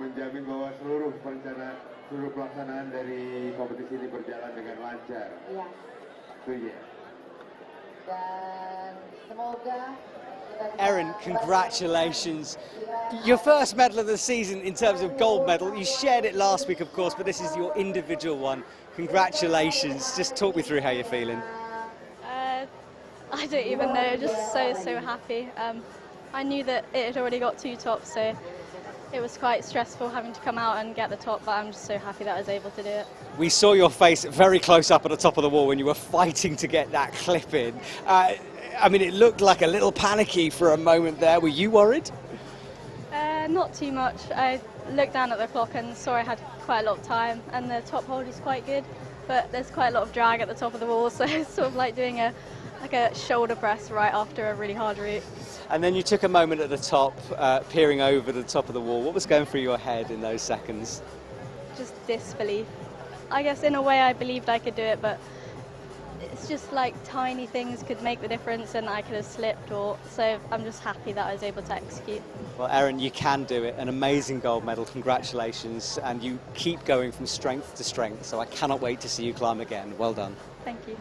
menjamin bahwa seluruh pelaksanaan dari kompetisi ini berjalan dengan lancar. Iya. Itu ya. Dan semoga Erin, congratulations. Your first medal of the season in terms of gold medal. You shared it last week, of course, but this is your individual one. Congratulations. Just talk me through how you're feeling. I don't even know, just so happy. I knew that it had already got 2 tops, so it was quite stressful having to come out and get the top, but I'm just so happy that I was able to do it. We saw your face very close up at the top of the wall when you were fighting to get that clip in. I mean, it looked like a little panicky for a moment there. Were you worried? Not too much. I looked down at the clock and saw I had quite a lot of time, and the top hold is quite good, but there's quite a lot of drag at the top of the wall, so it's sort of like doing a shoulder press right after a really hard route. And then you took a moment at the top, peering over the top of the wall. What was going through your head in those seconds? Just disbelief. I guess in a way I believed I could do it, but it's just like tiny things could make the difference, and I could have slipped, so I'm just happy that I was able to execute. Well, Erin, you can do it. An amazing gold medal. Congratulations. And you keep going from strength to strength, so I cannot wait to see you climb again. Well done. Thank you.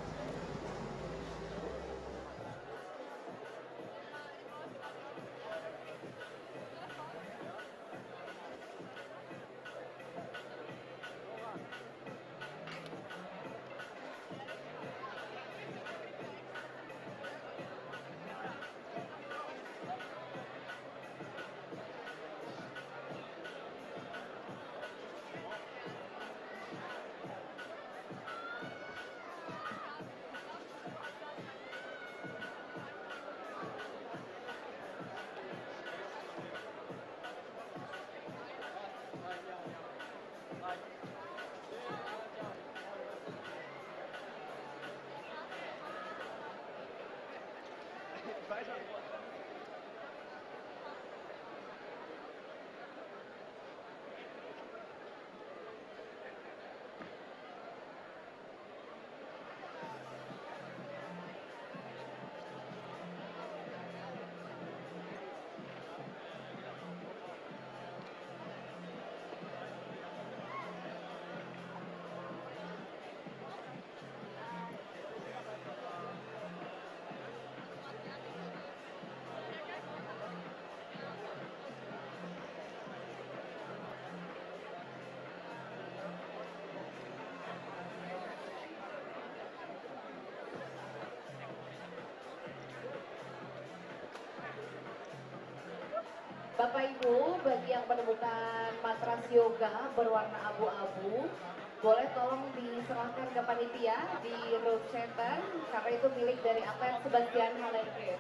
Bapak Ibu, bagi yang menemukan matras yoga berwarna abu-abu, boleh tolong diserahkan ke panitia di room center, karena itu milik dari Atlet Sebastian Halenke.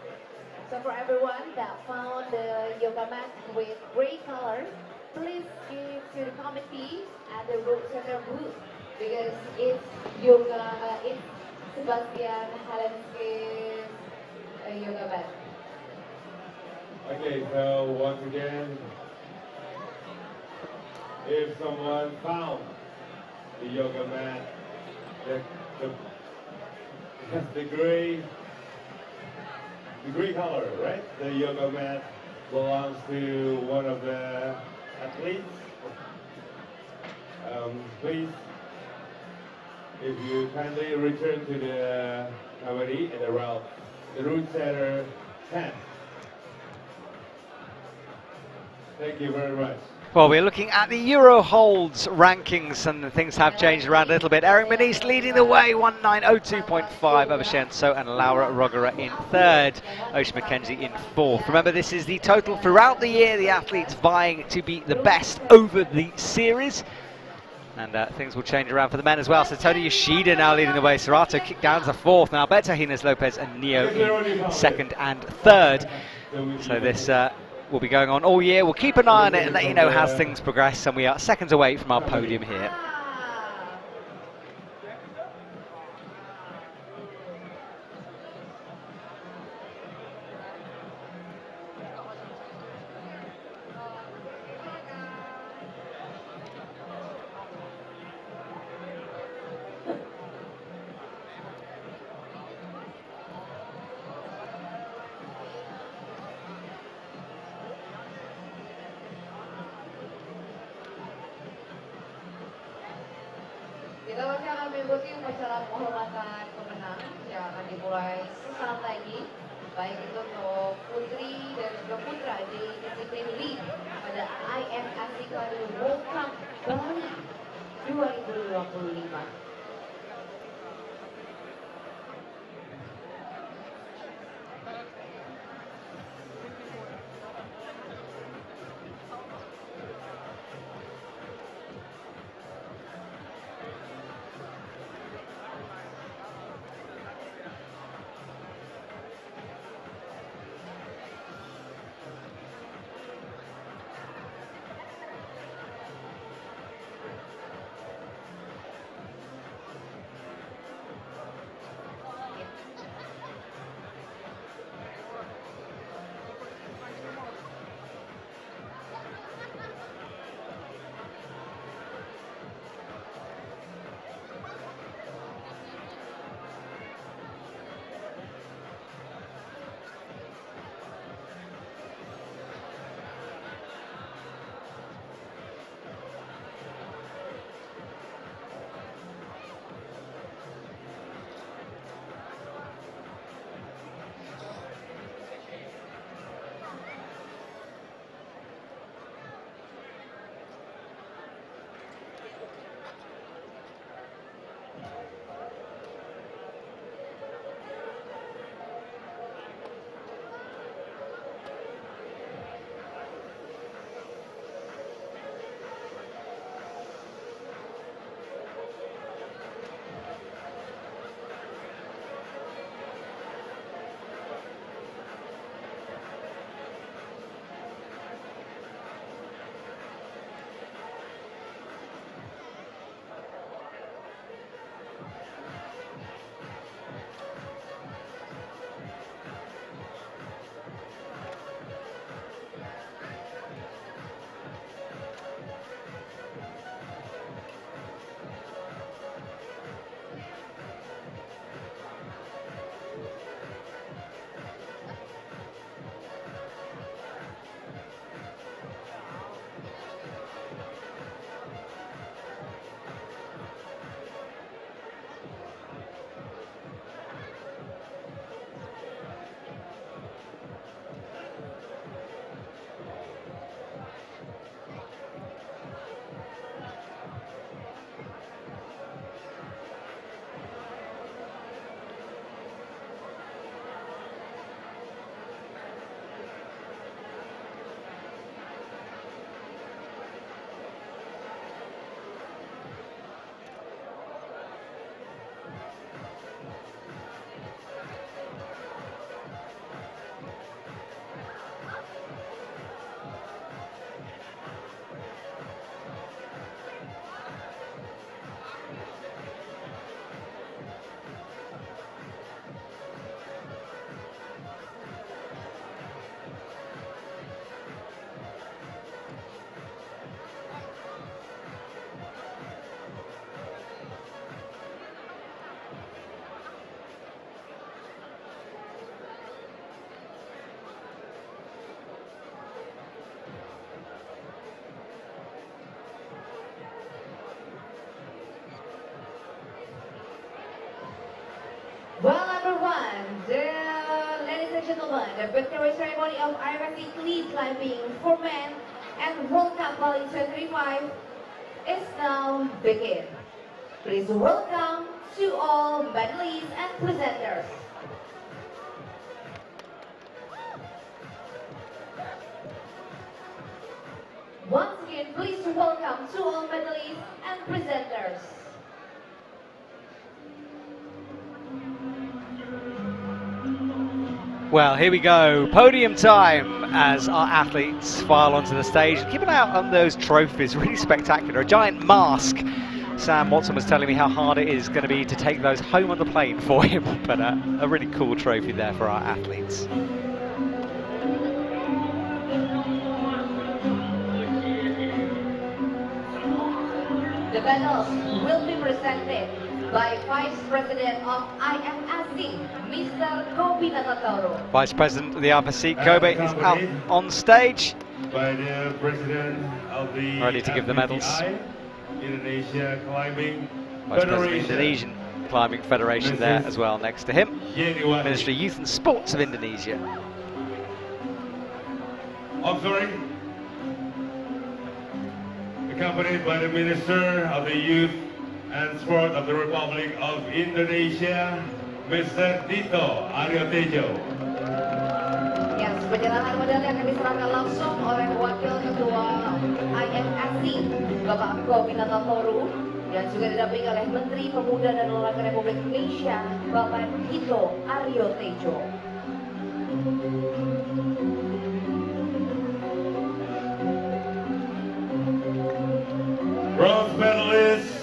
So for everyone that found the yoga mat with gray color, please give to the committee at the room center booth because it's it's Sebastian Halenke's yoga mat. Okay, so once again, if someone found the yoga mat, the gray color, right? The yoga mat belongs to one of the athletes. Please, if you kindly return to the committee and around the root center 10. Thank you very much. Well, we're looking at the Euro holds rankings, and things have changed around a little bit. Erin McNeice leading the way, 1902.5 over Shion Seo and Laura Rekar in third, Oceania McKenzie in fourth. Remember, this is the total throughout the year, the athletes vying to be the best over the series. And things will change around for the men as well. Satone Yoshida now leading the way. Serato kicked down to fourth. Now Alberto Hines Lopez and Neo in second and third. So this will be going on all year. We'll keep an eye on it and let you know as things progress. And we are seconds away from our podium here. Kita masih akan mengikuti upacara penghormatan pemenang yang akan dimulai sesaat lagi, baik itu untuk putri dan juga putra di disiplin lead pada Ifsc World Cup Bali 2025. Well, number one, ladies and gentlemen, the victory ceremony of Ifsc lead climbing for men and World Cup Bali 2025 is now begin. Please welcome to all medalists and presenters. Once again, please welcome to all medalists and presenters. Well, here we go. Podium time as our athletes file onto the stage. Keep an eye out on those trophies, really spectacular. A giant mask. Sam Watson was telling me how hard it is going to be to take those home on the plane for him, but a really cool trophy there for our athletes. The medals will be presented by Vice President of IFSC, Mr. Kobe Natatoro. Vice President of the Ifsc, Kobe, is out on stage. By the President of the Ready to give the medals. Indonesia Climbing Vice President of the Federation. Indonesian Climbing Federation there as well next to him. Yannick Ministry of Youth and Sports of Indonesia. Observing, accompanied by the Minister of the Youth and Sport of the Republic of Indonesia, Mr. Dito Aryo Tejo. Yes, penyerahan medali akan diserahkan langsung oleh Wakil Ketua IFSC, Bapak Kobe Natatoro, dan juga didampingi oleh Menteri Pemuda dan Olahraga Republik Indonesia, Bapak Dito Aryo Tejo. Bronze medalist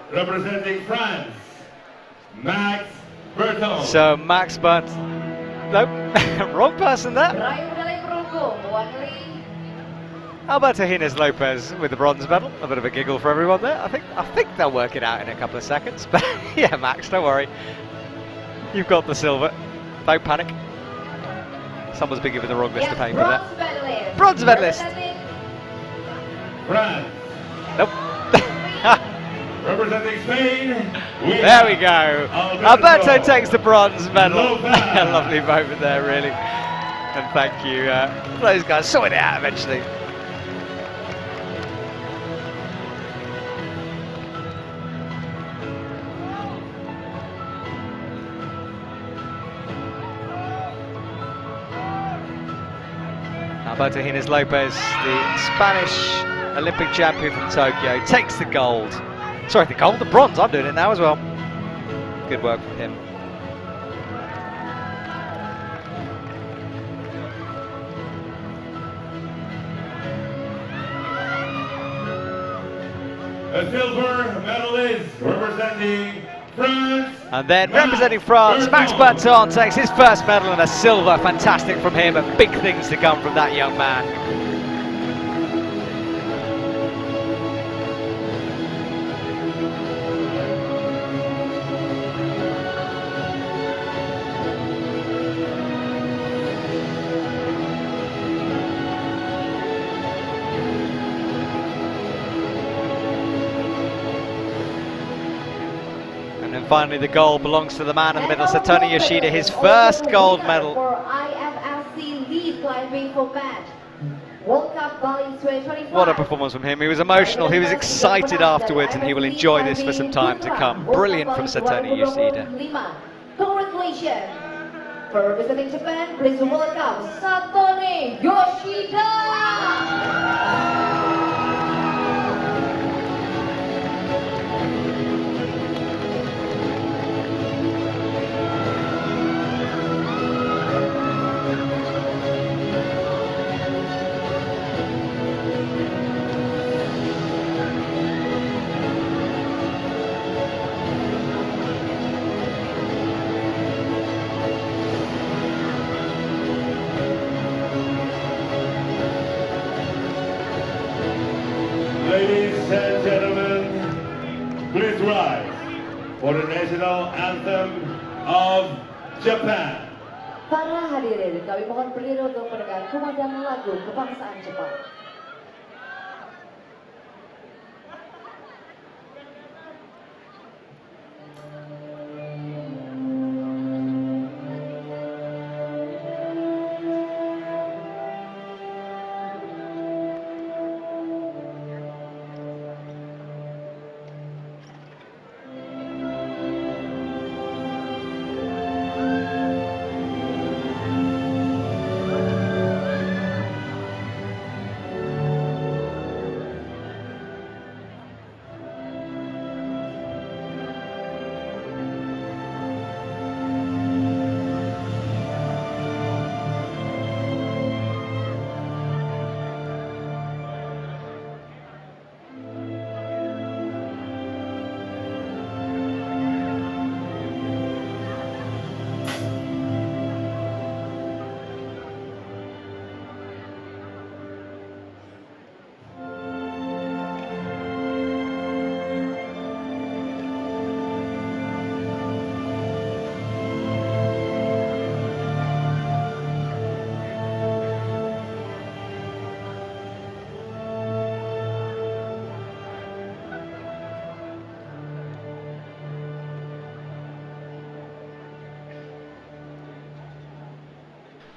representing France, Max Berton. So Max, but nope, wrong person there. Peraih medali perunggu mewakili Alberto Hines Lopez with the bronze medal. A bit of a giggle for everyone there. I think they'll work it out in a couple of seconds. But yeah, Max, don't worry. You've got the silver. Don't panic. Someone's been given the wrong list of paper there. bronze medalist. Bronze medalist. Representing France, Nope. representing Spain. There we go. Alberto takes the bronze medal. Lopez. A lovely moment there, really. And thank you. Those guys sorted it out eventually. Alberto Hines Lopez, the Spanish Olympic champion from Tokyo, takes the gold. Sorry, the gold, the bronze. I'm doing it now as well. Good work from him. A silver medalist representing France. And then representing France, Max Berton takes his first medal and a silver. Fantastic from him, and big things to come from that young man. Finally, the gold belongs to the man in the middle, Satone Yoshida, his first gold medal. For IFSC lead climbing for men. World Cup Bali 2025. What a performance from him. He was emotional, he was excited afterwards, and he will enjoy this for some time to come. Brilliant from Satone Yoshida. Congratulations. For representing Japan, please welcome Satone Yoshida. Ladies and gentlemen, please rise for the national anthem of Japan. Para hadirin, kami mohon berdiri untuk mendengar kumandang lagu kebangsaan Jepang.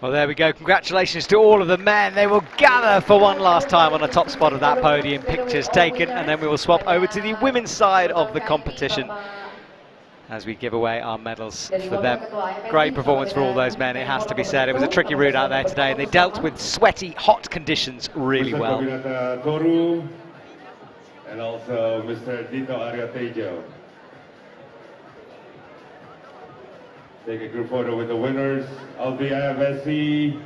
Well, there we go. Congratulations to all of the men. They will gather for one last time on the top spot of that podium. Pictures taken, and then we will swap over to the women's side of the competition as we give away our medals for them. Great performance for all those men, it has to be said. It was a tricky route out there today, and they dealt with sweaty, hot conditions really well. And also Mr. Dito Ariotejo. Take a group photo with the winners of the IFSC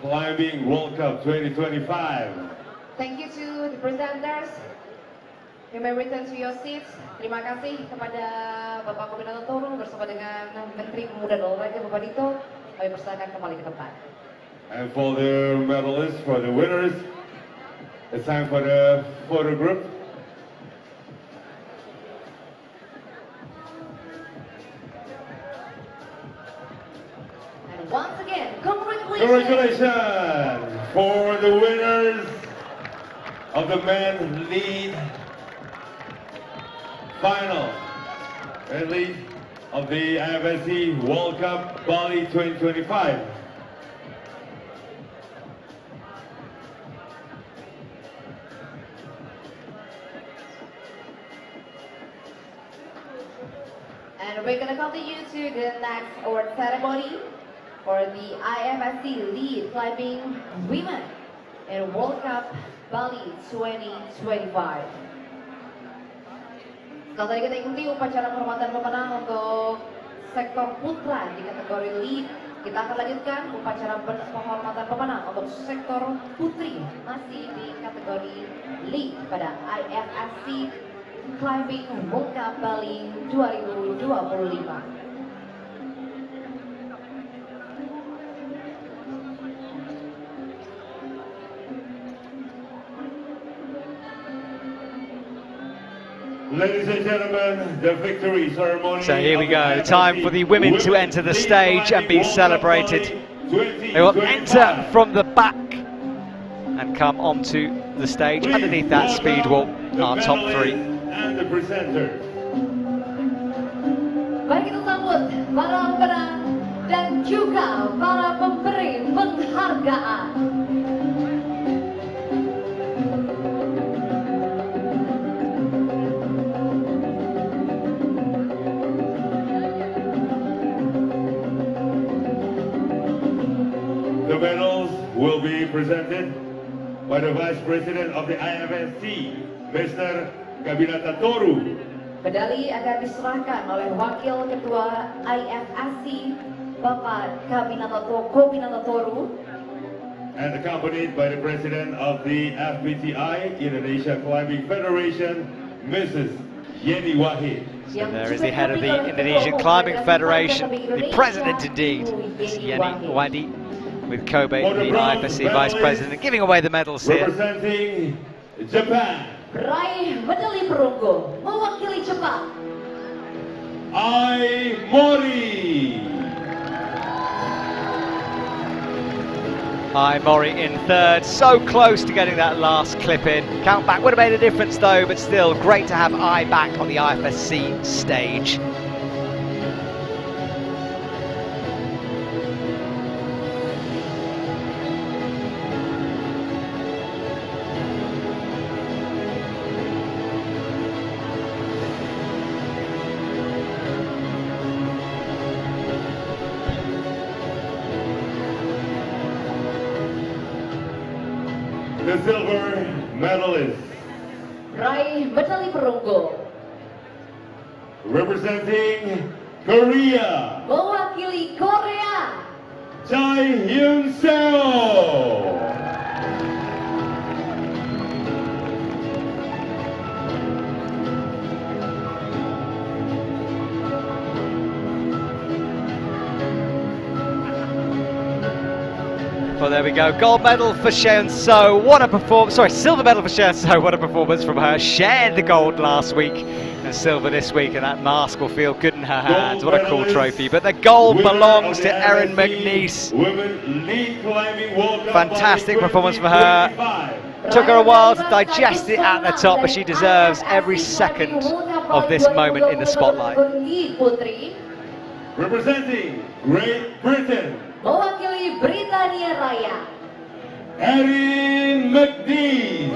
Climbing World Cup 2025. Thank you to the presenters. You may return to your seats. Terima kasih kepada Bapak Koordinator Toru bersama dengan Menteri Pemuda dan Olahraga Bapak Dito. Kami persilakan kembali ke tempat. And for the medalists, for the winners, it's time for the photo group. And once again, congratulations. Congratulations for the winners of the men lead final and lead of the IFSC World Cup Bali 2025. And we're going to continue to the next award ceremony for the IFSC Lead Climbing Women in World Cup Bali 2025. Setelah tadi kita ikuti upacara penghormatan pemenang untuk sektor putra di kategori lead, kita akan lanjutkan upacara penghormatan pemenang untuk sektor putri masih di kategori lead pada IFSC Climbing World Cup Bali 2025. Ladies and gentlemen, the victory ceremony. So here we go, time for the women to enter the stage and be celebrated. They will enter from the back and come onto the stage underneath that speed wall, our top three. And the presenter. Baik, kita sambut para pemenang dan juga para pemberi penghargaan. The medals will be presented by the Vice President of the IFSC, Mr. Kabinata Toru. Medali akan diserahkan oleh Wakil Ketua IFSC, Bapak Kabinata Toru. And accompanied by the President of the FBTI, Indonesia Climbing Federation, Mrs. Yannick Flohé. So there is the head of the Indonesian Climbing Federation, the President indeed, Yannick Flohé, with Kobe, the IFSC Vice President, giving away the medals here. Representing Japan, Raih medali perunggu mewakili Jepang, Ai Mori. Mori in third, so close to getting that last clip in. Count back would have made a difference though, but still great to have Ai back on the IFSC stage. The silver medalist, raih medali perunggu representing Korea, mewakili Korea, Chaehyun Seo. Well, there we go. Gold medal for Chaehyun Seo. What a performance. Sorry, silver medal for Chaehyun Seo. What a performance from her. Shared the gold last week and silver this week, and that mask will feel good in her hands. What a cool trophy. But the gold belongs to Erin McNeice. Fantastic performance for her. Took her a while to digest it at the top, but she deserves every second of this moment in the spotlight. Representing Great Britain, mewakili Britania Raya, Erin McNeice.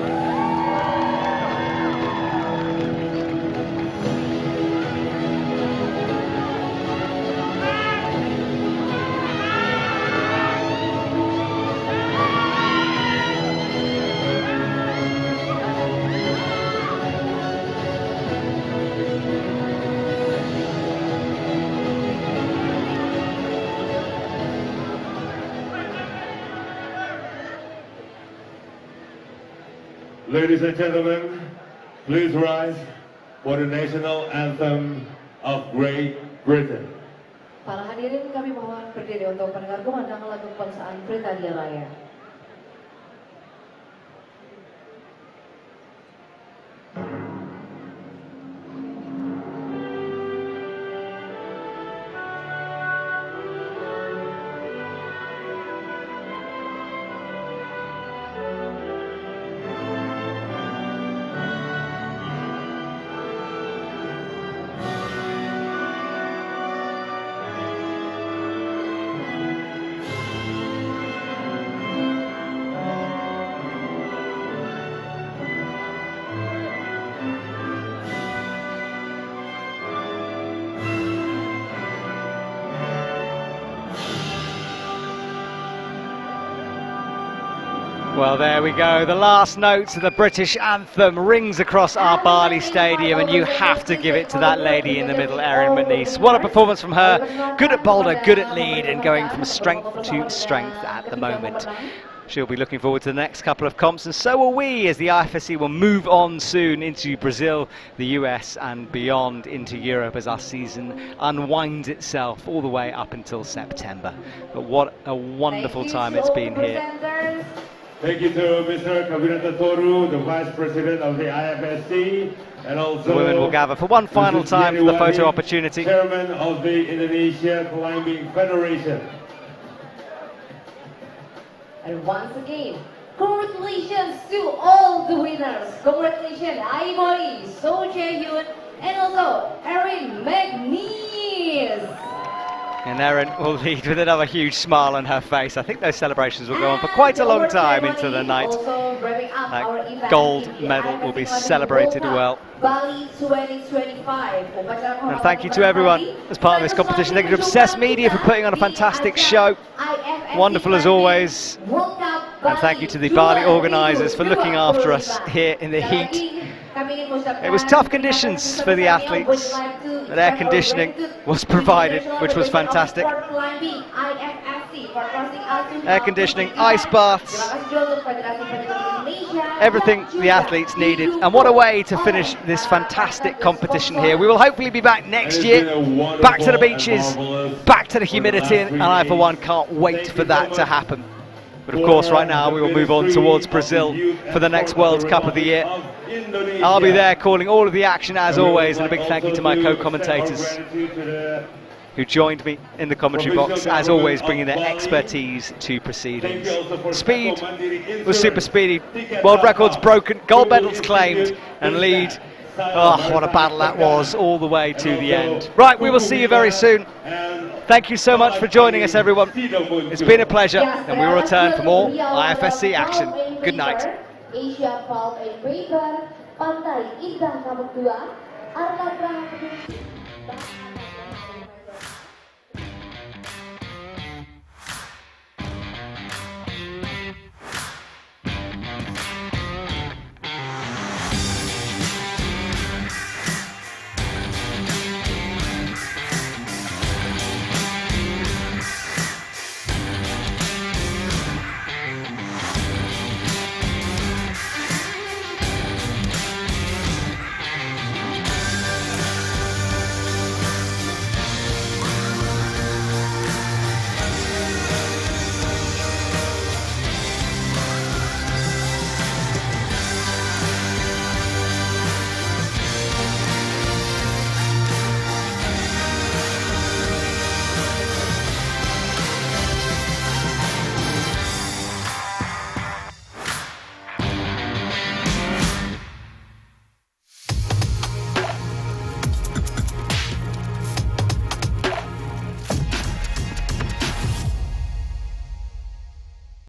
Ladies and gentlemen, please rise for the national anthem of Great Britain. Para hadirin, kami mohon berdiri untuk pendengar kumandang lagu kebangsaan Britania Raya. Well, there we go. The last notes of the British anthem rings across our Bali stadium, and you have to give it to that lady in the middle, Erin McNeice. What a performance from her. Good at boulder, good at lead, and going from strength to strength at the moment. She'll be looking forward to the next couple of comps, and so will we, as the Ifsc will move on soon into Brazil, the US, and beyond into Europe as our season unwinds itself all the way up until September. But what a wonderful time it's been here. Thank you to Mr. Kabinata Toru, the Vice President of the IFSC, and also The women will gather for one final Mrs. time for the photo Yannick, opportunity. Chairman of the Indonesia Climbing Federation. And once again, congratulations to all the winners. Congratulations, Aimori, So Chaehyun, and also Erin McNeice. And Erin will lead with another huge smile on her face. I think those celebrations will go on for quite a long time into the night. That gold medal will be celebrated well. Bali 2025. And thank you to everyone as part of this competition. Thank you to Obsessed Media for putting on a fantastic show. Wonderful as always. And thank you to the Bali organisers for looking after us here in the heat. It was tough conditions for the athletes, but air conditioning was provided, which was fantastic. Air conditioning, ice baths, everything the athletes needed. And what a way to finish this fantastic competition here. We will hopefully be back next year, back to the beaches, back to the humidity, and I for one can't wait for that to happen. But of course right now we will move on towards Brazil for the next World Cup of the year. I'll be there calling all of the action as always, and a big thank you to my co-commentators who joined me in the commentary box, as always bringing their expertise to proceedings. Speed was super speedy, world records broken, gold medals claimed, and lead. Oh, what a battle that was all the way to the end. Right, we will see you very soon. Thank you so much for joining us, everyone. It's been a pleasure, and we will return for more IFSC action. Good night. Asia Pulp and Paper, Pantai Indah Kabuk 2, Arka Praha